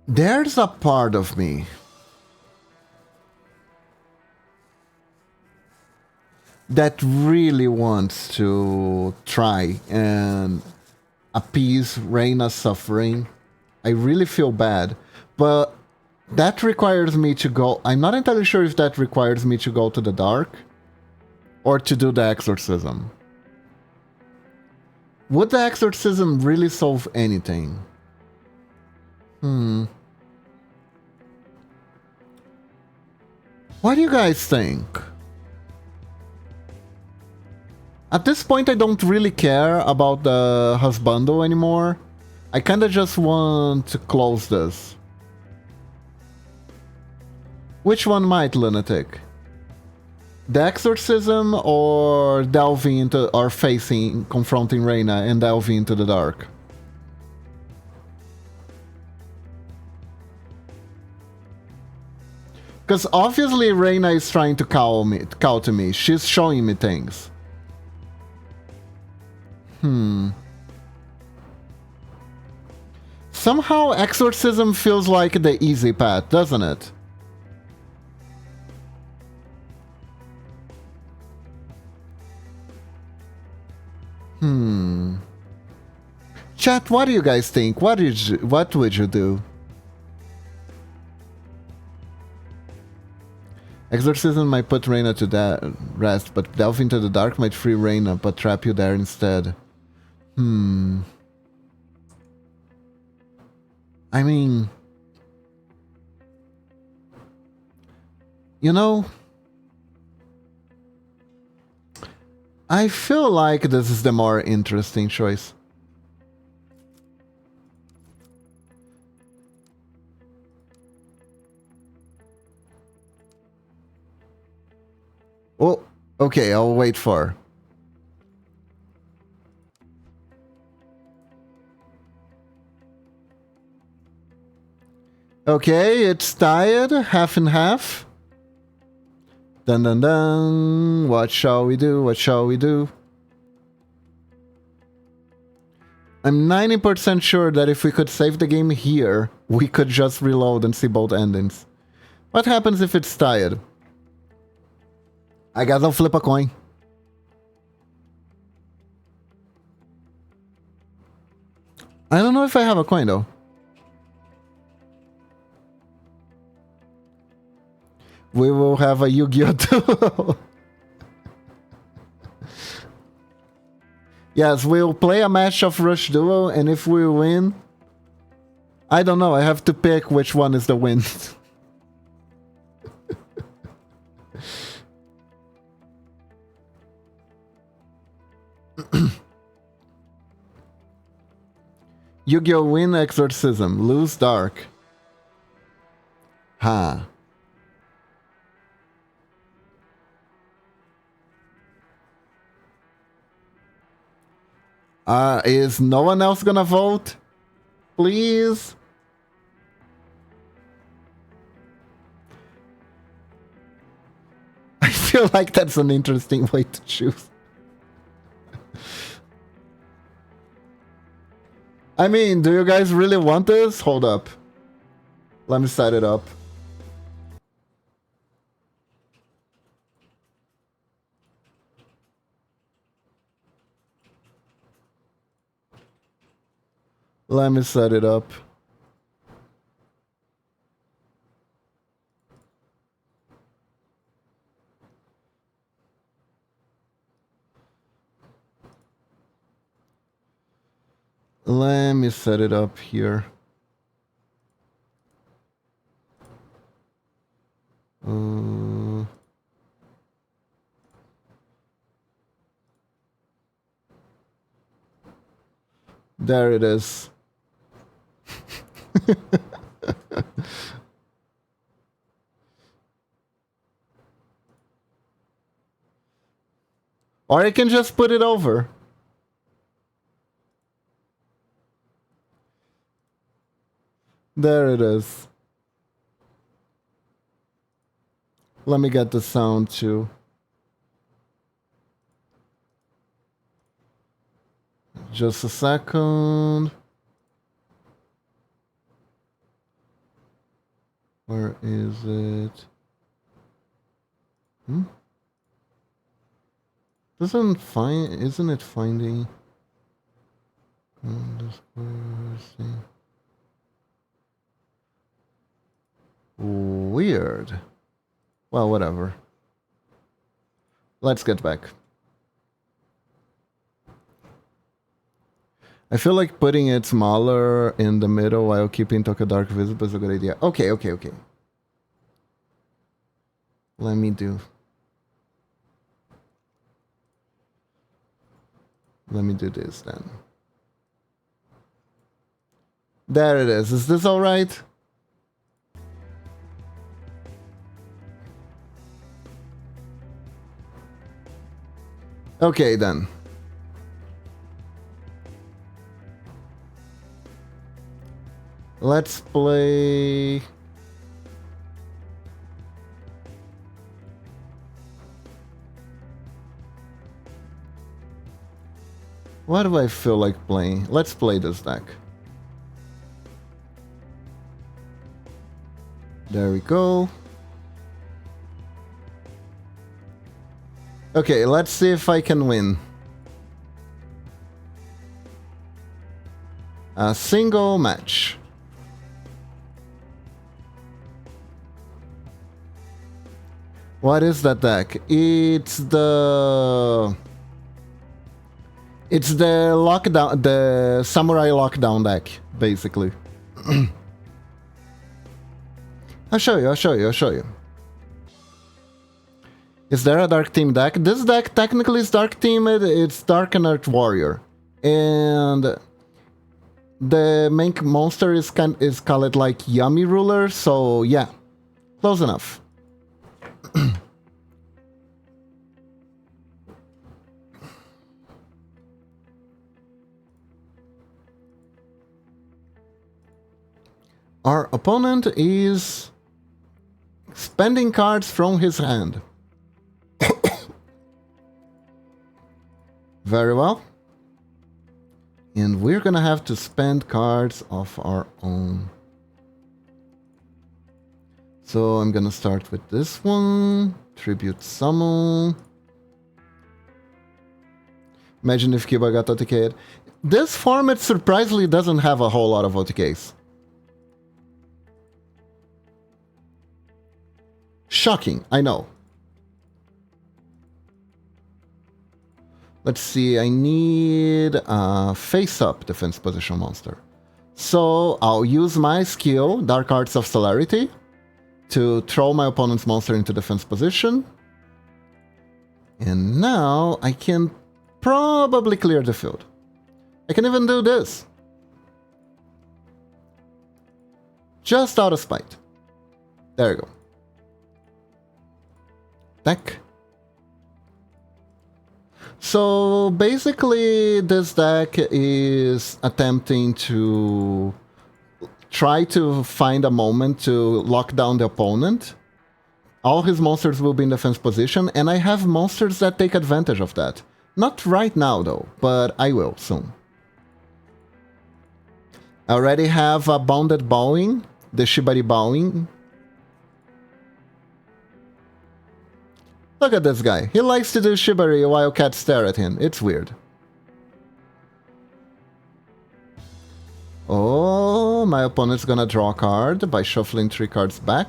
[SPEAKER 1] There's a part of me that really wants to try and appease Reina's suffering. I really feel bad, but that requires me to go... I'm not entirely sure if that requires me to go to the dark or to do the exorcism. Would the exorcism really solve anything? What do you guys think? At this point, I don't really care about the husbando anymore. I kinda just want to close this. Which one might, Lunatic? The exorcism or delving into, or facing, confronting Reina and delving into the dark? Because obviously Reina is trying to cow to me. She's showing me things. Somehow exorcism feels like the easy path, doesn't it? Chat, what do you guys think? What would you do? Exorcism might put Reina to rest, but delve into the dark might free Reina, but trap you there instead. I mean... You know... I feel like this is the more interesting choice. Oh, okay, I'll wait for. Okay, it's tied, half and half. Dun dun dun. What shall we do? What shall we do? I'm 90% sure that if we could save the game here, we could just reload and see both endings. What happens if it's tied? I guess I'll flip a coin. I don't know if I have a coin though. We will have a Yu-Gi-Oh! Duel. Yes, we'll play a match of Rush Duel, and if we win... I don't know, I have to pick which one is the win. Yu-Gi-Oh! Win Exorcism, lose Dark. Huh. Is no one else gonna vote? Please? I feel like that's an interesting way to choose. I mean, do you guys really want this? Hold up. Let me set it up. Let me set it up. Let me set it up here. There it is. Or I can just put it over. There it is. Let me get the sound too. Just a second. Where is it? Isn't it finding? Weird. Well, whatever. Let's get back. I feel like putting it smaller in the middle while keeping Tokyo Dark visible is a good idea. Okay. Let me do this then. There it is. Is this all right? Okay, then. Let's play... What do I feel like playing? Let's play this deck. There we go. Okay, let's see if I can win. A single match. What is that deck? It's the lockdown, the samurai lockdown deck, basically. I'll show you. Is there a dark team deck? This deck technically is dark team. It's Dark and Earth Warrior, and the main monster is called like Yummy Ruler. So yeah, close enough. Our opponent is spending cards from his hand. Very well. And we're gonna have to spend cards of our own. So I'm gonna start with this one. Tribute Summon. Imagine if Kiba got OTK'd. This format surprisingly doesn't have a whole lot of OTKs. Shocking, I know. Let's see, I need a face-up defense position monster. So I'll use my skill, Dark Arts of Celerity, to throw my opponent's monster into defense position. And now I can probably clear the field. I can even do this. Just out of spite. There you go. Deck. So basically this deck is attempting to try to find a moment to lock down the opponent. All his monsters will be in defense position, and I have monsters that take advantage of that. Not right now though, but I will soon. I already have a Bounded Bowing, the Shibari Bowing. Look at this guy. He likes to do Shibari while cats stare at him. It's weird. Oh, my opponent's gonna draw a card by shuffling 3 cards back.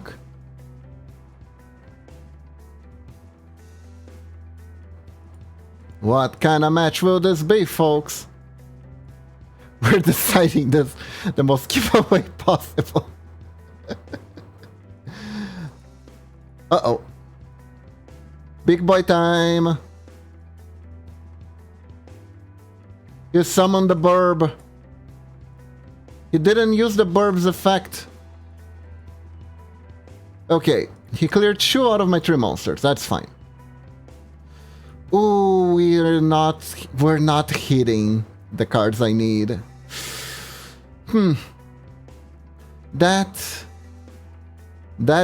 [SPEAKER 1] What kind of match will this be, folks? We're deciding this the most giveaway possible. Uh-oh. Big boy time. You summoned the burb. He didn't use the burb's effect. Okay, he cleared 2 out of my 3 monsters. That's fine. Ooh, we're not hitting the cards I need. That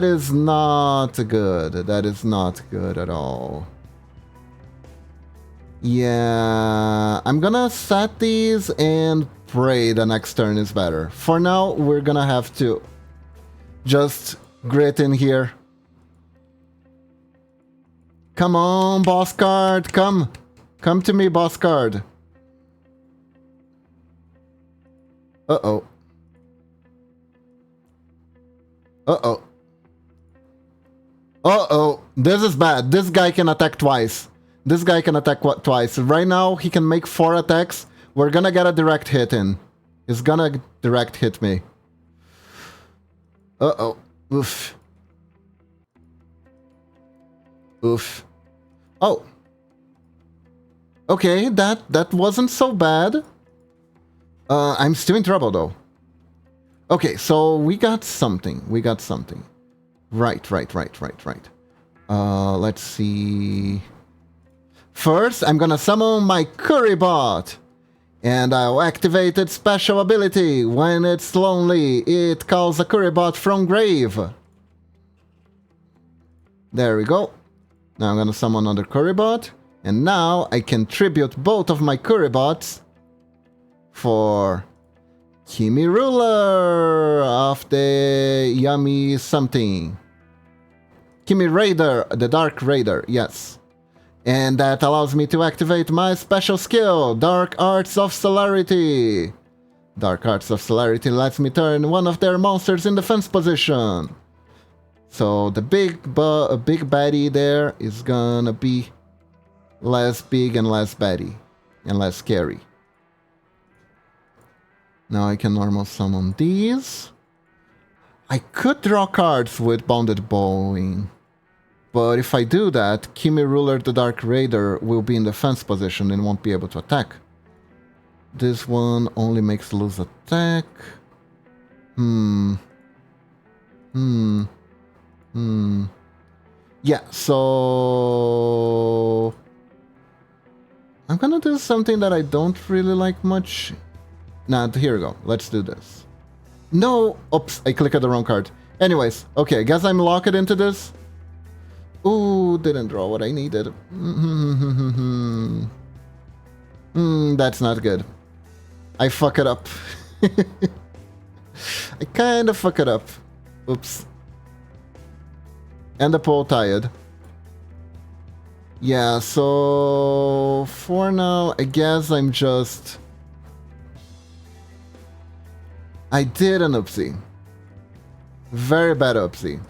[SPEAKER 1] is not good. That is not good at all. Yeah, I'm gonna set these and pray the next turn is better. For now, we're gonna have to just grit in here. Come on, boss card, come. Come to me, boss card. Uh-oh. Uh-oh. Uh-oh. This is bad. This guy can attack twice. This guy can attack twice. Right now, he can make 4 attacks. We're gonna get a direct hit in. He's gonna direct hit me. Uh-oh. Oof. Oof. Oh. Okay, that wasn't so bad. I'm still in trouble, though. Okay, so we got something. We got something. Right. Let's see. First, I'm gonna summon my Curry Bot. And I'll activate its special ability. When it's lonely, it calls a Curry Bot from grave. There we go. Now I'm gonna summon another Curry Bot. And now I can tribute both of my Curry Bots for Kimi Ruler of the Yummy something. Kimi Raider, the Dark Raider, yes. And that allows me to activate my special skill, Dark Arts of Celerity. Dark Arts of Celerity lets me turn one of their monsters in defense position. So the big baddie there is gonna be less big and less baddie. And less scary. Now I can normal summon these. I could draw cards with Bounded Bowing. But if I do that, Kimi Ruler the Dark Raider will be in defense position and won't be able to attack. This one only makes lose attack. Yeah, so I'm gonna do something that I don't really like much. Nah, here we go. Let's do this. No! Oops, I clicked the wrong card. Anyways, okay, guess I'm locked into this. Ooh, didn't draw what I needed. That's not good. I fuck it up. I kind of fuck it up. Oops. And the pole tied. Yeah, so for now, I guess I'm just... I did an oopsie. Very bad oopsie.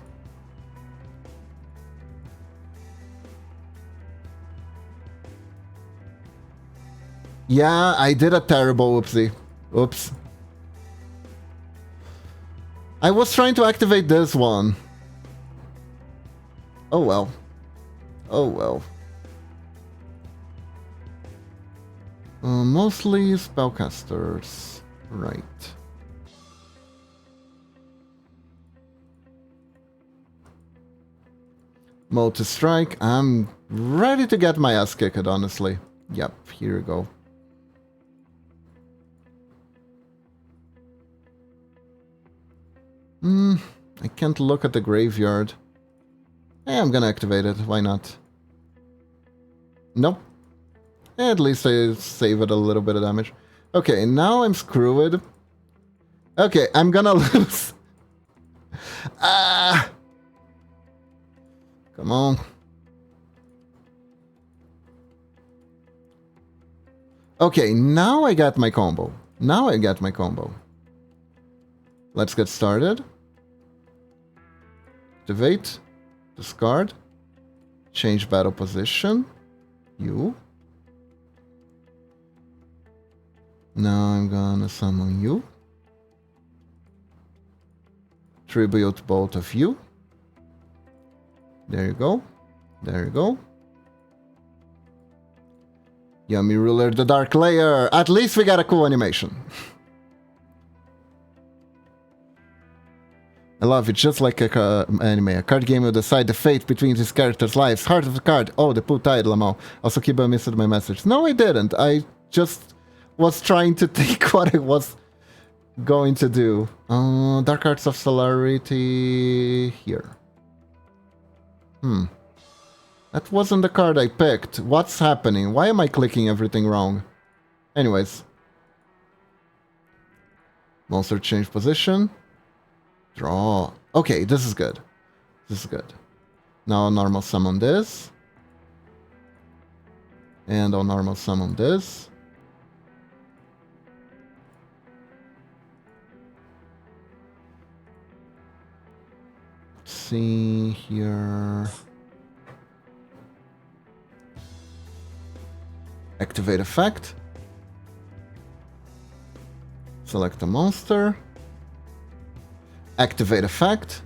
[SPEAKER 1] Yeah, I did a terrible oopsie. Oops. I was trying to activate this one. Oh well. Oh well. Mostly spellcasters. Right. Multi-strike. I'm ready to get my ass kicked, honestly. Yep, here we go. I can't look at the graveyard. Hey, I'm gonna activate it. Why not? Nope. At least I save it a little bit of damage. Okay, now I'm screwed. Okay, I'm gonna lose. Ah! Come on. Okay, now I got my combo. Now I got my combo. Let's get started. Activate. Discard. Change battle position. You. Now I'm gonna summon you. Tribute both of you. There you go. There you go. Yummy Ruler, the Dark Layer. At least we got a cool animation. I love it, just like a anime. A card game will decide the fate between these characters' lives. Heart of the card. Oh, the pull tied, Lamau. Also, Kiba missed my message. No, I didn't. I just was trying to think what I was going to do. Dark Arts of Celerity here. That wasn't the card I picked. What's happening? Why am I clicking everything wrong? Anyways. Monster change position. Draw. Okay, this is good. This is good. Now I'll normal summon this. And I'll normal summon this. Let's see here. Activate effect. Select a monster. Activate effect.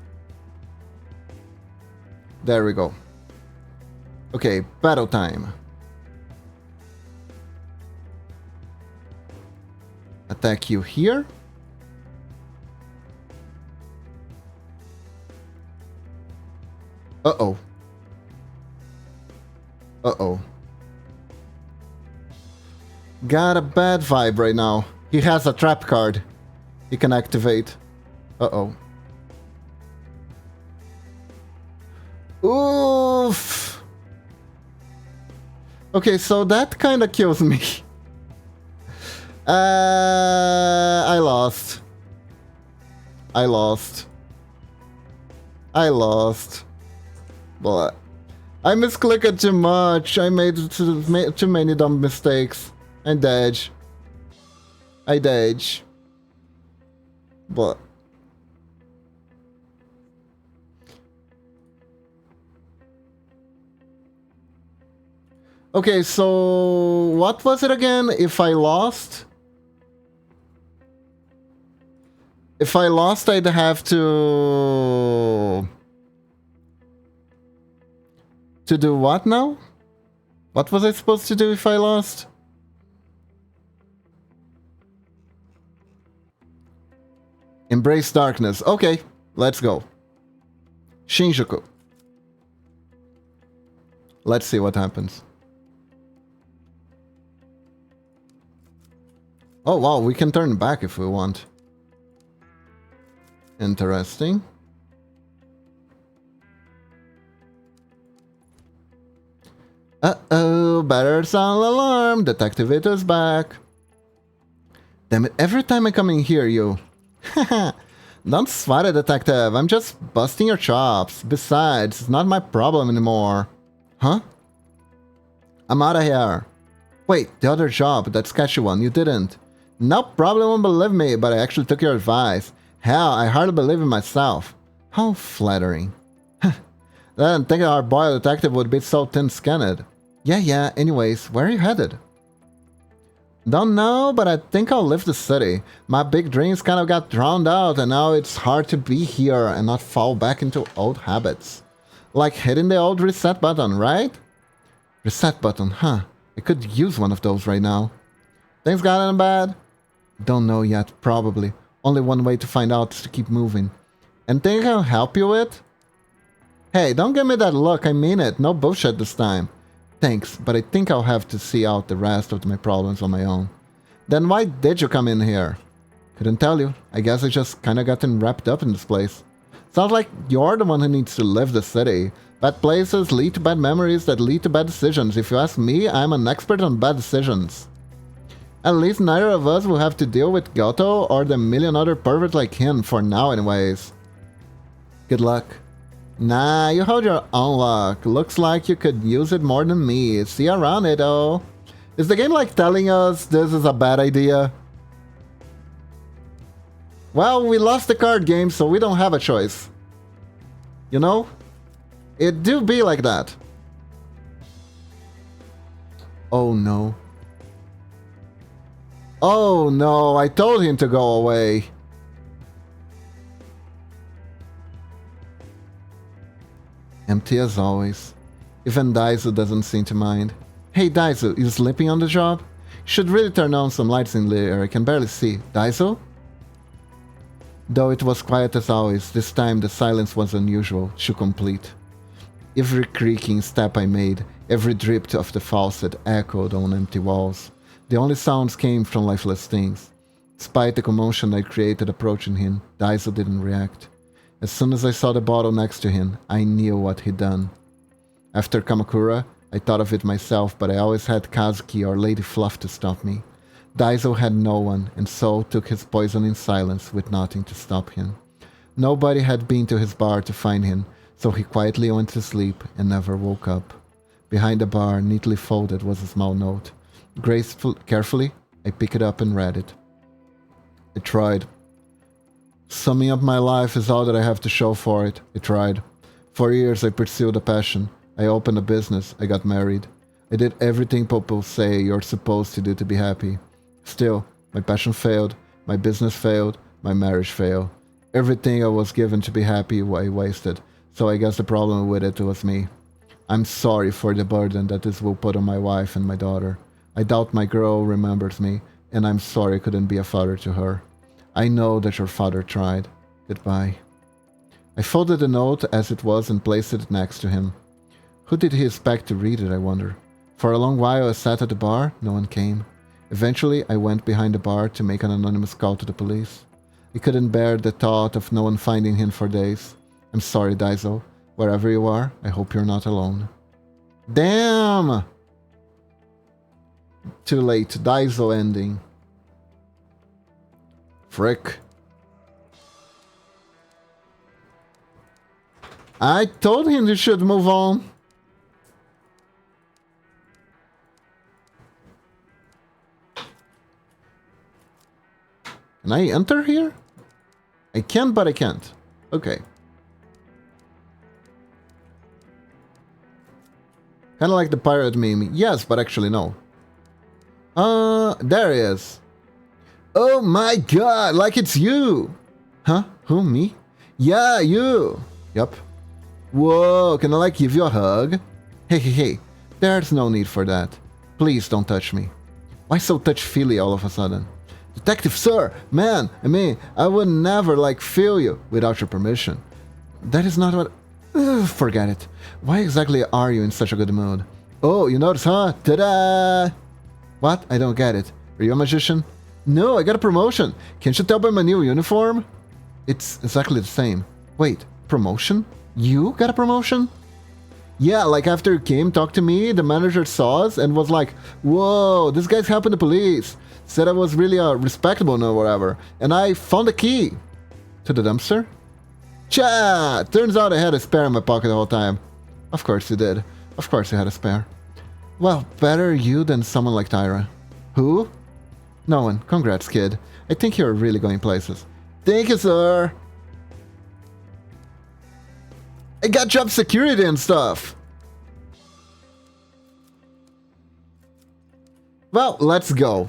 [SPEAKER 1] There we go. Okay, battle time. Attack you here. Uh-oh. Uh-oh. Got a bad vibe right now. He has a trap card he can activate. Uh-oh. Oof. Okay, so that kind of kills me. I lost. I lost. I lost. But I misclicked too much. I made too many dumb mistakes. I dead. I dead. But okay, so what was it again? If I lost? If I lost, I'd have to do what now? What was I supposed to do if I lost? Embrace darkness. Okay, let's go. Shinjuku. Let's see what happens. Oh wow, we can turn back if we want. Interesting. Uh-oh, better sound alarm. Detective It is back. Damn it, every time I come in here, you... Don't sweat it, detective. I'm just busting your chops. Besides, it's not my problem anymore. Huh? I'm out of here. Wait, the other job, that sketchy one, you didn't. Nope, probably won't believe me, but I actually took your advice. Hell, I hardly believe in myself. How flattering. Didn't think our boy detective would be so thin-skinned. Yeah, anyways, where are you headed? Don't know, but I think I'll leave the city. My big dreams kind of got drowned out, and now it's hard to be here and not fall back into old habits. Like hitting the old reset button, right? Reset button, huh? I could use one of those right now. Things gotten bad? Don't know yet, probably. Only one way to find out is to keep moving. And think I'll help you with? Hey, don't give me that look, I mean it. No bullshit this time. Thanks, but I think I'll have to see out the rest of my problems on my own. Then why did you come in here? Couldn't tell you. I guess I just kinda gotten wrapped up in this place. Sounds like you're the one who needs to leave the city. Bad places lead to bad memories that lead to bad decisions. If you ask me, I'm an expert on bad decisions. At least neither of us will have to deal with Goto or the million other perverts like him for now anyways. Good luck. Nah, you hold your own luck. Looks like you could use it more than me. See you around it, oh. Is the game like telling us this is a bad idea? Well, we lost the card game, so we don't have a choice. You know? It do be like that. Oh no. Oh no, I told him to go away. Empty as always. Even Daiso doesn't seem to mind. Hey Daiso, you sleeping on the job? You should really turn on some lights in there, I can barely see. Daiso? Though it was quiet as always, this time the silence was unusual, too complete. Every creaking step I made, every drip of the faucet echoed on empty walls. The only sounds came from lifeless things. Despite the commotion I created approaching him, Daiso didn't react. As soon as I saw the bottle next to him, I knew what he'd done. After Kamakura, I thought of it myself, but I always had Kazuki or Lady Fluff to stop me. Daiso had no one, and so took his poison in silence with nothing to stop him. Nobody had been to his bar to find him, so he quietly went to sleep and never woke up. Behind the bar, neatly folded, was a small note. Carefully, I picked it up and read it. I tried. Summing up my life is all that I have to show for it. I tried. For years I pursued a passion. I opened a business. I got married. I did everything people say you're supposed to do to be happy. Still, my passion failed, my business failed, my marriage failed. Everything I was given to be happy I wasted, so I guess the problem with it was me. I'm sorry for the burden that this will put on my wife and my daughter. I doubt my girl remembers me, and I'm sorry I couldn't be a father to her. I know that your father tried. Goodbye. I folded the note as it was and placed it next to him. Who did he expect to read it, I wonder? For a long while I sat at the bar, no one came. Eventually, I went behind the bar to make an anonymous call to the police. I couldn't bear the thought of no one finding him for days. I'm sorry, Daiso. Wherever you are, I hope you're not alone. Damn! Too late. Daiso ending. Frick. I told him he should move on. Can I enter here? I can, but I can't. Okay. Kind of like the pirate meme. Yes, but actually no. There he is. Oh my god, like it's you! Huh? Who, me? Yeah, you! Yup. Whoa, can I like give you a hug? Hey, there's no need for that. Please don't touch me. Why so touch-feely all of a sudden? Detective sir, man, I would never like feel you without your permission. That is not what... Ugh, forget it. Why exactly are you in such a good mood? Oh, you notice, huh? Ta-da! What? I don't get it. Are you a magician? No, I got a promotion. Can't you tell by my new uniform? It's exactly the same. Wait, promotion? You got a promotion? Yeah, like after you came, talked to me, the manager saw us and was like, whoa, this guy's helping the police. Said I was really respectable or whatever. And I found the key. To the dumpster? Cha! Turns out I had a spare in my pocket the whole time. Of course you did. Of course you had a spare. Well, better you than someone like Tyra. Who? No one. Congrats, kid. I think you're really going places. Thank you, sir. I got job security and stuff. Well, let's go.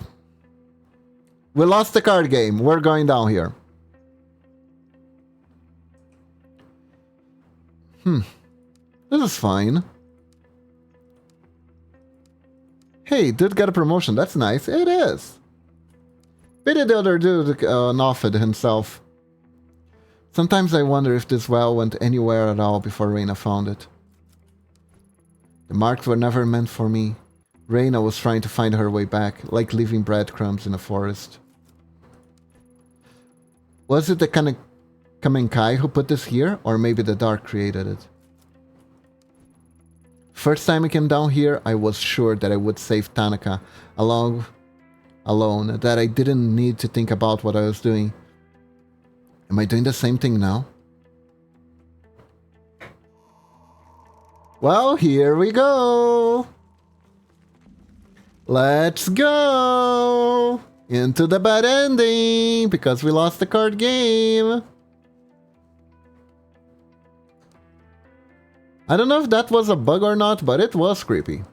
[SPEAKER 1] We lost the card game. We're going down here. This is fine. Hey, dude got a promotion. That's nice. It is. Pity the other dude offed himself. Sometimes I wonder if this well went anywhere at all before Reina found it. The marks were never meant for me. Reina was trying to find her way back, like leaving breadcrumbs in a forest. Was it the Kamenkai who put this here, or maybe the dark created it? First time I came down here, I was sure that I would save Tanaka alone, that I didn't need to think about what I was doing. Am I doing the same thing now? Well, here we go! Let's go! Into the bad ending, because we lost the card game! I don't know if that was a bug or not, but it was creepy.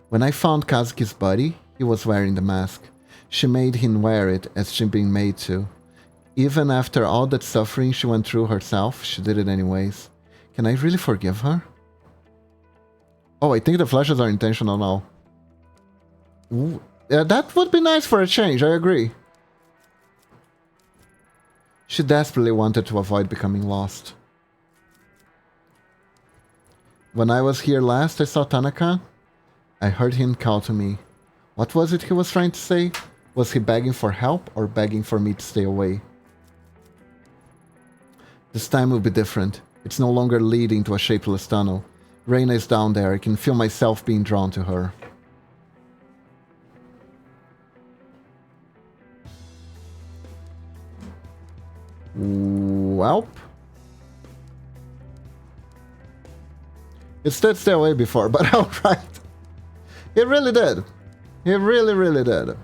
[SPEAKER 1] When I found Kazuki's body, He was wearing the mask. She made him wear it as she'd been made to. Even after all that suffering she went through herself, she did it anyways. Can I really forgive her? Oh, I think the flashes are intentional now. Ooh, yeah, that would be nice for a change, I agree. She desperately wanted to avoid becoming lost. When I was here last, I saw Tanaka. I heard him call to me. What was it he was trying to say? Was he begging for help or begging for me to stay away? This time will be different. It's no longer leading to a shapeless tunnel. Reina is down there. I can feel myself being drawn to her. Welp. It did stay away before, but alright. It really did. It really, really did.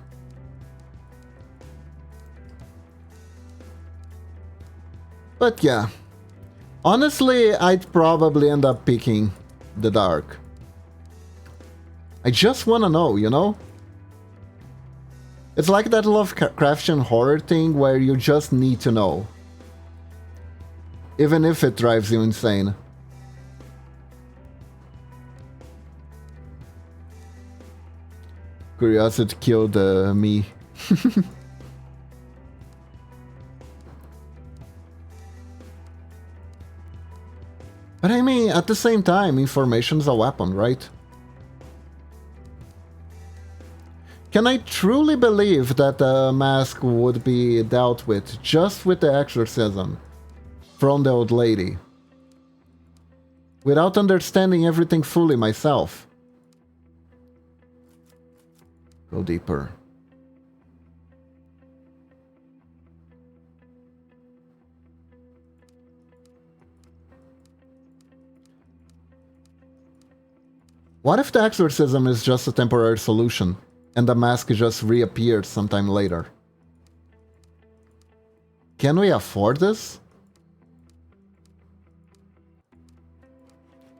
[SPEAKER 1] But yeah. Honestly, I'd probably end up picking the dark. I just wanna know, you know? It's like that Lovecraftian horror thing where you just need to know. Even if it drives you insane. Curiosity killed me. But I mean, at the same time, information's a weapon, right? Can I truly believe that the mask would be dealt with just with the exorcism from the old lady? Without understanding everything fully myself? Go deeper. What if the exorcism is just a temporary solution, and the mask just reappeared sometime later? Can we afford this?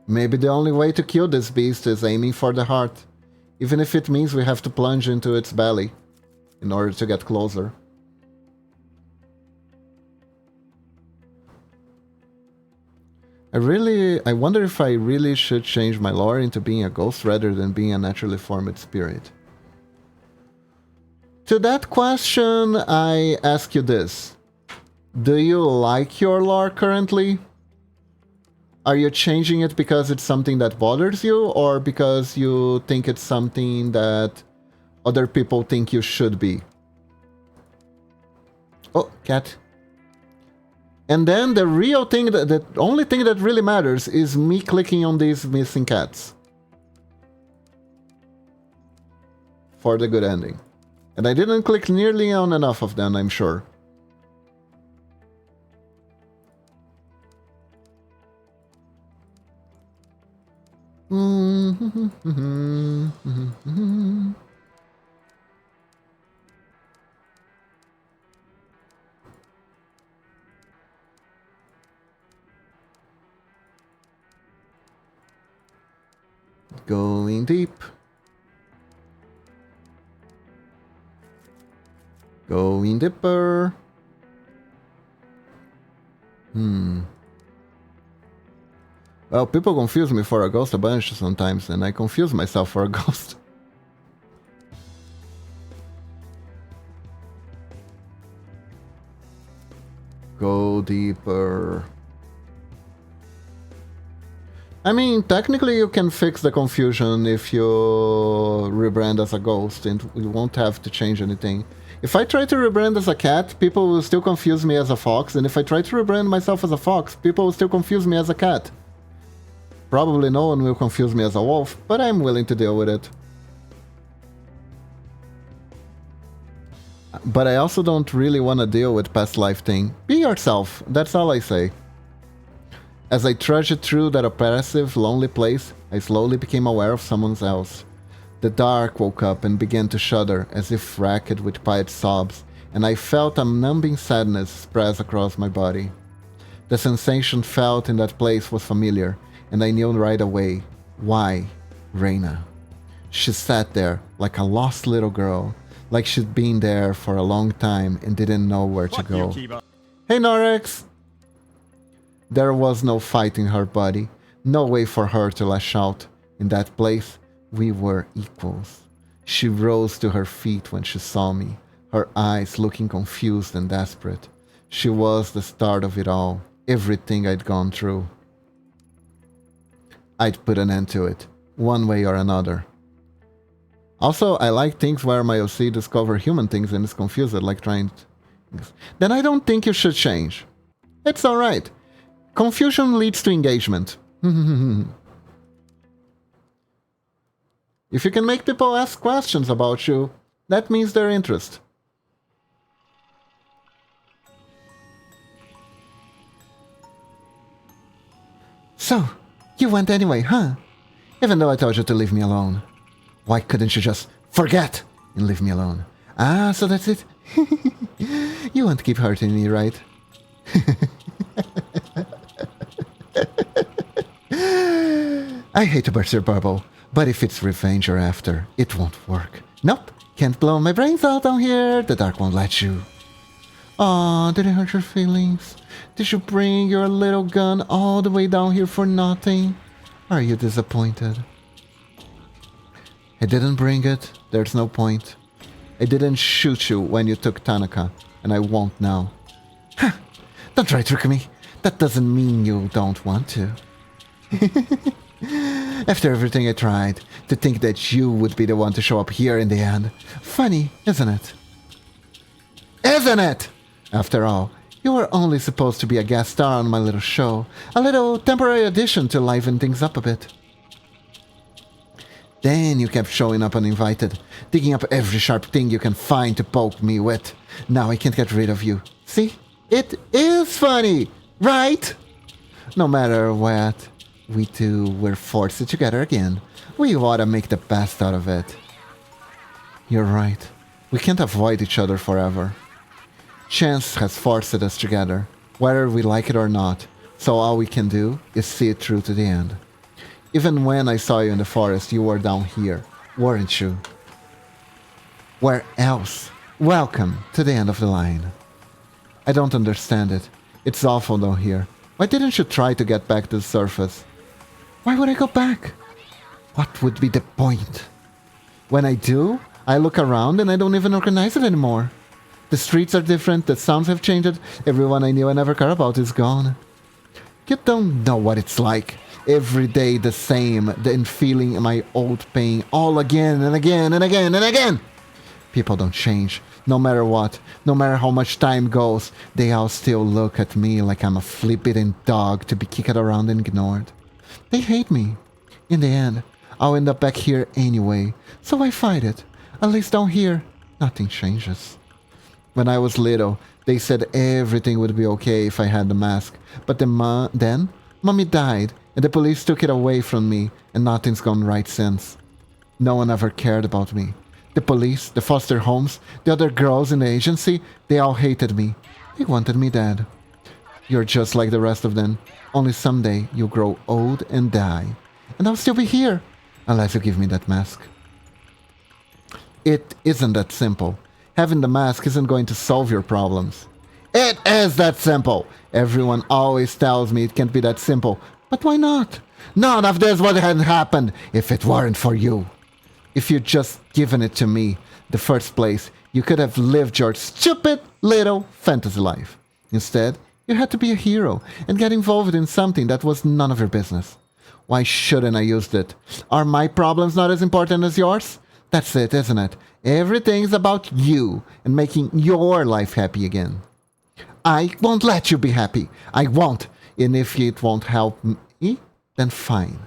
[SPEAKER 1] Maybe the only way to kill this beast is aiming for the heart, even if it means we have to plunge into its belly in order to get closer. I wonder if I really should change my lore into being a ghost rather than being a naturally formed spirit. To that question, I ask you this. Do you like your lore currently? Are you changing it because it's something that bothers you, or because you think it's something that other people think you should be? Oh, cat. And then the real thing, the only thing that really matters is me clicking on these missing cats. For the good ending. And I didn't click nearly on enough of them, I'm sure. Going deep. Going deeper. Well, people confuse me for a ghost a bunch sometimes, and I confuse myself for a ghost. Go deeper. I mean, technically you can fix the confusion if you rebrand as a ghost, and you won't have to change anything. If I try to rebrand as a cat, people will still confuse me as a fox, and if I try to rebrand myself as a fox, people will still confuse me as a cat. Probably no one will confuse me as a wolf, but I'm willing to deal with it. But I also don't really want to deal with past life thing. Be yourself, that's all I say. As I trudged through that oppressive, lonely place, I slowly became aware of someone else. The dark woke up and began to shudder, as if racked with quiet sobs, and I felt a numbing sadness spread across my body. The sensation felt in that place was familiar, and I knew right away. Why? Reina. She sat there like a lost little girl, like she'd been there for a long time and didn't know where to go. Hey, Norex! There was no fight in her body, no way for her to lash out. In that place, we were equals. She rose to her feet when she saw me, her eyes looking confused and desperate. She was the start of it all, everything I'd gone through. I'd put an end to it, one way or another. Also, I like things where my OC discover human things and is confused, like trying to... Then I don't think you should change. It's alright. Confusion leads to engagement. If you can make people ask questions about you, that means their interest. So, you went anyway, huh? Even though I told you to leave me alone. Why couldn't you just forget and leave me alone? Ah, so that's it. You won't keep hurting me, right? I hate to burst your bubble, but if it's revenge you're after, it won't work. Nope, can't blow my brains out down here. The dark won't let you. Aw, did it hurt your feelings? Did you bring your little gun all the way down here for nothing? Are you disappointed? I didn't bring it. There's no point. I didn't shoot you when you took Tanaka, and I won't now. Ha! Don't try to trick me. That doesn't mean you don't want to. After everything I tried, to think that you would be the one to show up here in the end. Funny, isn't it? Isn't it? After all, you were only supposed to be a guest star on my little show. A little temporary addition to liven things up a bit. Then you kept showing up uninvited, digging up every sharp thing you can find to poke me with. Now I can't get rid of you. See? It is funny, right? No matter what, we two were forced together again. We ought to make the best out of it. You're right. We can't avoid each other forever. Chance has forced us together, whether we like it or not, so all we can do is see it through to the end. Even when I saw you in the forest, you were down here, weren't you? Where else? Welcome to the end of the line. I don't understand it. It's awful down here. Why didn't you try to get back to the surface? Why would I go back? What would be the point? When I do, I look around and I don't even recognize it anymore. The streets are different, the sounds have changed, everyone I knew and never cared about is gone. You don't know what it's like. Every day the same, then feeling my old pain all again and again and again and again. People don't change. No matter what, no matter how much time goes, they all still look at me like I'm a flea-bitten dog to be kicked around and ignored. They hate me. In the end, I'll end up back here anyway, so I fight it. At least down here, nothing changes. When I was little, they said everything would be okay if I had the mask, but then Mommy died, and the police took it away from me, and nothing's gone right since. No one ever cared about me. The police, the foster homes, the other girls in the agency, they all hated me. They wanted me dead. You're just like the rest of them, only someday you'll grow old and die. And I'll still be here, unless you give me that mask. It isn't that simple. Having the mask isn't going to solve your problems. It is that simple! Everyone always tells me it can't be that simple. But why not? None of this would have happened if it weren't for you. If you'd just given it to me, the first place, you could have lived your stupid little fantasy life. Instead, you had to be a hero and get involved in something that was none of your business. Why shouldn't I use it? Are my problems not as important as yours? That's it, isn't it? Everything's about you and making your life happy again. I won't let you be happy. I won't. And if it won't help me, then fine.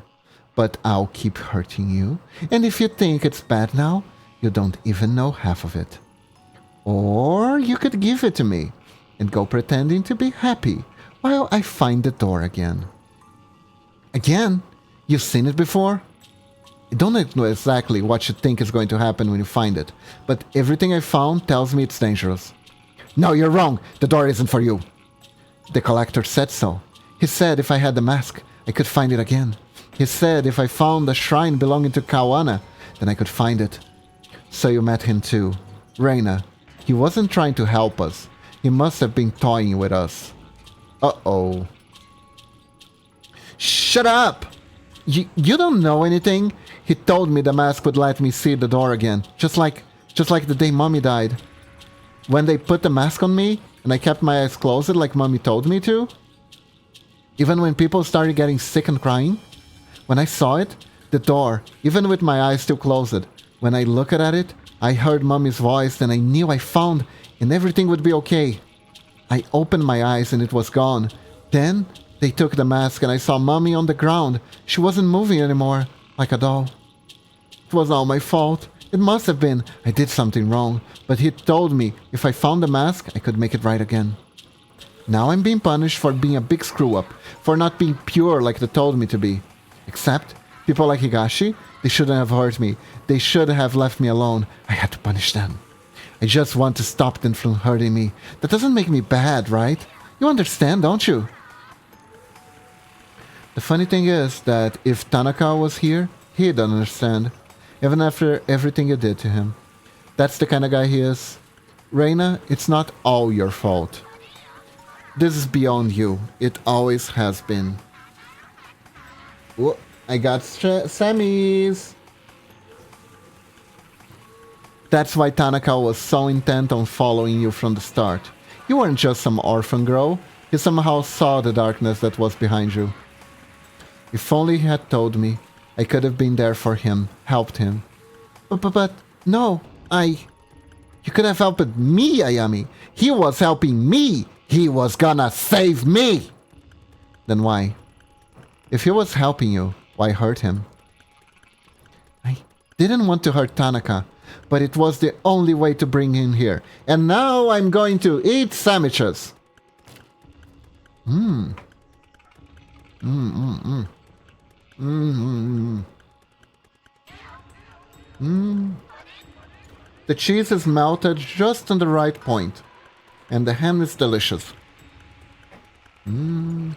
[SPEAKER 1] But I'll keep hurting you. And if you think it's bad now, you don't even know half of it. Or you could give it to me and go pretending to be happy while I find the door again. Again? You've seen it before? I don't know exactly what you think is going to happen when you find it, but everything I found tells me it's dangerous. No, you're wrong. The door isn't for you. The collector said so. He said if I had the mask, I could find it again. He said if I found a shrine belonging to Kawana, then I could find it. So you met him too. Reina. He wasn't trying to help us. He must have been toying with us. Uh-oh. Shut up! You don't know anything? He told me the mask would let me see the door again. Just like the day Mommy died. When they put the mask on me, and I kept my eyes closed like Mommy told me to. Even when people started getting sick and crying. When I saw it, the door, even with my eyes still closed, when I looked at it, I heard Mommy's voice and I knew I found and everything would be okay. I opened my eyes and it was gone. Then they took the mask and I saw Mommy on the ground. She wasn't moving anymore, like a doll. It was all my fault. It must have been. I did something wrong, but he told me if I found the mask, I could make it right again. Now I'm being punished for being a big screw-up, for not being pure like they told me to be. Except, people like Higashi, they shouldn't have hurt me. They should have left me alone. I had to punish them. I just want to stop them from hurting me. That doesn't make me bad, right? You understand, don't you? The funny thing is that if Tanaka was here, he'd understand. Even after everything you did to him. That's the kind of guy he is. Reina, it's not all your fault. This is beyond you. It always has been. Whoa, I got Sammy's. That's why Tanaka was so intent on following you from the start. You weren't just some orphan girl. He somehow saw the darkness that was behind you. If only he had told me, I could have been there for him, helped him. But no, You could have helped me, Ayami. He was helping me. He was gonna save me. Then why? If he was helping you, why hurt him? I didn't want to hurt Tanaka, but it was the only way to bring him here. And now I'm going to eat sandwiches. The cheese is melted just on the right point, and the ham is delicious. And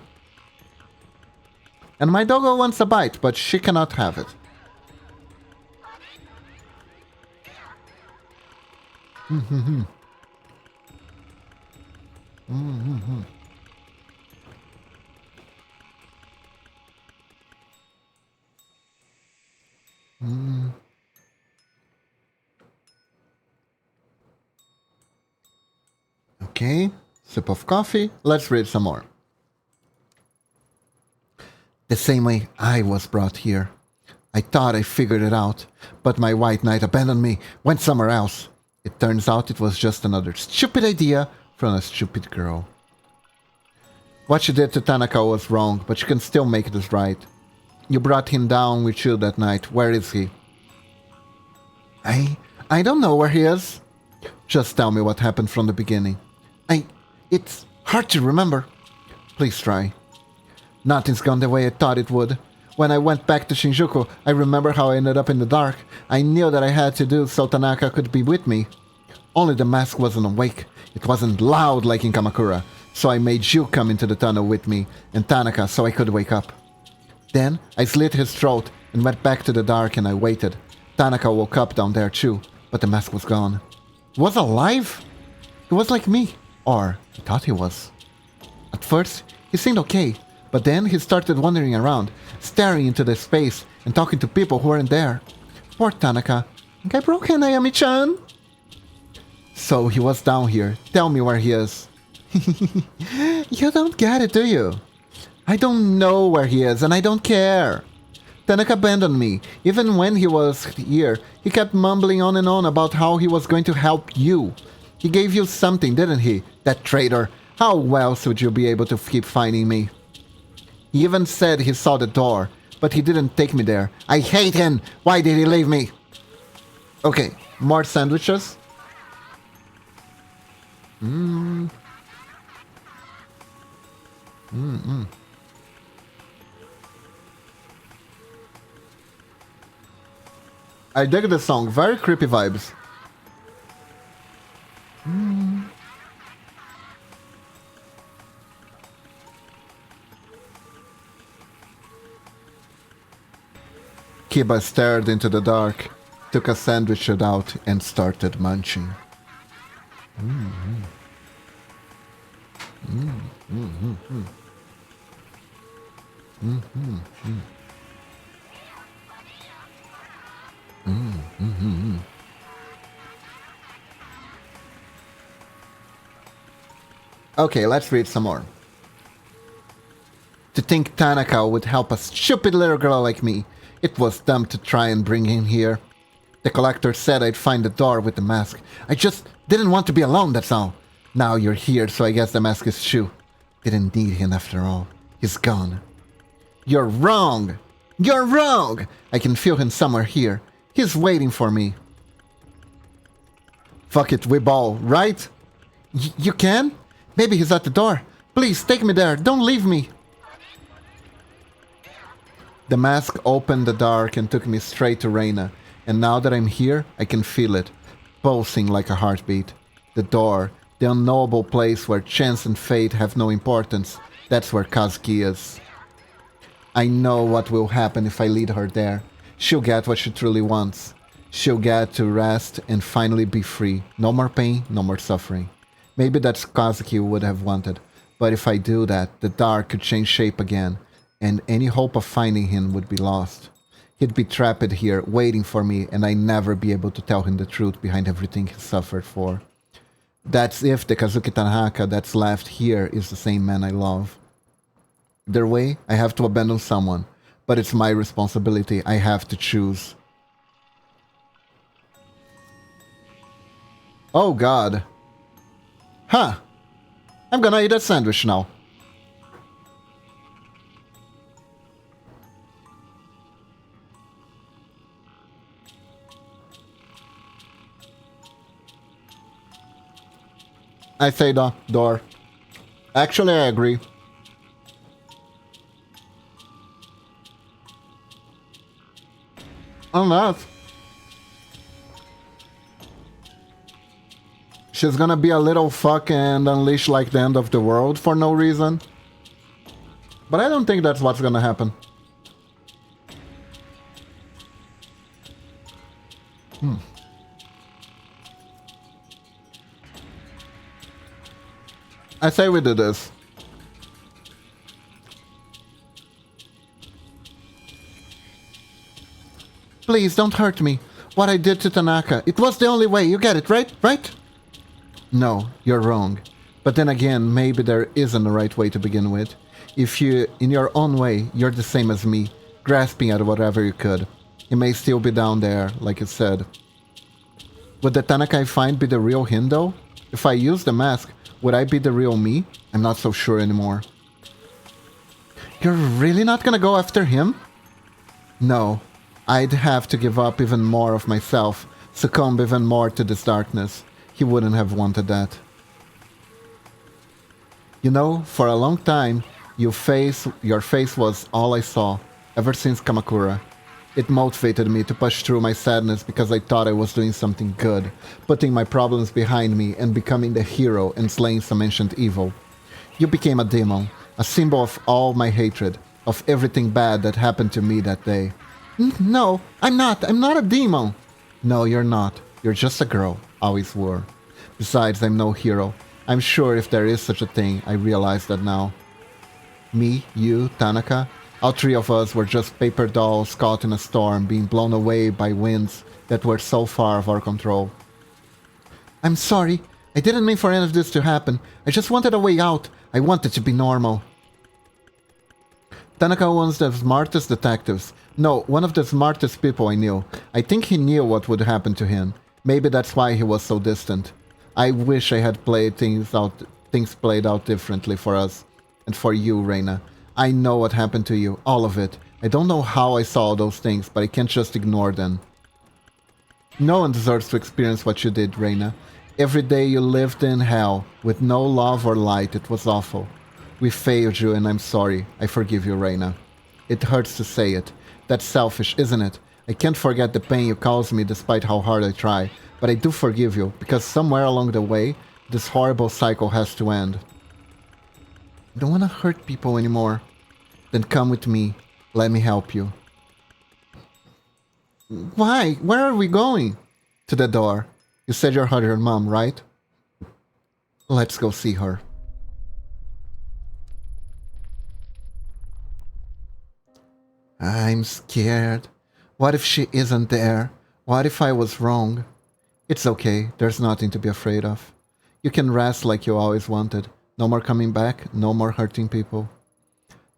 [SPEAKER 1] my doggo wants a bite, but she cannot have it. Okay, sip of coffee. Let's read some more. The same way I was brought here. I thought I figured it out, but my white knight abandoned me, went somewhere else. It turns out it was just another stupid idea from a stupid girl. What you did to Tanaka was wrong, but you can still make this right. You brought him down with you that night. Where is he? I don't know where he is. Just tell me what happened from the beginning. It's hard to remember. Please try. Nothing's gone the way I thought it would. When I went back to Shinjuku, I remember how I ended up in the dark. I knew that I had to do so Tanaka could be with me. Only the mask wasn't awake. It wasn't loud like in Kamakura. So I made you come into the tunnel with me and Tanaka so I could wake up. Then I slit his throat and went back to the dark and I waited. Tanaka woke up down there too, but the mask was gone. He was alive? He was like me. Or I thought he was. At first, he seemed okay, but then he started wandering around, staring into the space and talking to people who weren't there. Poor Tanaka. Think I broke him, Ayami-chan? So he was down here. Tell me where he is. You don't get it, do you? I don't know where he is and I don't care. Tanaka abandoned me. Even when he was here, he kept mumbling on and on about how he was going to help you. He gave you something, didn't he? That traitor. How else would you be able to keep finding me? He even said he saw the door, but he didn't take me there. I hate him! Why did he leave me? Okay, more sandwiches. I dig the song, very creepy vibes. Kiba stared into the dark. took a sandwich out and started munching. Okay, let's read some more. To think Tanaka would help a stupid little girl like me. It was dumb to try and bring him here. The collector said I'd find the door with the mask. I just didn't want to be alone, that's all. Now you're here, so I guess the mask is true. Didn't need him after all. He's gone. You're wrong! You're wrong! I can feel him somewhere here. He's waiting for me. Fuck it, we ball, right? You can? Maybe he's at the door. Please, take me there. Don't leave me. The mask opened the dark and took me straight to Reina. And now that I'm here, I can feel it, pulsing like a heartbeat. The door, the unknowable place where chance and fate have no importance. That's where Kazuki is. I know what will happen if I lead her there. She'll get what she truly wants. She'll get to rest and finally be free. No more pain, no more suffering. Maybe that's Kazuki would have wanted. But if I do that, the dark could change shape again. And any hope of finding him would be lost. He'd be trapped here, waiting for me, and I'd never be able to tell him the truth behind everything he suffered for. That's if the Kazuki Tanaka that's left here is the same man I love. Either way, I have to abandon someone, but it's my responsibility. I have to choose. Oh God. Huh. I'm gonna eat a sandwich now. I say the door. Actually, I agree. Unless she's gonna be a little fuck and unleash like the end of the world for no reason. But I don't think that's what's gonna happen. I say we do this. Please, don't hurt me. What I did to Tanaka, it was the only way. You get it, right? Right? No, you're wrong. But then again, maybe there isn't a right way to begin with. If you, in your own way, you're the same as me, grasping at whatever you could. He may still be down there, like you said. Would the Tanaka I find be the real him, though? If I use the mask, would I be the real me? I'm not so sure anymore. You're really not gonna go after him? No. I'd have to give up even more of myself, succumb even more to this darkness. He wouldn't have wanted that. You know, for a long time, your face was all I saw, ever since Kamakura. It motivated me to push through my sadness because I thought I was doing something good, putting my problems behind me and becoming the hero and slaying some ancient evil. You became a demon, a symbol of all my hatred, of everything bad that happened to me that day. No, I'm not a demon. No, you're not. You're just a girl, always were. Besides, I'm no hero. I'm sure if there is such a thing, I realize that now. Me, you, Tanaka, all three of us were just paper dolls caught in a storm, being blown away by winds that were so far of our control. I'm sorry. I didn't mean for any of this to happen. I just wanted a way out. I wanted to be normal. Tanaka was the smartest detectives. No, one of the smartest people I knew. I think he knew what would happen to him. Maybe that's why he was so distant. I wish I had played things played out differently for us. And for you, Reina. I know what happened to you, all of it. I don't know how I saw those things, but I can't just ignore them. No one deserves to experience what you did, Reina. Every day you lived in hell, with no love or light. It was awful. We failed you and I'm sorry. I forgive you, Reina. It hurts to say it. That's selfish, isn't it? I can't forget the pain you caused me despite how hard I try. But I do forgive you, because somewhere along the way, this horrible cycle has to end. I don't want to hurt people anymore. Then come with me. Let me help you. Why? Where are we going? To the door. You said you heard your mom, right? Let's go see her. I'm scared. What if she isn't there? What if I was wrong? It's okay. There's nothing to be afraid of. You can rest like you always wanted. No more coming back. No more hurting people.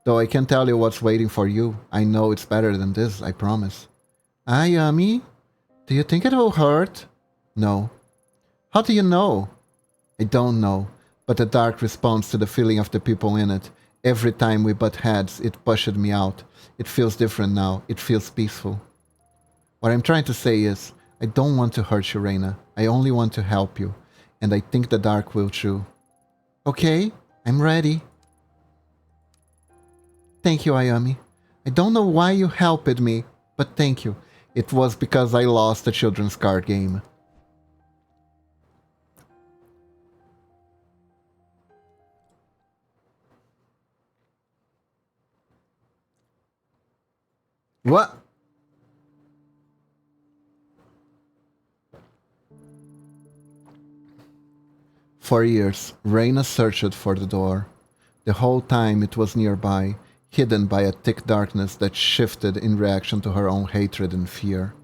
[SPEAKER 1] Though I can't tell you what's waiting for you. I know it's better than this, I promise. Ah, Yummy? Do you think it will hurt? No. How do you know? I don't know. But the dark responds to the feeling of the people in it. Every time we butt heads, it pushed me out. It feels different now. It feels peaceful. What I'm trying to say is, I don't want to hurt you, Reina. I only want to help you. And I think the dark will too. Okay, I'm ready. Thank you, Ayami. I don't know why you helped me, but thank you. It was because I lost the children's card game. What? For years, Reina searched for the door. The whole time it was nearby, hidden by a thick darkness that shifted in reaction to her own hatred and fear.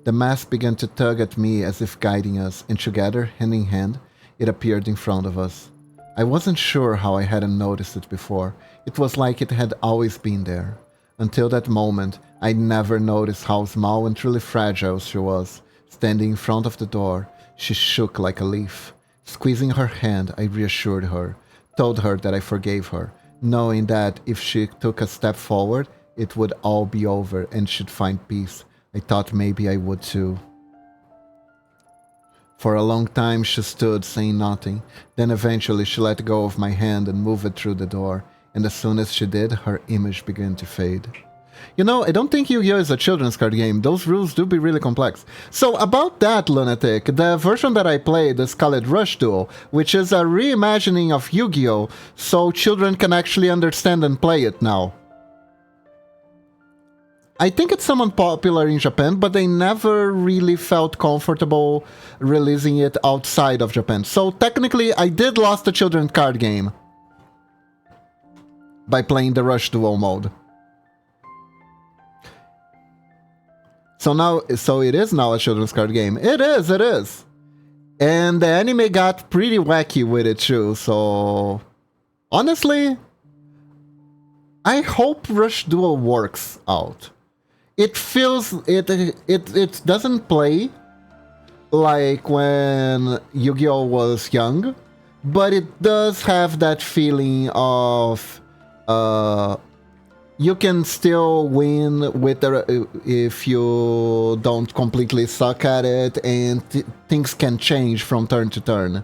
[SPEAKER 1] The mask began to tug at me as if guiding us, and together, hand in hand, it appeared in front of us. I wasn't sure how I hadn't noticed it before. It was like it had always been there. Until that moment, I'd never noticed how small and truly fragile she was. Standing in front of the door, she shook like a leaf. Squeezing her hand, I reassured her, told her that I forgave her, knowing that if she took a step forward, it would all be over and she'd find peace. I thought maybe I would too. For a long time she stood saying nothing. Then eventually she let go of my hand and moved it through the door. And as soon as she did, her image began to fade. You know, I don't think Yu-Gi-Oh! Is a children's card game. Those rules do be really complex. So about that, Lunatic, the version that I played is called Rush Duel, which is a reimagining of Yu-Gi-Oh! So children can actually understand and play it now. I think it's somewhat popular in Japan, but they never really felt comfortable releasing it outside of Japan. So technically, I did lost the children's card game by playing the Rush Duel mode. So it is now a children's card game. It is. And the anime got pretty wacky with it too, so... Honestly, I hope Rush Duel works out. It feels... It doesn't play like when Yu-Gi-Oh! Was young, but it does have that feeling of... you can still win with if you don't completely suck at it, and things can change from turn to turn.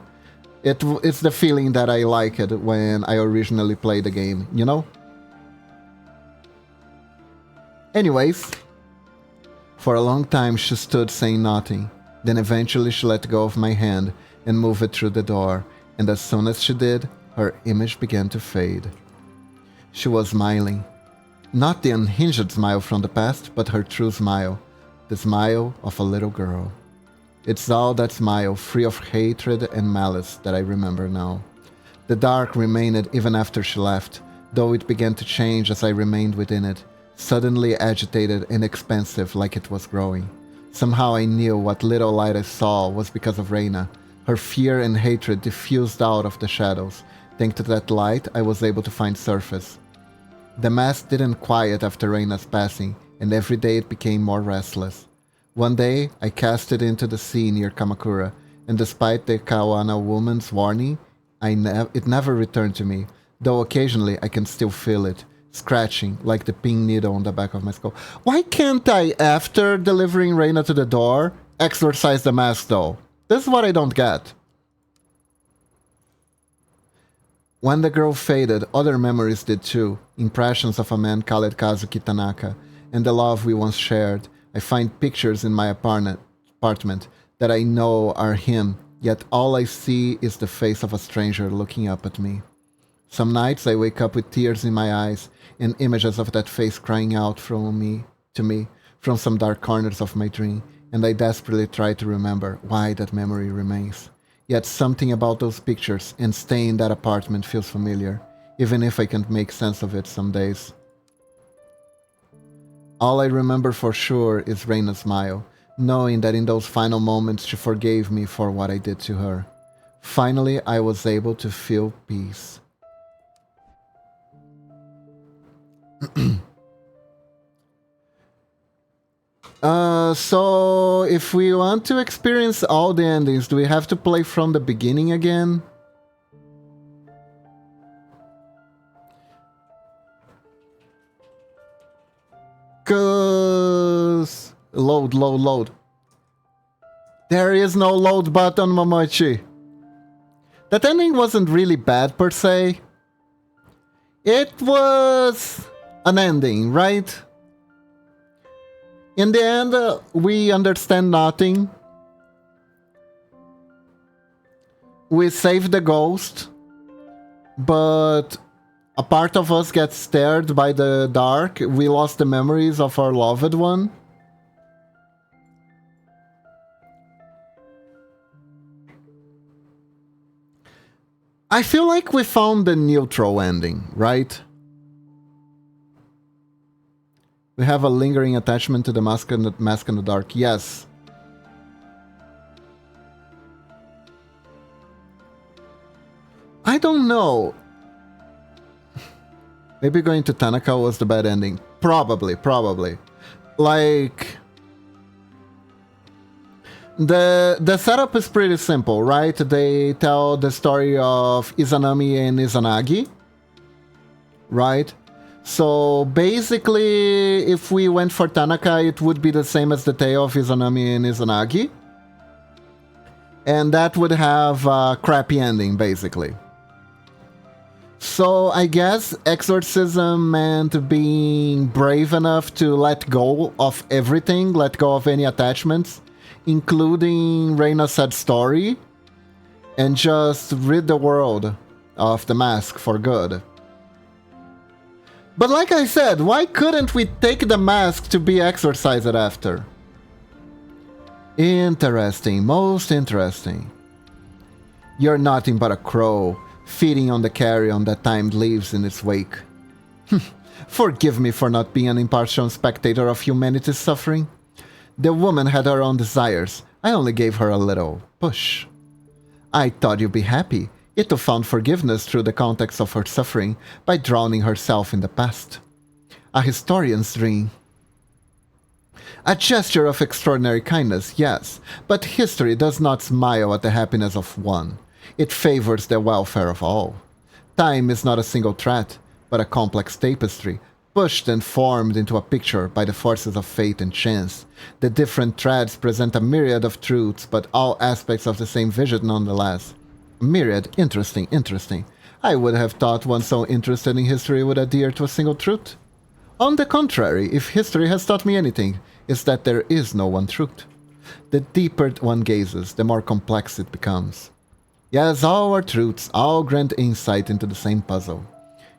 [SPEAKER 1] It's the feeling that I liked when I originally played the game, you know? Anyways, for a long time she stood saying nothing. Then eventually she let go of my hand and moved it through the door, and as soon as she did, her image began to fade. She was smiling. Not the unhinged smile from the past, but her true smile. The smile of a little girl. It's all that smile, free of hatred and malice, that I remember now. The dark remained even after she left, though it began to change as I remained within it, suddenly agitated and expansive like it was growing. Somehow I knew what little light I saw was because of Reina. Her fear and hatred diffused out of the shadows. Thanks to that light, I was able to find surface. The mask didn't quiet after Reina's passing, and every day it became more restless. One day, I cast it into the sea near Kamakura, and despite the Kawana woman's warning, it never returned to me, though occasionally I can still feel it, scratching like the pin needle on the back of my skull. Why can't I, after delivering Reina to the door, exorcise the mask though? This is what I don't get. When the girl faded, other memories did too. Impressions of a man called Kazuki Tanaka, and the love we once shared. I find pictures in my apartment that I know are him, yet all I see is the face of a stranger looking up at me. Some nights I wake up with tears in my eyes and images of that face crying out to me from some dark corners of my dream, and I desperately try to remember why that memory remains. Yet something about those pictures and staying in that apartment feels familiar, even if I can't make sense of it some days. All I remember for sure is Reina's smile, knowing that in those final moments she forgave me for what I did to her. Finally, I was able to feel peace. So if we want to experience all the endings, do we have to play from the beginning again? Cause... Load. There is no load button, Momochi. That ending wasn't really bad per se. It was an ending, right? In the end, we understand nothing. We save the ghost, but a part of us gets stared by the dark. We lost the memories of our loved one. I feel like we found the neutral ending, right? We have a lingering attachment to the mask in the dark. Yes. I don't know. Maybe going to Tanaka was the bad ending. Probably. Like... The setup is pretty simple, right? They tell the story of Izanami and Izanagi, right? So basically, if we went for Tanaka, it would be the same as the tale of Izanami and Izanagi. And that would have a crappy ending, basically. So I guess exorcism meant being brave enough to let go of everything, let go of any attachments, including Reina's sad story, and just rid the world of the mask for good. But like I said, why couldn't we take the mask to be exorcised after? Interesting, most interesting. You're nothing but a crow, feeding on the carrion that time leaves in its wake. Forgive me for not being an impartial spectator of humanity's suffering. The woman had her own desires. I only gave her a little push. I thought you'd be happy. Ito found forgiveness through the context of her suffering by drowning herself in the past. A historian's dream. A gesture of extraordinary kindness, yes, but history does not smile at the happiness of one. It favors the welfare of all. Time is not a single thread, but a complex tapestry, pushed and formed into a picture by the forces of fate and chance. The different threads present a myriad of truths, but all aspects of the same vision nonetheless. A myriad, interesting. I would have thought one so interested in history would adhere to a single truth. On the contrary, if history has taught me anything, is that there is no one truth. The deeper one gazes, the more complex it becomes. Yes, all are truths, all grant insight into the same puzzle.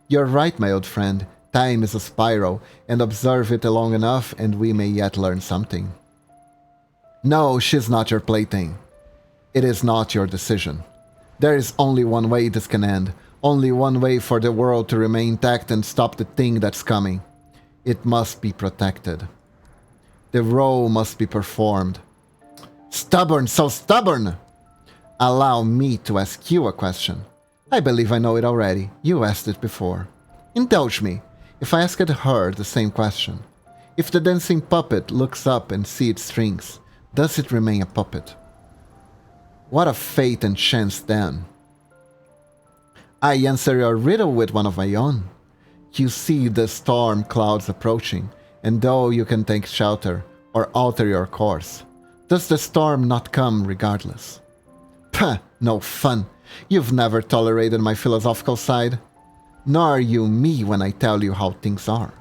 [SPEAKER 1] You're right, my old friend. Time is a spiral, and observe it long enough and we may yet learn something. No, she's not your plaything. It is not your decision. There is only one way this can end, only one way for the world to remain intact and stop the thing that's coming. It must be protected. The role must be performed. Stubborn, so stubborn! Allow me to ask you a question. I believe I know it already. You asked it before. Indulge me. If I asked her the same question, if the dancing puppet looks up and sees its strings, does it remain a puppet? What a fate and chance then. I answer your riddle with one of my own. You see the storm clouds approaching, and though you can take shelter or alter your course, does the storm not come regardless? Pah, no fun. You've never tolerated my philosophical side. Nor you me when I tell you how things are.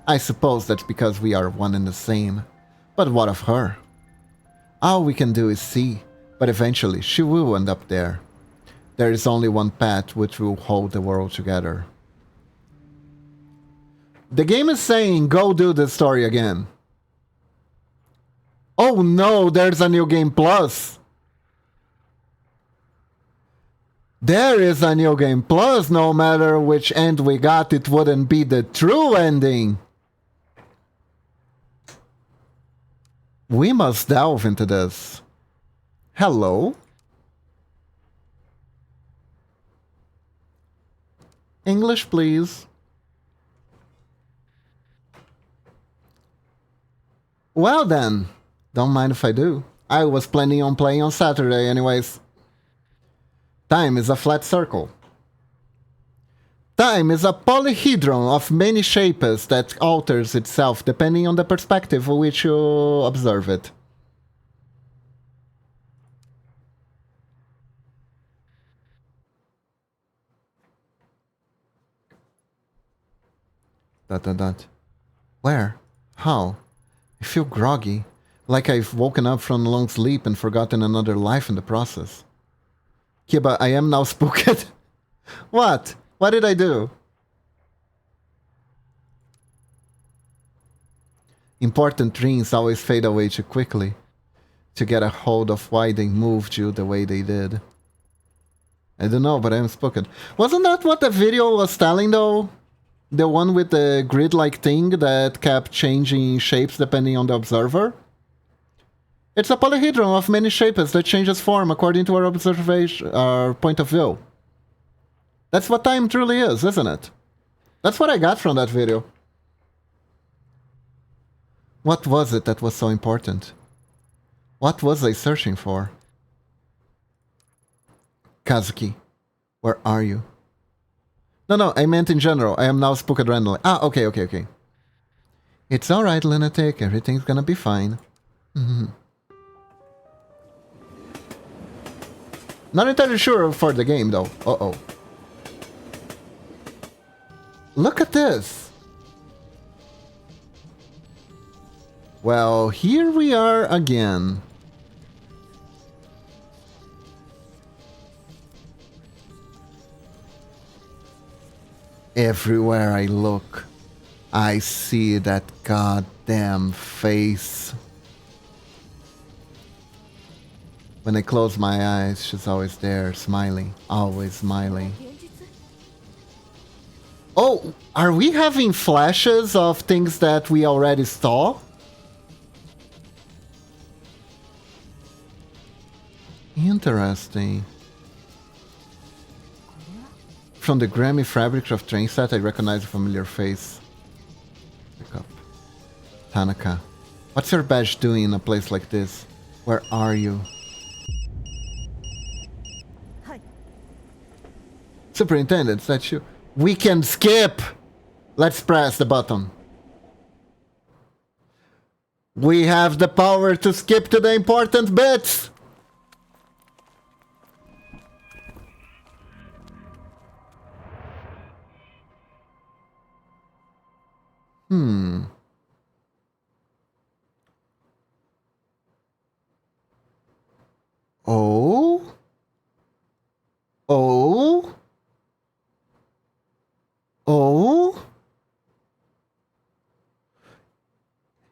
[SPEAKER 1] I suppose that's because we are one and the same. But what of her? All we can do is see, but eventually she will end up there. There is only one path which will hold the world together. The game is saying, go do the story again. Oh no, there's a new game plus. There is a new game plus. No matter which end we got, it wouldn't be the true ending. We must delve into this. Hello? English, please. Well then, don't mind if I do. I was planning on playing on Saturday anyways. Time is a flat circle. Time is a polyhedron of many shapes that alters itself depending on the perspective in which you observe it. Dot dot dot. Where? How? I feel groggy, like I've woken up from a long sleep and forgotten another life in the process. Kiba, I am now spooked. What? What did I do? Important dreams always fade away too quickly to get a hold of why they moved you the way they did. I don't know, but I am spooked. Wasn't that what the video was telling though? The one with the grid-like thing that kept changing shapes depending on the observer? It's a polyhedron of many shapes that changes form according to our observation, our point of view. That's what time truly is, isn't it? That's what I got from that video. What was it that was so important? What was I searching for? Kazuki, where are you? No, I meant in general. I am now spooked randomly. Ah, okay. It's alright, lunatic. Everything's gonna be fine. Not entirely sure for the game, though. Uh-oh. Look at this! Well, here we are again. Everywhere I look, I see that goddamn face. When I close my eyes, she's always there, smiling. Always smiling. Oh, are we having flashes of things that we already saw? Interesting. From the Grammy fabric of train set, I recognize a familiar face. Pick up. Tanaka. What's your badge doing in a place like this? Where are you? Hi. Superintendent, is that you? We can skip! Let's press the button. We have the power to skip to the important bits! Oh? Oh? Oh?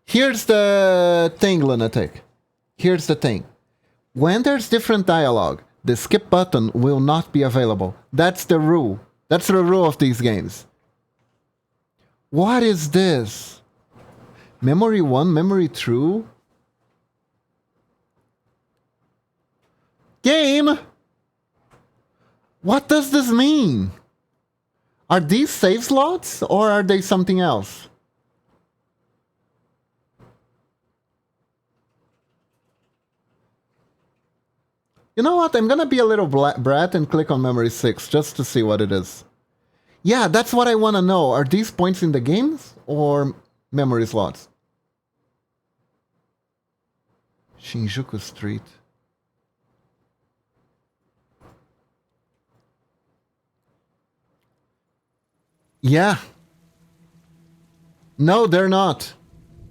[SPEAKER 1] Here's the thing, lunatic. Here's the thing. When there's different dialogue, the skip button will not be available. That's the rule. That's the rule of these games. What is this? Memory 1, memory 2? Game! What does this mean? Are these save slots or are they something else? You know what? I'm gonna be a little brat and click on memory 6 just to see what it is. Yeah, that's what I want to know. Are these points in the games or memory slots? Shinjuku Street. Yeah. No, they're not.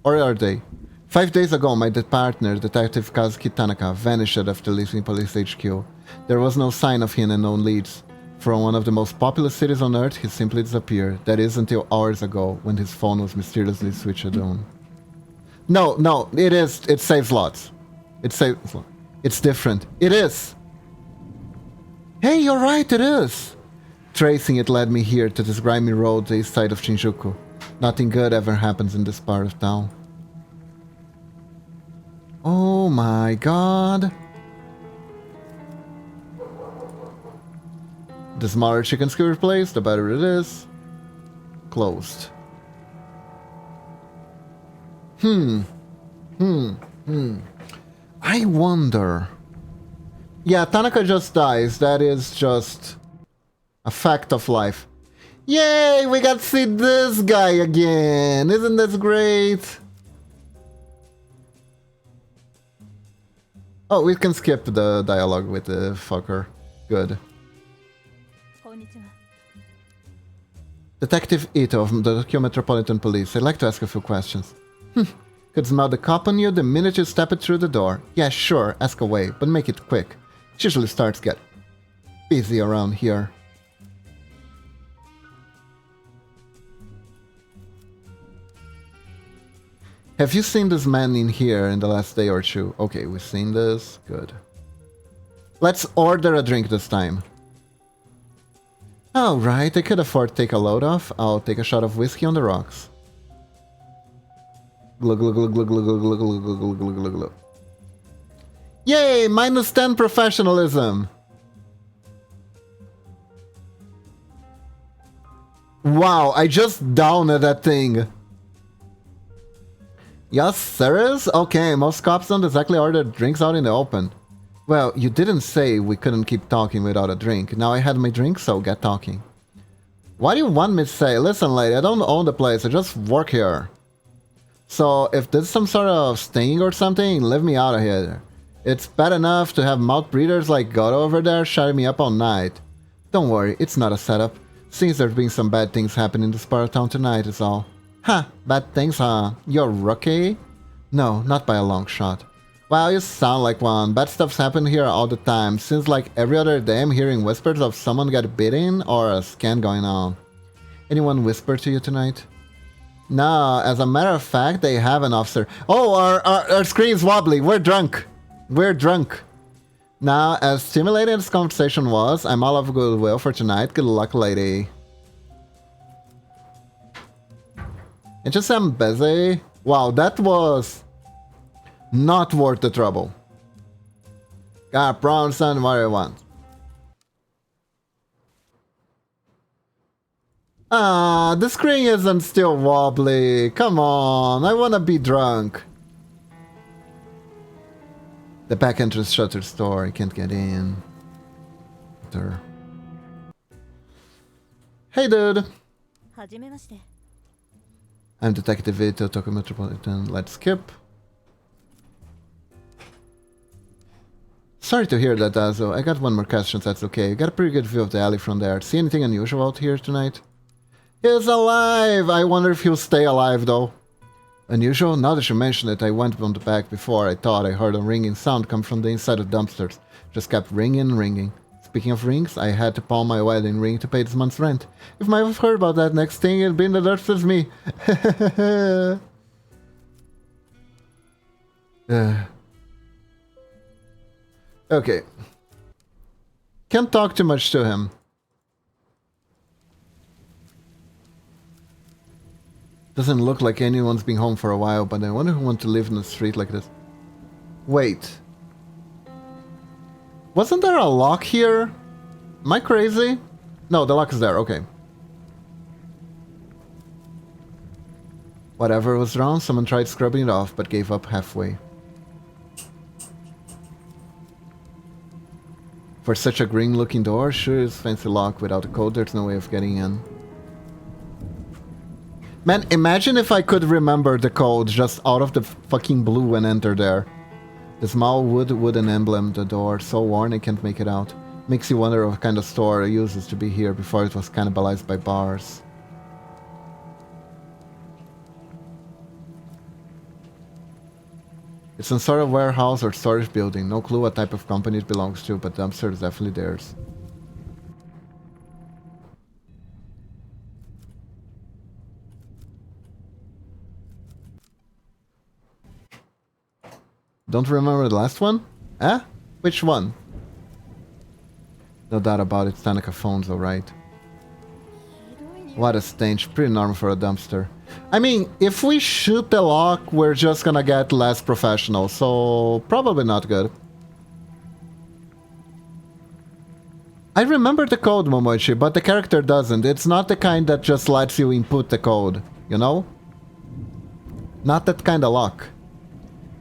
[SPEAKER 1] Or are they? 5 days ago, my partner, Detective Kazuki Tanaka, vanished after leaving Police HQ. There was no sign of him and no leads. From one of the most populous cities on Earth, he simply disappeared. That is until hours ago, when his phone was mysteriously switched on. No, no, it is. It saves lots. It saves. It's different. It is. Hey, you're right, it is. Tracing it led me here to this grimy road east side of Shinjuku. Nothing good ever happens in this part of town. Oh my god. The smaller chicken skewer place, the better it is. Closed. I wonder. Yeah, Tanaka just dies. That is just a fact of life. Yay, we got to see this guy again. Isn't that great? Oh, we can skip the dialogue with the fucker. Good. Detective Ito of the Tokyo Metropolitan Police. I'd like to ask a few questions. Could smell the cop on you the minute you step it through the door. Yeah, sure, ask away, but make it quick. It usually starts to get busy around here. Have you seen this man in here in the last day or two? Okay, we've seen this. Good. Let's order a drink this time. Alright, I could afford to take a load off. I'll take a shot of whiskey on the rocks. Glug glug glug glug glug glug glug glug glug glug glug glug. Yay! Minus 10 professionalism! Wow, I just downed that thing. Yes, serious? Okay, most cops don't exactly order drinks out in the open. Well, you didn't say we couldn't keep talking without a drink. Now I had my drink, so get talking. What do you want me to say? Listen, lady, I don't own the place, I just work here. So, if there's some sort of sting or something, leave me out of here. It's bad enough to have mouth breathers like God over there shutting me up all night. Don't worry, it's not a setup. Seems there's been some bad things happening in this part of town tonight is all. Huh, bad things, huh? You're a rookie? No, not by a long shot. Wow, you sound like one. Bad stuff's happen here all the time. Seems like every other day I'm hearing whispers of someone got beaten or a scan going on. Anyone whisper to you tonight? No, as a matter of fact, they have an officer. Oh, our screen's wobbly. We're drunk. We're drunk. Now, as stimulating this conversation was, I'm all of goodwill for tonight. Good luck, lady. And just I'm busy. Wow, that was not worth the trouble. Got brown son, what do you want? Ah, the screen isn't still wobbly. Come on, I wanna be drunk. The back entrance shutters door, I can't get in. There. Hey dude. I'm Detective Ito, Tokyo Metropolitan. Let's skip. Sorry to hear that, Azo. I got one more question, that's okay. You got a pretty good view of the alley from there. See anything unusual out here tonight? He's alive! I wonder if he'll stay alive, though. Unusual? Now that you mention it, I went on the back before. I thought I heard a ringing sound come from the inside of dumpsters. Just kept ringing and ringing. Speaking of rings, I had to pawn my wedding ring to pay this month's rent. If my wife heard about that next thing, it'd be in the dirt with me. Okay. Can't talk too much to him. Doesn't look like anyone's been home for a while, but I wonder who wants to live in the street like this. Wait. Wasn't there a lock here? Am I crazy? No, the lock is there, okay. Whatever was wrong, someone tried scrubbing it off, but gave up halfway. For such a green-looking door, sure is fancy lock. Without a code, there's no way of getting in. Man, imagine if I could remember the code just out of the fucking blue and enter there. The small wooden emblem, the door, so worn I can't make it out. Makes you wonder what kind of store it uses to be here before it was cannibalized by bars. It's some sort of warehouse or storage building. No clue what type of company it belongs to, but the dumpster is definitely theirs. Don't remember the last one? Eh? Which one? No doubt about it, Tanaka phone's alright. What a stench, pretty normal for a dumpster. I mean, if we shoot the lock, we're just gonna get less professional, so probably not good. I remember the code, Momoichi, but the character doesn't. It's not the kind that just lets you input the code, you know? Not that kind of lock.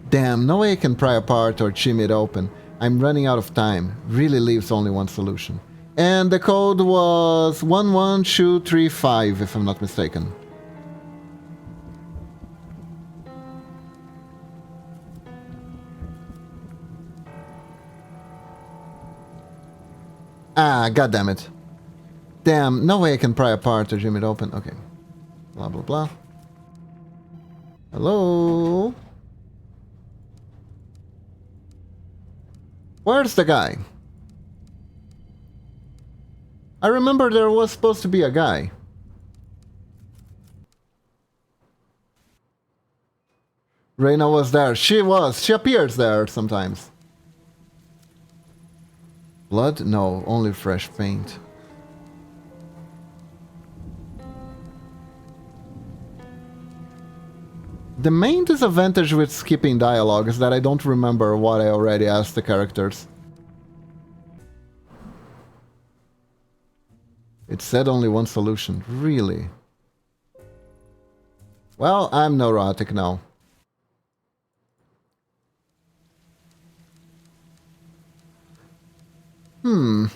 [SPEAKER 1] Damn, no way I can pry apart or chimney it open. I'm running out of time. Really leaves only one solution. And the code was 11235, if I'm not mistaken. Ah, goddammit. Damn, no way I can pry apart or jam it open. Okay. Blah, blah, blah. Hello? Where's the guy? I remember there was supposed to be a guy. Reina was there. She was. She appears there sometimes. Blood? No, only fresh paint. The main disadvantage with skipping dialogue is that I don't remember what I already asked the characters. It said only one solution. Really? Well, I'm neurotic now. You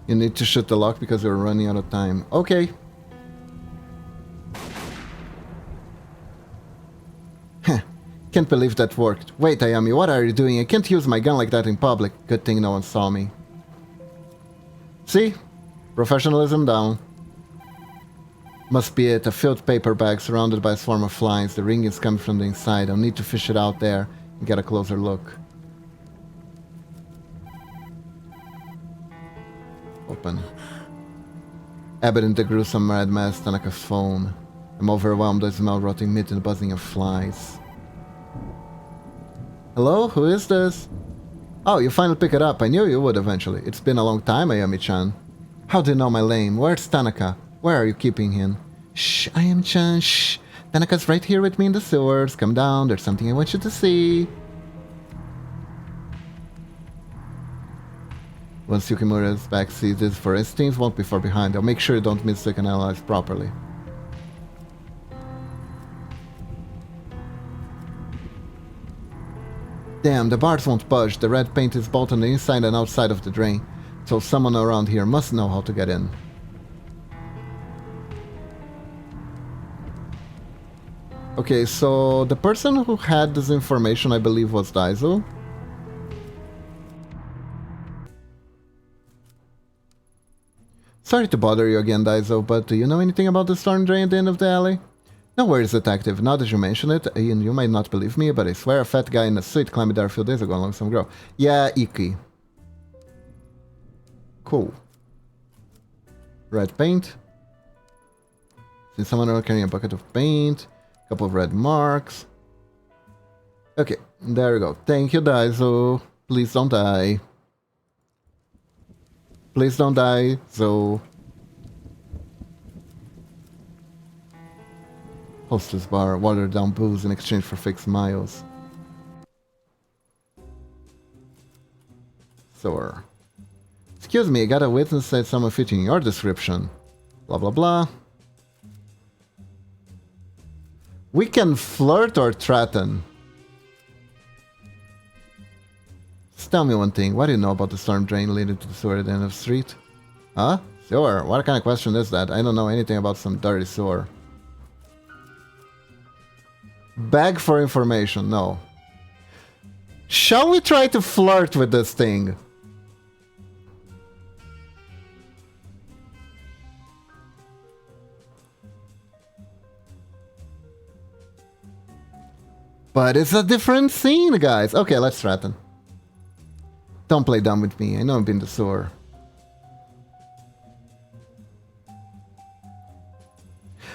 [SPEAKER 1] need to shoot the lock because you're running out of time. Okay. Can't believe that worked. Wait, Ayami, what are you doing? I can't use my gun like that in public. Good thing no one saw me. See? Professionalism down. Must be it. A filled paper bag surrounded by a swarm of flies. The ring is coming from the inside. I'll need to fish it out there and get a closer look. Open. Evident the gruesome red mess, Tanaka's phone. I'm overwhelmed. I smell rotting meat and the buzzing of flies. Hello? Who is this? Oh, you finally pick it up. I knew you would eventually. It's been a long time, Ayami-chan. How do you know my name? Where's Tanaka? Where are you keeping him? Shh, Ayami-chan, shh. Tanaka's right here with me in the sewers. Come down, there's something I want you to see. Once Yukimura's back sees this, for instance, won't be far behind. I'll make sure you don't mistake and analyze properly. Damn, the bars won't budge. The red paint is both on the inside and outside of the drain. So someone around here must know how to get in. Okay, so the person who had this information, I believe, was Daizo. Sorry to bother you again, Daizo, but do you know anything about the storm drain at the end of the alley? No worries, detective. Now that you mention it, and you might not believe me, but I swear a fat guy in a suit climbed there a few days ago along some girl. Yeah, Iki. Cool. Red paint. See someone else carrying a bucket of paint. Couple of red marks. Okay, there we go. Thank you, Daizo. Please don't die. Please don't die, Zo. Hostess bar, watered down booze in exchange for fake smiles. Sir. Excuse me, I got a witness said someone fitting your description. Blah blah blah. We can flirt or threaten. Just tell me one thing, what do you know about the storm drain leading to the sewer at the end of the street? Huh? Sewer? What kind of question is that? I don't know anything about some dirty sewer. Beg for information, no. Shall we try to flirt with this thing? But it's a different scene, guys. Okay, let's threaten. Don't play dumb with me. I know I've been the sewer.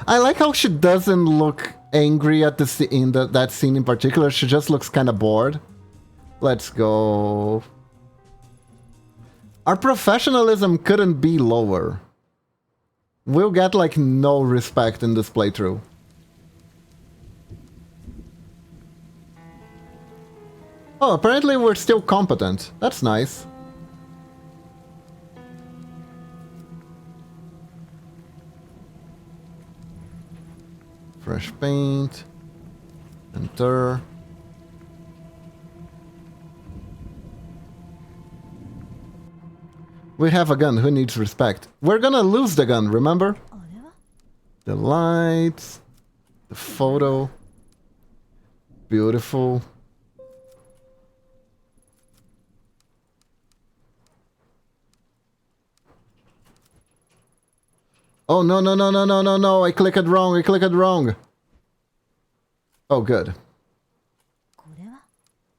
[SPEAKER 1] I like how she doesn't look angry at the that scene in particular. She just looks kind of bored. Let's go. Our professionalism couldn't be lower. We'll get like no respect in this playthrough. Oh, apparently we're still competent. That's nice. Fresh paint. Enter. We have a gun. Who needs respect? We're gonna lose the gun, remember? The lights. The photo. Beautiful. Oh, no, no, no, no, no, no, no. I clicked wrong. I clicked wrong. Oh, good.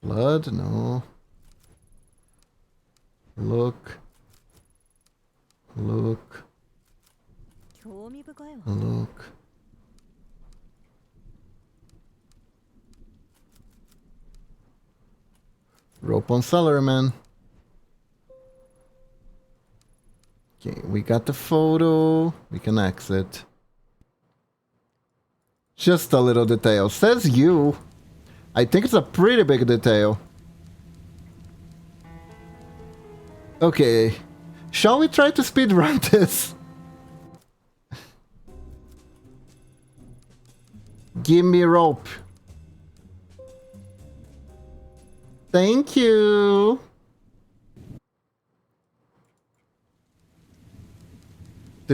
[SPEAKER 1] Blood? No. Look. Look. Look. Rope on Salaryman. Okay, we got the photo. We can exit. Just a little detail. Says you. I think it's a pretty big detail. Okay. Shall we try to speedrun this? Give me rope. Thank you. I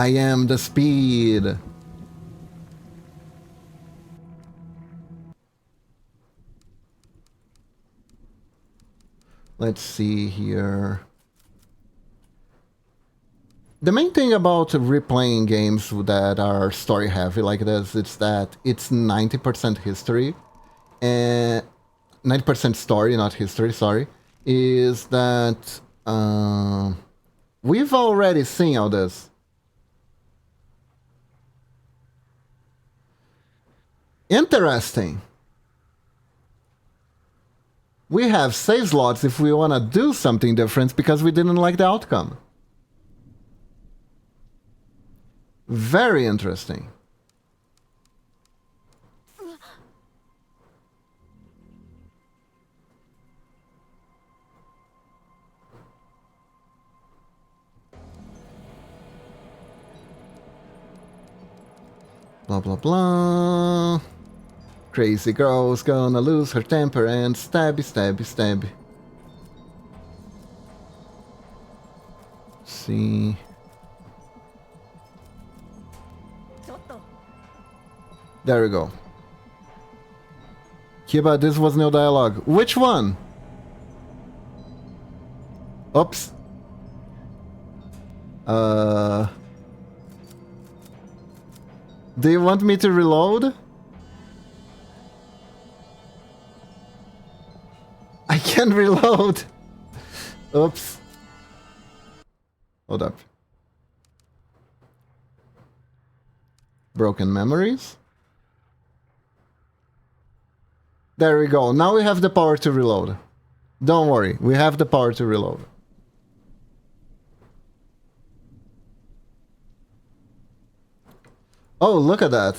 [SPEAKER 1] am the speed. Let's see here. The main thing about replaying games that are story heavy like this is that it's 90% history and 90% story, not history, sorry, is that we've already seen all this. Interesting. We have save slots if we want to do something different because we didn't like the outcome. Very interesting. Blah, blah, blah. Crazy girl's gonna lose her temper and stabby, stabby, stabby. See. There we go. Kiba, this was no dialogue. Which one? Oops. Do you want me to reload? I can't reload. Oops. Hold up. Broken memories. There we go. Now we have the power to reload. Don't worry. We have the power to reload. Oh, look at that.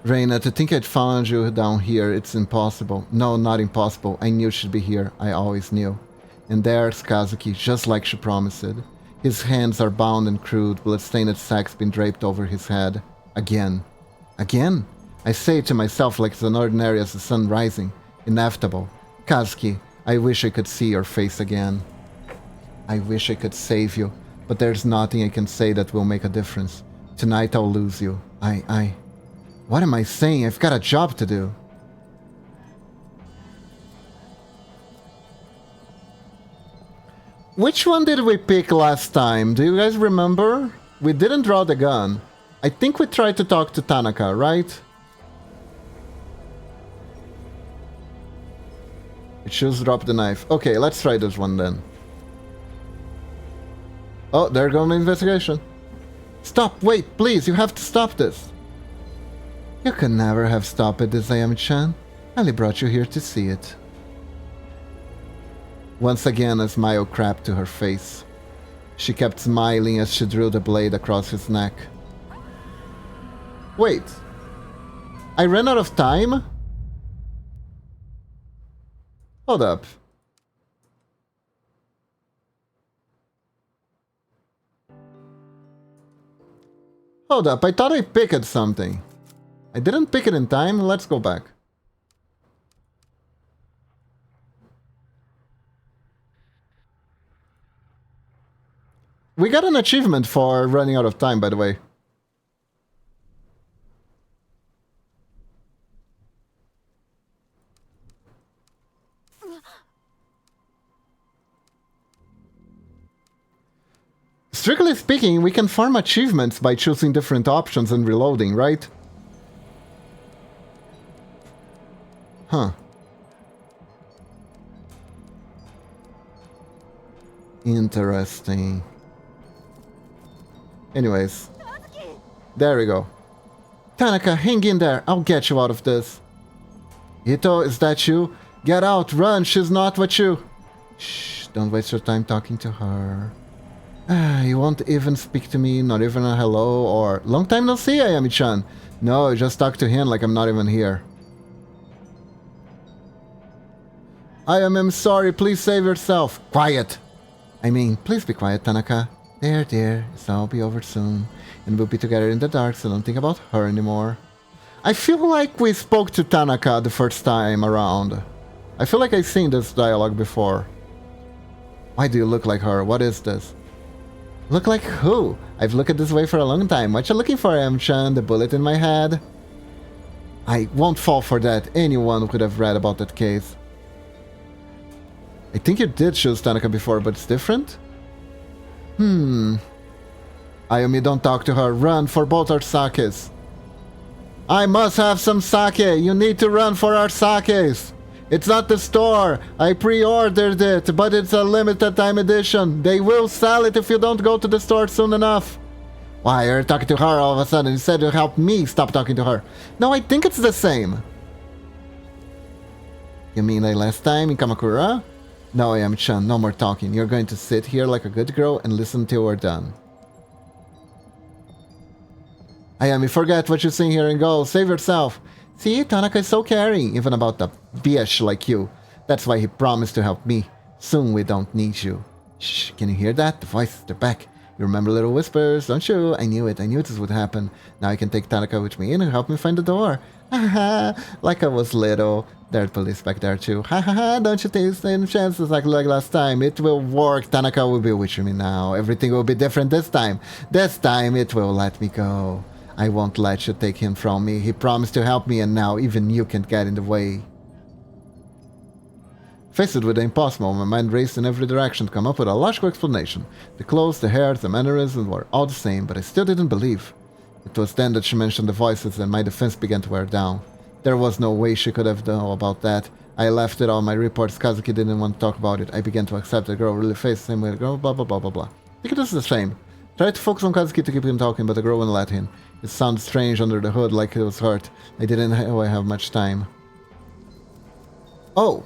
[SPEAKER 1] Reina, to think I'd found you down here, it's impossible. No, not impossible. I knew she'd be here. I always knew. And there's Kazuki, just like she promised. His hands are bound and crude, blood-stained sacks been draped over his head. Again. Again? I say it to myself like it's as ordinary as the sun rising. Inevitable. Kazuki, I wish I could see your face again. I wish I could save you, but there's nothing I can say that will make a difference. Tonight I'll lose you. What am I saying? I've got a job to do. Which one did we pick last time? Do you guys remember? We didn't draw the gun. I think we tried to talk to Tanaka, right? It should drop the knife. Okay, let's try this one then. Oh, there goes my investigation. Stop, wait, please, you have to stop this. You could never have stopped this, Ayami-chan. I only brought you here to see it. Once again, a smile crept to her face. She kept smiling as she drew the blade across his neck. Wait. I ran out of time? Hold up. Hold up, I thought I picked something. I didn't pick it in time, let's go back. We got an achievement for running out of time, by the way. Strictly speaking, we can farm achievements by choosing different options and reloading, right? Huh. Interesting. Anyways. There we go. Tanaka, hang in there. I'll get you out of this. Ito, is that you? Get out, run, she's not with you. Shh, don't waste your time talking to her. You won't even speak to me, not even a hello or... Long time no see, Ayami-chan. No, just talk to him like I'm not even here. I'm sorry, please save yourself. Quiet! I mean, please be quiet, Tanaka. There, dear, it's all be over soon. And we'll be together in the dark, so don't think about her anymore. I feel like we spoke to Tanaka the first time around. I feel like I've seen this dialogue before. Why do you look like her? What is this? Look like who? I've looked this way for a long time. What you looking for, M-chan? The bullet in my head? I won't fall for that. Anyone could have read about that case. I think you did choose Tanaka before, but it's different? Ayumi, don't talk to her. Run for both our sakes. I must have some sake. You need to run for our sakes. It's not the store. I pre-ordered it, but it's a limited time edition. They will sell it if you don't go to the store soon enough. Why, you're talking to her all of a sudden. You said you help me stop talking to her. No, I think it's the same. You mean like last time in Kamakura? No, Ayami-chan, no more talking. You're going to sit here like a good girl and listen till we're done. Ayami, forget what you're saying here and go. Save yourself. See, Tanaka is so caring, even about a bitch like you. That's why he promised to help me. Soon we don't need you. Shh, can you hear that? The voices, they're back. You remember little whispers, don't you? I knew it. I knew this would happen. Now I can take Tanaka with me in and help me find the door. Haha, like I was little. There's police back there too. Haha, don't you take any chances like last time? It will work. Tanaka will be with me now. Everything will be different this time. This time it will let me go. I won't let you take him from me. He promised to help me and now even you can't get in the way. Faced with the impossible, my mind raced in every direction to come up with a logical explanation. The clothes, the hair, the mannerisms were all the same, but I still didn't believe. It was then that she mentioned the voices and my defense began to wear down. There was no way she could have known about that. I left it all my reports. Kazuki didn't want to talk about it. I began to accept the girl really faced the same way the girl, blah blah blah blah blah. I think it is the same. Tried to focus on Kazuki to keep him talking, but the girl wouldn't let him. It sounded strange under the hood, like he was hurt. I didn't have much time. Oh.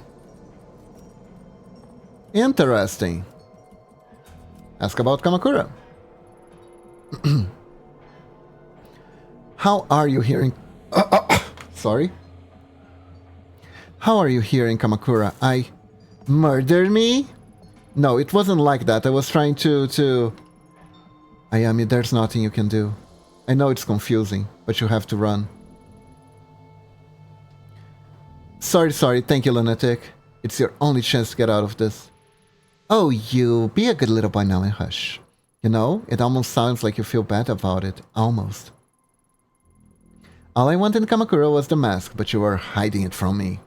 [SPEAKER 1] Interesting. Ask about Kamakura. How are you hearing... Sorry. How are you here in Kamakura? I... Murdered me? No, it wasn't like that. I was trying to... Ayami, there's nothing you can do. I know it's confusing, but you have to run. Sorry, thank you, lunatic. It's your only chance to get out of this. Oh, you, be a good little boy now and hush. You know, it almost sounds like you feel bad about it. Almost. All I wanted in Kamakura was the mask, but you were hiding it from me.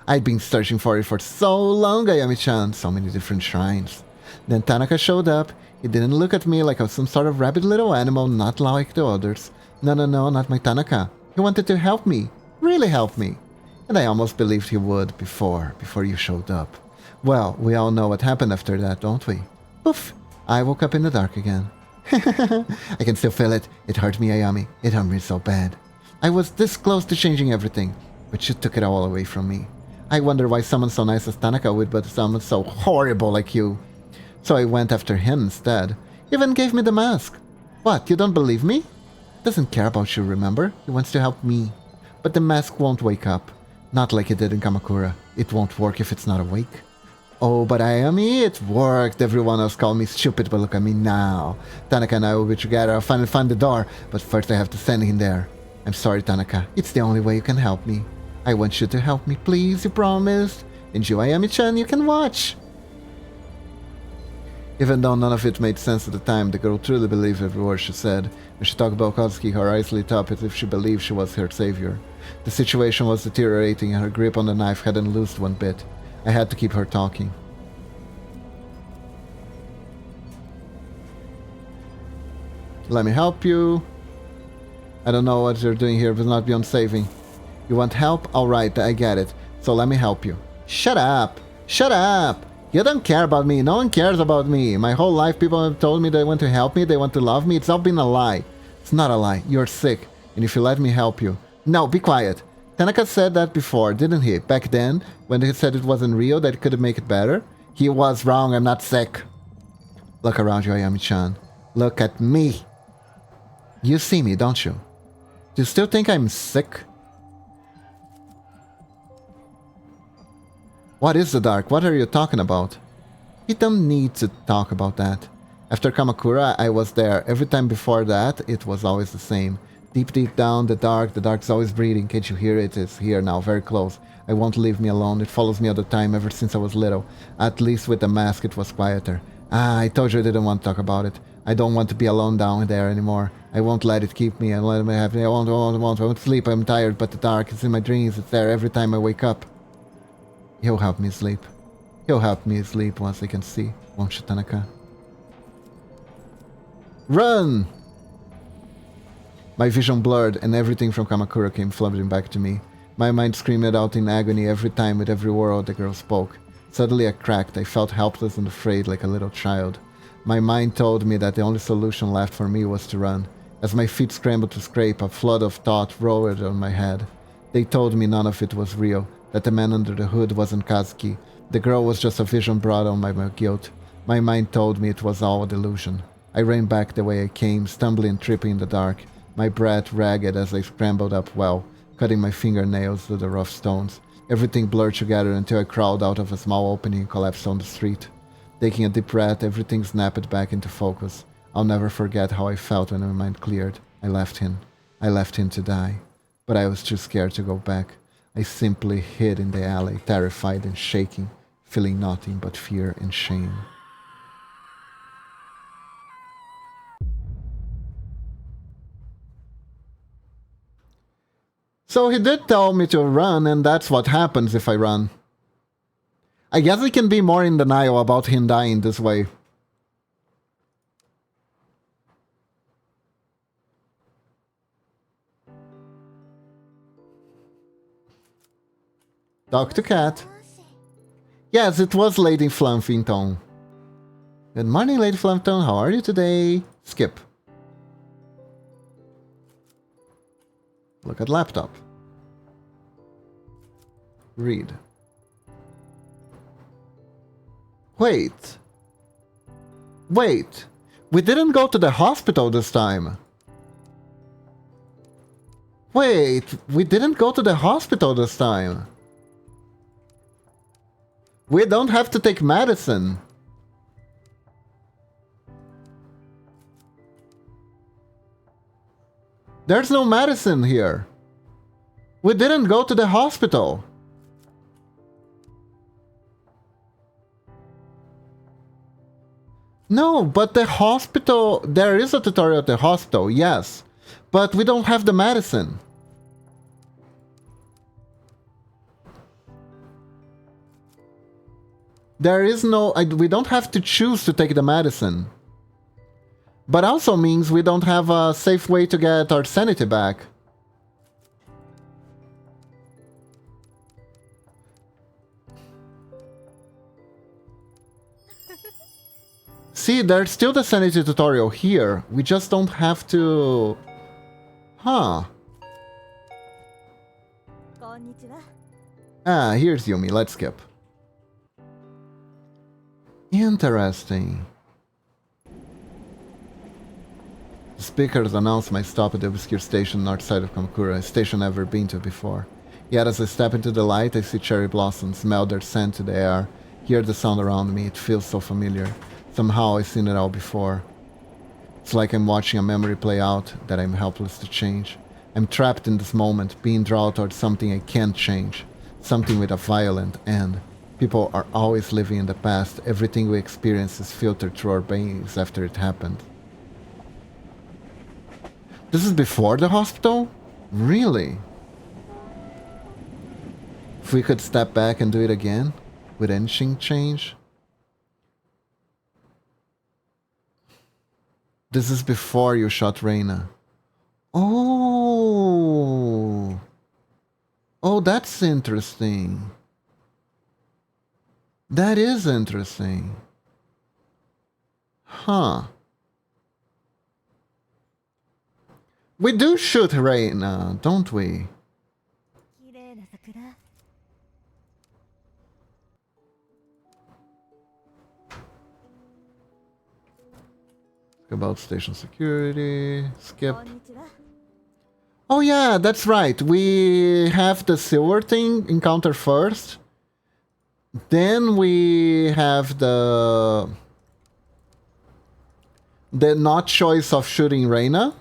[SPEAKER 1] I'd been searching for it for so long, Ayami-chan. So many different shrines. Then Tanaka showed up. He didn't look at me like I was some sort of rabid little animal, not like the others. No, not my Tanaka. He wanted to help me. Really help me. And I almost believed he would before you showed up. Well, we all know what happened after that, don't we? Poof! I woke up in the dark again. I can still feel it. It hurt me, Ayami. It hurt me so bad. I was this close to changing everything, but you took it all away from me. I wonder why someone so nice as Tanaka would, but someone so horrible like you. So I went after him instead. He even gave me the mask. What, you don't believe me? He doesn't care about you, remember? He wants to help me. But the mask won't wake up. Not like it did in Kamakura. It won't work if it's not awake. Oh, but Ayami, it worked. Everyone else called me stupid, but look at me now. Tanaka and I will be together. I'll finally find the door. But first I have to send him there. I'm sorry, Tanaka. It's the only way you can help me. I want you to help me, please. You promised. And you, Ayami-chan, you can watch. Even though none of it made sense at the time, the girl truly believed every word she said. When she talked about Kozuki, her eyes lit up as if she believed she was her savior. The situation was deteriorating and her grip on the knife hadn't loosened one bit. I had to keep her talking. Let me help you. I don't know what you're doing here, but not beyond saving. You want help? Alright, I get it. So let me help you. Shut up! Shut up! You don't care about me. No one cares about me. My whole life people have told me they want to help me, they want to love me. It's all been a lie. It's not a lie. You're sick. And if you let me help you... No, be quiet. Tanaka said that before, didn't he? Back then, when he said it wasn't real, that it could make it better? He was wrong. I'm not sick. Look around you, Ayami-chan. Look at me. You see me, don't you? Do you still think I'm sick? What is the dark? What are you talking about? You don't need to talk about that. After Kamakura, I was there. Every time before that, it was always the same. Deep down, the dark's always breathing. Can't you hear it? It's here now, very close. It won't leave me alone. It follows me all the time, ever since I was little. At least with the mask, it was quieter. Ah, I told you I didn't want to talk about it. I don't want to be alone down there anymore. I won't let it keep me. I let me have. I won't sleep. I'm tired, but the dark is in my dreams. It's there every time I wake up. He'll help me sleep. He'll help me sleep once I can see. Won't you, Tanaka? Run! My vision blurred, and everything from Kamakura came flooding back to me. My mind screamed out in agony every time with every word the girl spoke. Suddenly I cracked. I felt helpless and afraid like a little child. My mind told me that the only solution left for me was to run. As my feet scrambled to scrape, a flood of thought roared on my head. They told me none of it was real, that the man under the hood wasn't Kazuki. The girl was just a vision brought on by my guilt. My mind told me it was all a delusion. I ran back the way I came, stumbling and tripping in the dark, my breath ragged as I scrambled up well, cutting my fingernails through the rough stones. Everything blurred together until I crawled out of a small opening and collapsed on the street. Taking a deep breath, everything snapped back into focus. I'll never forget how I felt when my mind cleared. I left him. I left him to die. But I was too scared to go back. I simply hid in the alley, terrified and shaking, feeling nothing but fear and shame. So he did tell me to run, and that's what happens if I run. I guess I can be more in denial about him dying this way. Talk to Cat. Yes, it was Lady Fluffington. Good morning, Lady Fluffington. How are you today? Skip. Look at laptop. Read. Wait. Wait. We didn't go to the hospital this time. Wait. We didn't go to the hospital this time. We don't have to take medicine. There's no medicine here. We didn't go to the hospital. No, but the hospital... There is a tutorial at the hospital, yes. But we don't have the medicine. There is no... we don't have to choose to take the medicine. But also means we don't have a safe way to get our sanity back. See, there's still the sanity tutorial here. We just don't have to... Huh. Ah, here's Yumi. Let's skip. Interesting. The speakers announce my stop at the obscure station north side of Kamakura, a station I've never been to before. Yet as I step into the light, I see cherry blossoms, smell their scent to the air, hear the sound around me. It feels so familiar. Somehow I've seen it all before. It's like I'm watching a memory play out that I'm helpless to change. I'm trapped in this moment, being drawn towards something I can't change. Something with a violent end. People are always living in the past. Everything we experience is filtered through our brains after it happened. This is before the hospital? Really? If we could step back and do it again? Would anything change? This is before you shot Reina. Oh! Oh, that's interesting. That is interesting. Huh. We do shoot Reina, don't we? About station security. Skip. Oh yeah, that's right. We have the silver thing encounter first. Then we have the not choice of shooting Reina.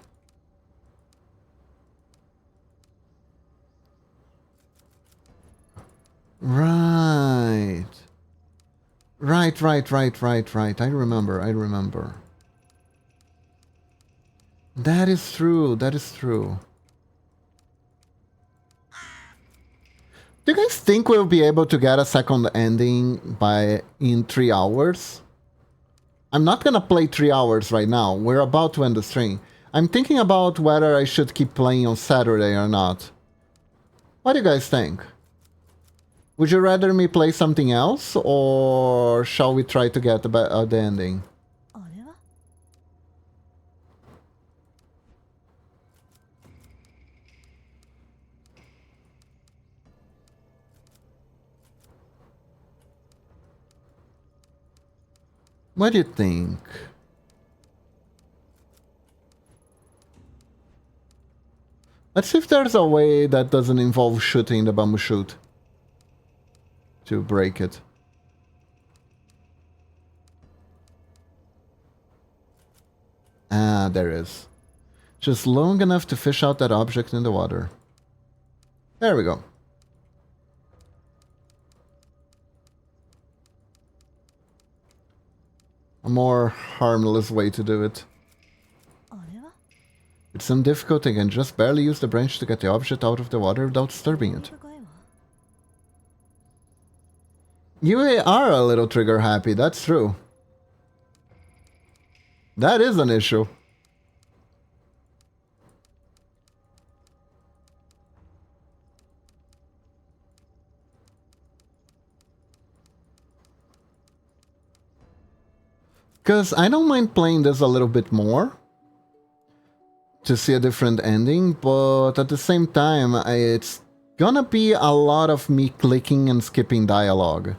[SPEAKER 1] Right. Right. I remember. That is true. Do you guys think we'll be able to get a second ending in 3 hours? I'm not gonna play 3 hours right now. We're about to end the stream. I'm thinking about whether I should keep playing on Saturday or not. What do you guys think? Would you rather me play something else, or shall we try to get the ending? What do you think? Let's see if there's a way that doesn't involve shooting the bamboo shoot to break it. Ah, there is. Just long enough to fish out that object in the water. There we go. A more harmless way to do it. With some difficulty, I can just barely use the branch to get the object out of the water without disturbing it. You are a little trigger happy, that's true. That is an issue. Because I don't mind playing this a little bit more to see a different ending, but at the same time, it's gonna be a lot of me clicking and skipping dialogue.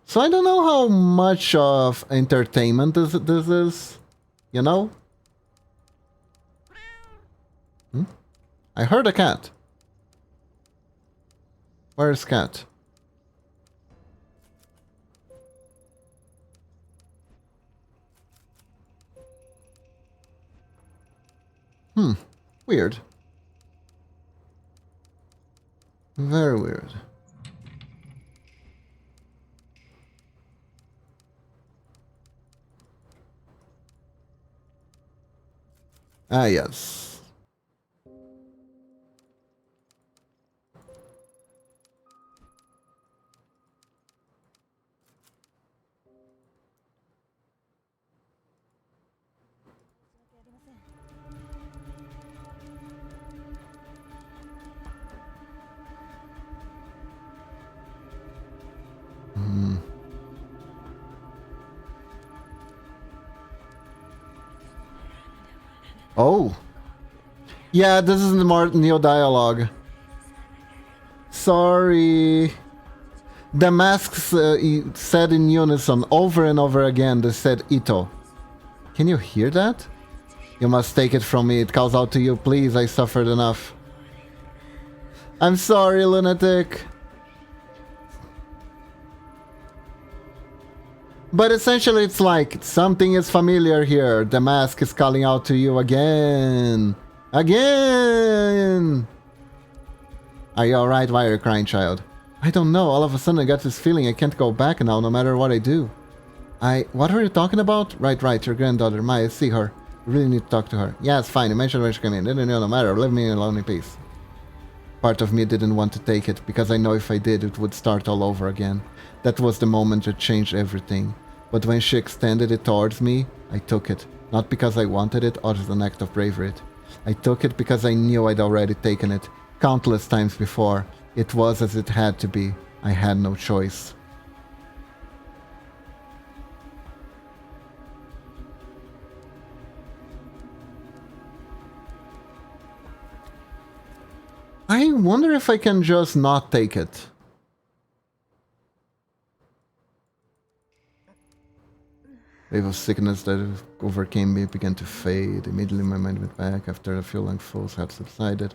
[SPEAKER 1] So I don't know how much of entertainment this is, you know? I heard a cat. Where's cat? Weird. Very weird. Ah, yes. Oh. Yeah, this is the more new dialogue. Sorry. The masks said in unison over and over again. They said Ito. Can you hear that? You must take it from me. It calls out to you. Please, I suffered enough. I'm sorry, lunatic. But essentially it's like, something is familiar here. The mask is calling out to you again. Again! Are you alright? Why are you crying, child? I don't know. All of a sudden I got this feeling I can't go back now, no matter what I do. What are you talking about? Right, your granddaughter, Maya, see her. You really need to talk to her. Yeah, it's fine. You mentioned when she came in. Didn't know, no matter. Leave me alone in peace. Part of me didn't want to take it, because I know if I did, it would start all over again. That was the moment that changed everything. But when she extended it towards me, I took it. Not because I wanted it or as an act of bravery. I took it because I knew I'd already taken it. Countless times before. It was as it had to be. I had no choice. I wonder if I can just not take it. Wave of sickness that overcame me began to fade. Immediately my mind went back after a few long falls had subsided.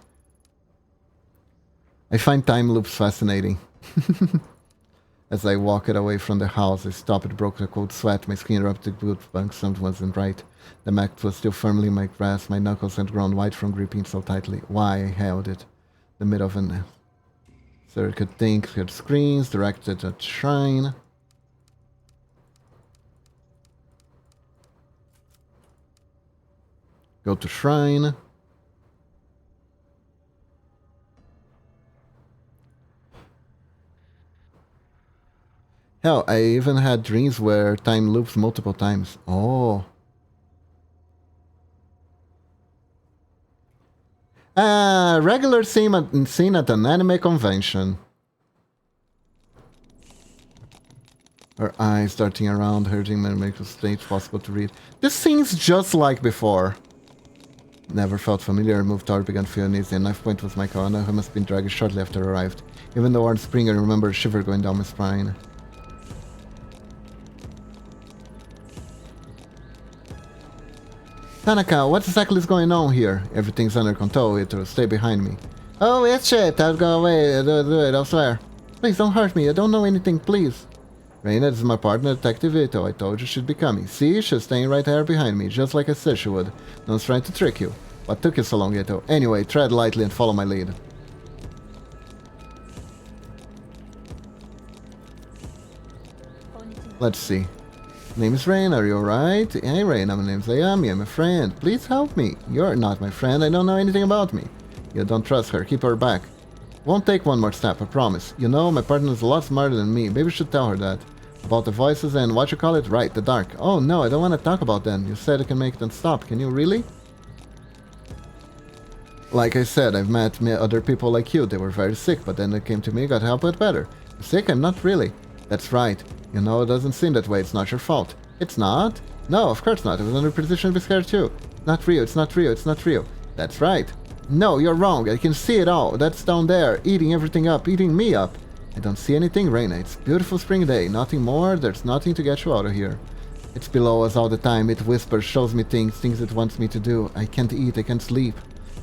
[SPEAKER 1] I find time loops fascinating. As I walked away from the house, I stopped, broke a cold sweat, my skin erupted with bunk, something wasn't right. The mac was still firmly in my grasp, my knuckles had grown white from gripping so tightly. Why I held it. The middle of an circuit think had screens directed at shrine. Go to shrine. Hell, I even had dreams where time loops multiple times. Oh. Regular scene at an anime convention. Her eyes darting around, hurting my mental state, possible to read. This seems just like before. Never felt familiar, moved toward, began feeling easy. A knife point was my corner, who must have been dragged shortly after I arrived. Even though warm spring, I remember a shiver going down my spine. Tanaka, what exactly is going on here? Everything's under control, it'll stay behind me. Oh, it's shit, I'll go away, do it, I'll swear. Please don't hurt me, I don't know anything, please. Reina, this is my partner, Detective Ito. I told you she'd be coming. See, she's staying right there behind me, just like I said she would. No one's trying to trick you. What took you so long, Ito? Anyway, tread lightly and follow my lead. Let's see. Name is Rain, are you alright? Hey Rain, my name's Ayami, I'm a friend. Please help me. You're not my friend, I don't know anything about me. You don't trust her, keep her back. Won't take one more step, I promise. You know, my partner's a lot smarter than me, maybe you should tell her that. About the voices and what you call it? Right, the dark. Oh no, I don't want to talk about them. You said I can make them stop, can you really? Like I said, I've met other people like you, they were very sick, but then they came to me, got help with better. Sick? I'm not really. That's right. You know, it doesn't seem that way. It's not your fault. It's not? No, of course not. I was under a position to be scared too. Not real. It's not real. It's not real. That's right. No, you're wrong. I can see it all. That's down there, eating everything up, eating me up. I don't see anything, Reina. It's a beautiful spring day. Nothing more. There's nothing to get you out of here. It's below us all the time. It whispers, shows me things it wants me to do. I can't eat. I can't sleep.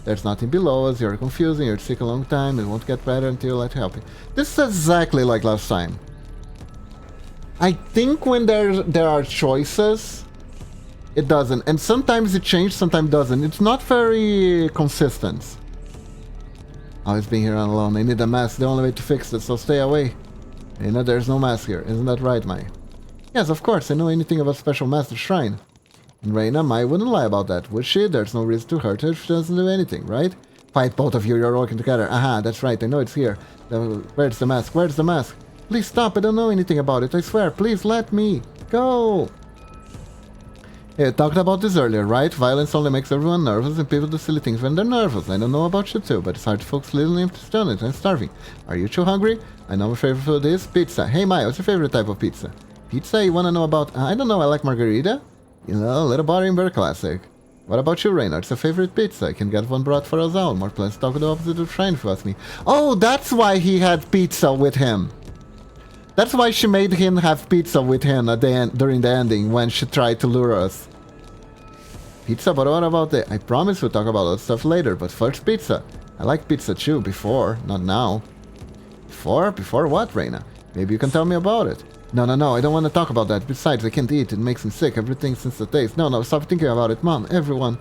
[SPEAKER 1] There's nothing below us. You're confusing. You're sick a long time. It won't get better until I help you. This is exactly like last time. I think when there are choices, it doesn't. And sometimes it changes, sometimes it doesn't. It's not very consistent. Always being here alone. I need a mask. The only way to fix it, so stay away. You know, there's no mask here. Isn't that right, Mai? Yes, of course. I know anything about Special Master Shrine. And Reina, Mai wouldn't lie about that, would she? There's no reason to hurt her if she doesn't do anything, right? Fight, both of you. You're working together. Aha, that's right. I know it's here. Where's the mask? Where's the mask? Please stop, I don't know anything about it, I swear. Please let me go. Yeah, I talked about this earlier, right? Violence only makes everyone nervous and people do silly things when they're nervous. I don't know about you too, but it's hard to focus little empty stomach. I'm starving. Are you too hungry? I know my favorite food is pizza. Hey Maya, what's your favorite type of pizza? Pizza? You wanna know about... I don't know, I like margarita. You know, a little boring, very classic. What about you, Reina? It's a favorite pizza. I can get one brought for us all. More plans to talk the opposite of trying to ask me. Oh, that's why he had pizza with him. That's why she made him have pizza with him at the end, during the ending when she tried to lure us. Pizza, but what about it? I promise we'll talk about that stuff later, but first pizza. I like pizza too, before, not now. Before? Before what, Reina? Maybe you can tell me about it. No, I don't want to talk about that. Besides, I can't eat. It makes me sick. Everything since the taste. No, stop thinking about it, Mom. Everyone.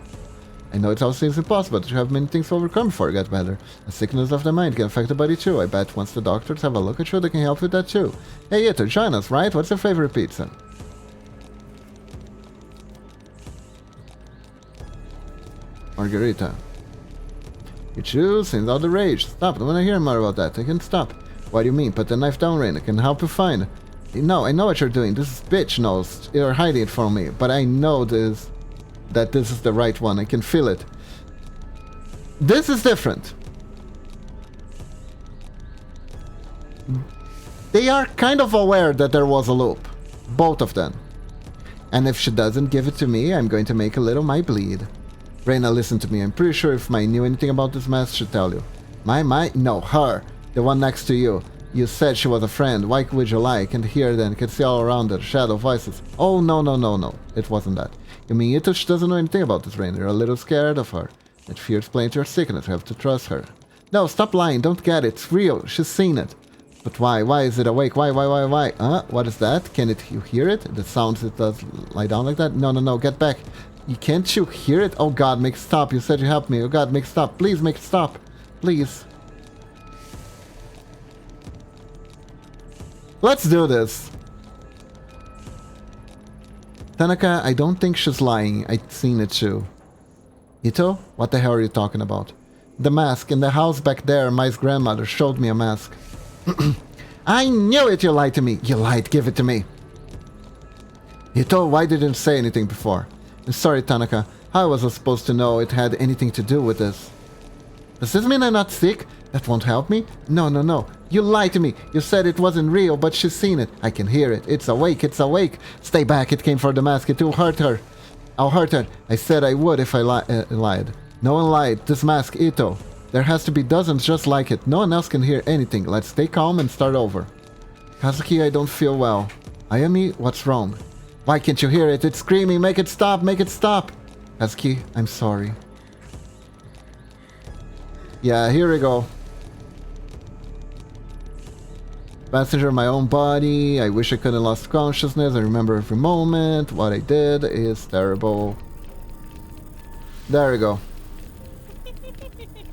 [SPEAKER 1] I know it all seems impossible, but you have many things to overcome before you get better. The sickness of the mind can affect the body too. I bet once the doctors have a look at you, they can help with that too. Hey, Ito, join us, right? What's your favorite pizza? Margarita. You choose, seems all the rage. Stop, I don't want to hear more about that. I can't stop. What do you mean? Put the knife down, Rain. I can help you find. No, I know what you're doing. This bitch knows. You're hiding it from me. But I know that this is the right one. I can feel it. This is different. They are kind of aware that there was a loop. Both of them. And if she doesn't give it to me, I'm going to make a little my bleed. Reina, listen to me. I'm pretty sure if I knew anything about this mess, she'd tell you. No, her. The one next to you. You said she was a friend. Why would you lie? I can hear them. I can see all around her. Shadow voices. Oh, no. It wasn't that. You mean Ito? She doesn't know anything about this, Rain. You're a little scared of her. That fear's playing to your sickness. You have to trust her. No, stop lying. Don't get it. It's real. She's seen it. But why? Why is it awake? Why? What is that? You hear it? The sounds it does lie down like that? No. Get back. Can't you hear it? Oh God, make it stop. You said you helped me. Oh God, make it stop. Please make it stop. Please. Let's do this. Tanaka, I don't think she's lying. I've seen it too. Ito? What the hell are you talking about? The mask. In the house back there, my grandmother showed me a mask. I knew it! You lied to me! You lied! Give it to me! Ito, why didn't you say anything before? I'm sorry, Tanaka. How was I supposed to know it had anything to do with this? Does this mean I'm not sick? That won't help me? No. You lied to me. You said it wasn't real, but she's seen it. I can hear it. It's awake. Stay back. It came for the mask. It will hurt her. I'll hurt her. I said I would if I lied. No one lied. This mask, Ito. There has to be dozens just like it. No one else can hear anything. Let's stay calm and start over. Kazuki, I don't feel well. Ayami, what's wrong? Why can't you hear it? It's screaming. Make it stop. Kazuki, I'm sorry. Yeah, here we go. Passenger, my own body. I wish I could have lost consciousness. I remember every moment. What I did is terrible. There we go.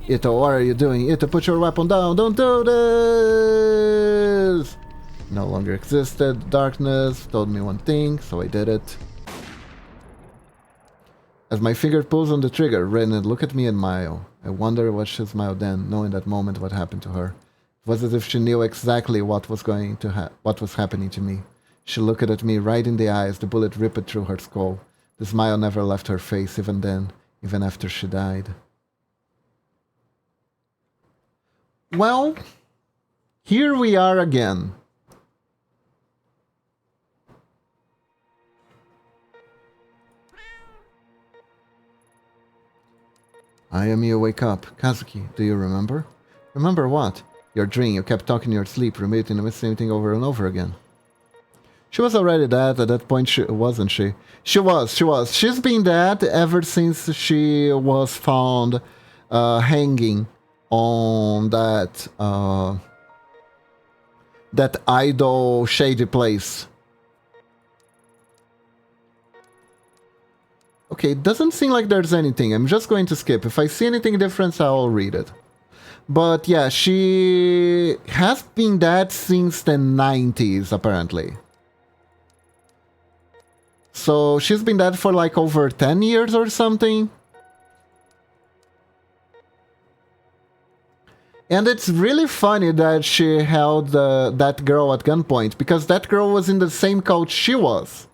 [SPEAKER 1] Ito, what are you doing? Ito, put your weapon down. Don't do this! No longer existed. Darkness told me one thing, so I did it. As my finger pulls on the trigger, Ren, look at me and smile. I wonder what she smiled then, knowing that moment what happened to her. It was as if she knew exactly what was happening to me. She looked at me right in the eyes, the bullet ripped through her skull. The smile never left her face, even then, even after she died. Well, here we are again. Ayami, wake up. Kazuki, do you remember? Remember what? Your dream. You kept talking in your sleep, repeating the same thing over and over again. She was already dead at that point, wasn't she? She was. She's been dead ever since she was found hanging on that idol shady place. Okay, it doesn't seem like there's anything. I'm just going to skip. If I see anything different, I'll read it. But yeah, she has been dead since the 90s, apparently. So she's been dead for like over 10 years or something. And it's really funny that she held that girl at gunpoint, because that girl was in the same cult she was.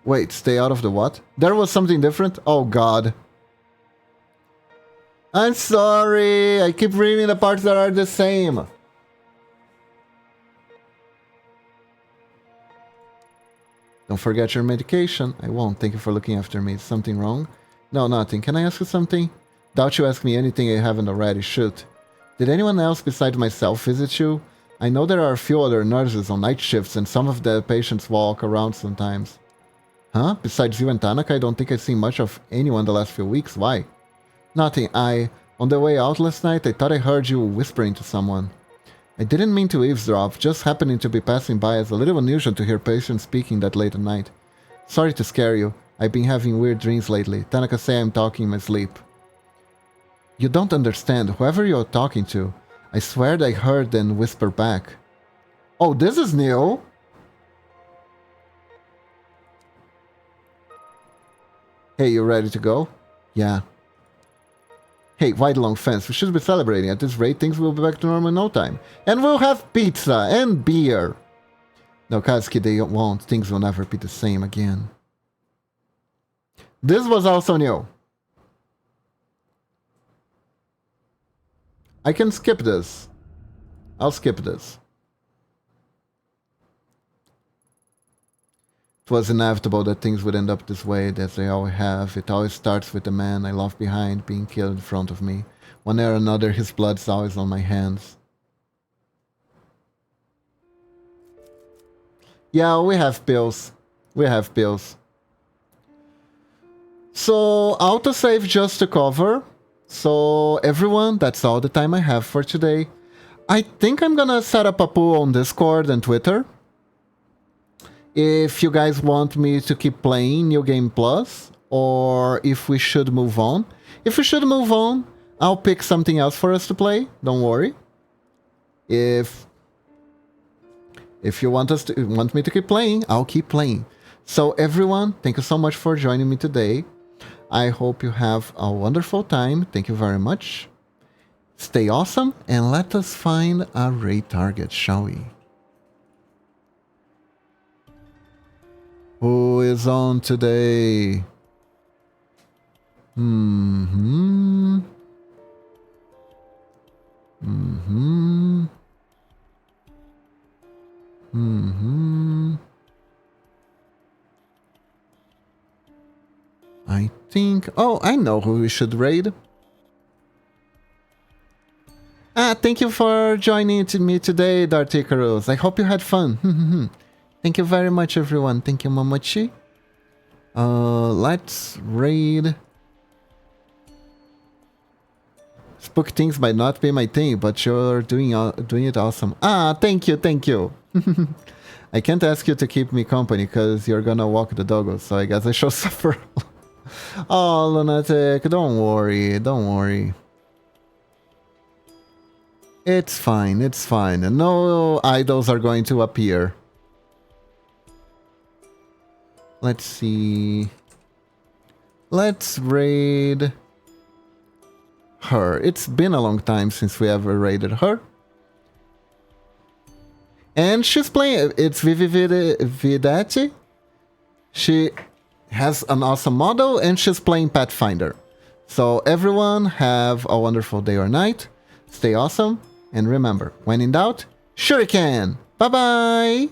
[SPEAKER 1] Wait, stay out of the what? There was something different? Oh god. I'm sorry, I keep reading the parts that are the same. Don't forget your medication. I won't. Thank you for looking after me. Is something wrong? No, nothing. Can I ask you something? Doubt you ask me anything I haven't already. Shoot. Did anyone else besides myself visit you? I know there are a few other nurses on night shifts and some of the patients walk around sometimes. Huh? Besides you and Tanaka, I don't think I've seen much of anyone the last few weeks. Why? Nothing. On the way out last night, I thought I heard you whispering to someone. I didn't mean to eavesdrop, just happening to be passing by. It's a little unusual to hear patients speaking that late at night. Sorry to scare you. I've been having weird dreams lately. Tanaka say I'm talking in my sleep. You don't understand. Whoever you're talking to, I swear I heard them whisper back. Oh, this is new. Hey, you ready to go? Yeah. Hey, why the long fence? We should be celebrating. At this rate, things will be back to normal in no time. And we'll have pizza and beer. No, Kazuki, they won't. Things will never be the same again. This was also new. I can skip this. I'll skip this. It was inevitable that things would end up this way, as they always have. It always starts with the man I love behind being killed in front of me. One way or another, his blood's always on my hands. Yeah, we have pills. We have pills. So, autosave just to cover. So, everyone, that's all the time I have for today. I think I'm gonna set up a poll on Discord and Twitter. If you guys want me to keep playing New Game Plus, or if we should move on. If we should move on, I'll pick something else for us to play. Don't worry. If you want me to keep playing, I'll keep playing. So everyone, thank you so much for joining me today. I hope you have a wonderful time. Thank you very much. Stay awesome, and let us find a raid target, shall we? Who is on today? I think... Oh, I know who we should raid. Thank you for joining me today, Darticarus. I hope you had fun. Thank you very much, everyone. Thank you, Momochi. Let's raid... Spook things might not be my thing, but you're doing it awesome. Thank you. I can't ask you to keep me company, because you're gonna walk the doggo, so I guess I shall suffer. Oh, Lunatic, don't worry. It's fine. No idols are going to appear. Let's see. Let's raid her. It's been a long time since we ever raided her. And she's playing... It's Vivi Videtti. She has an awesome model, and she's playing Pathfinder. So everyone, have a wonderful day or night. Stay awesome. And remember, when in doubt, shuriken! Bye-bye!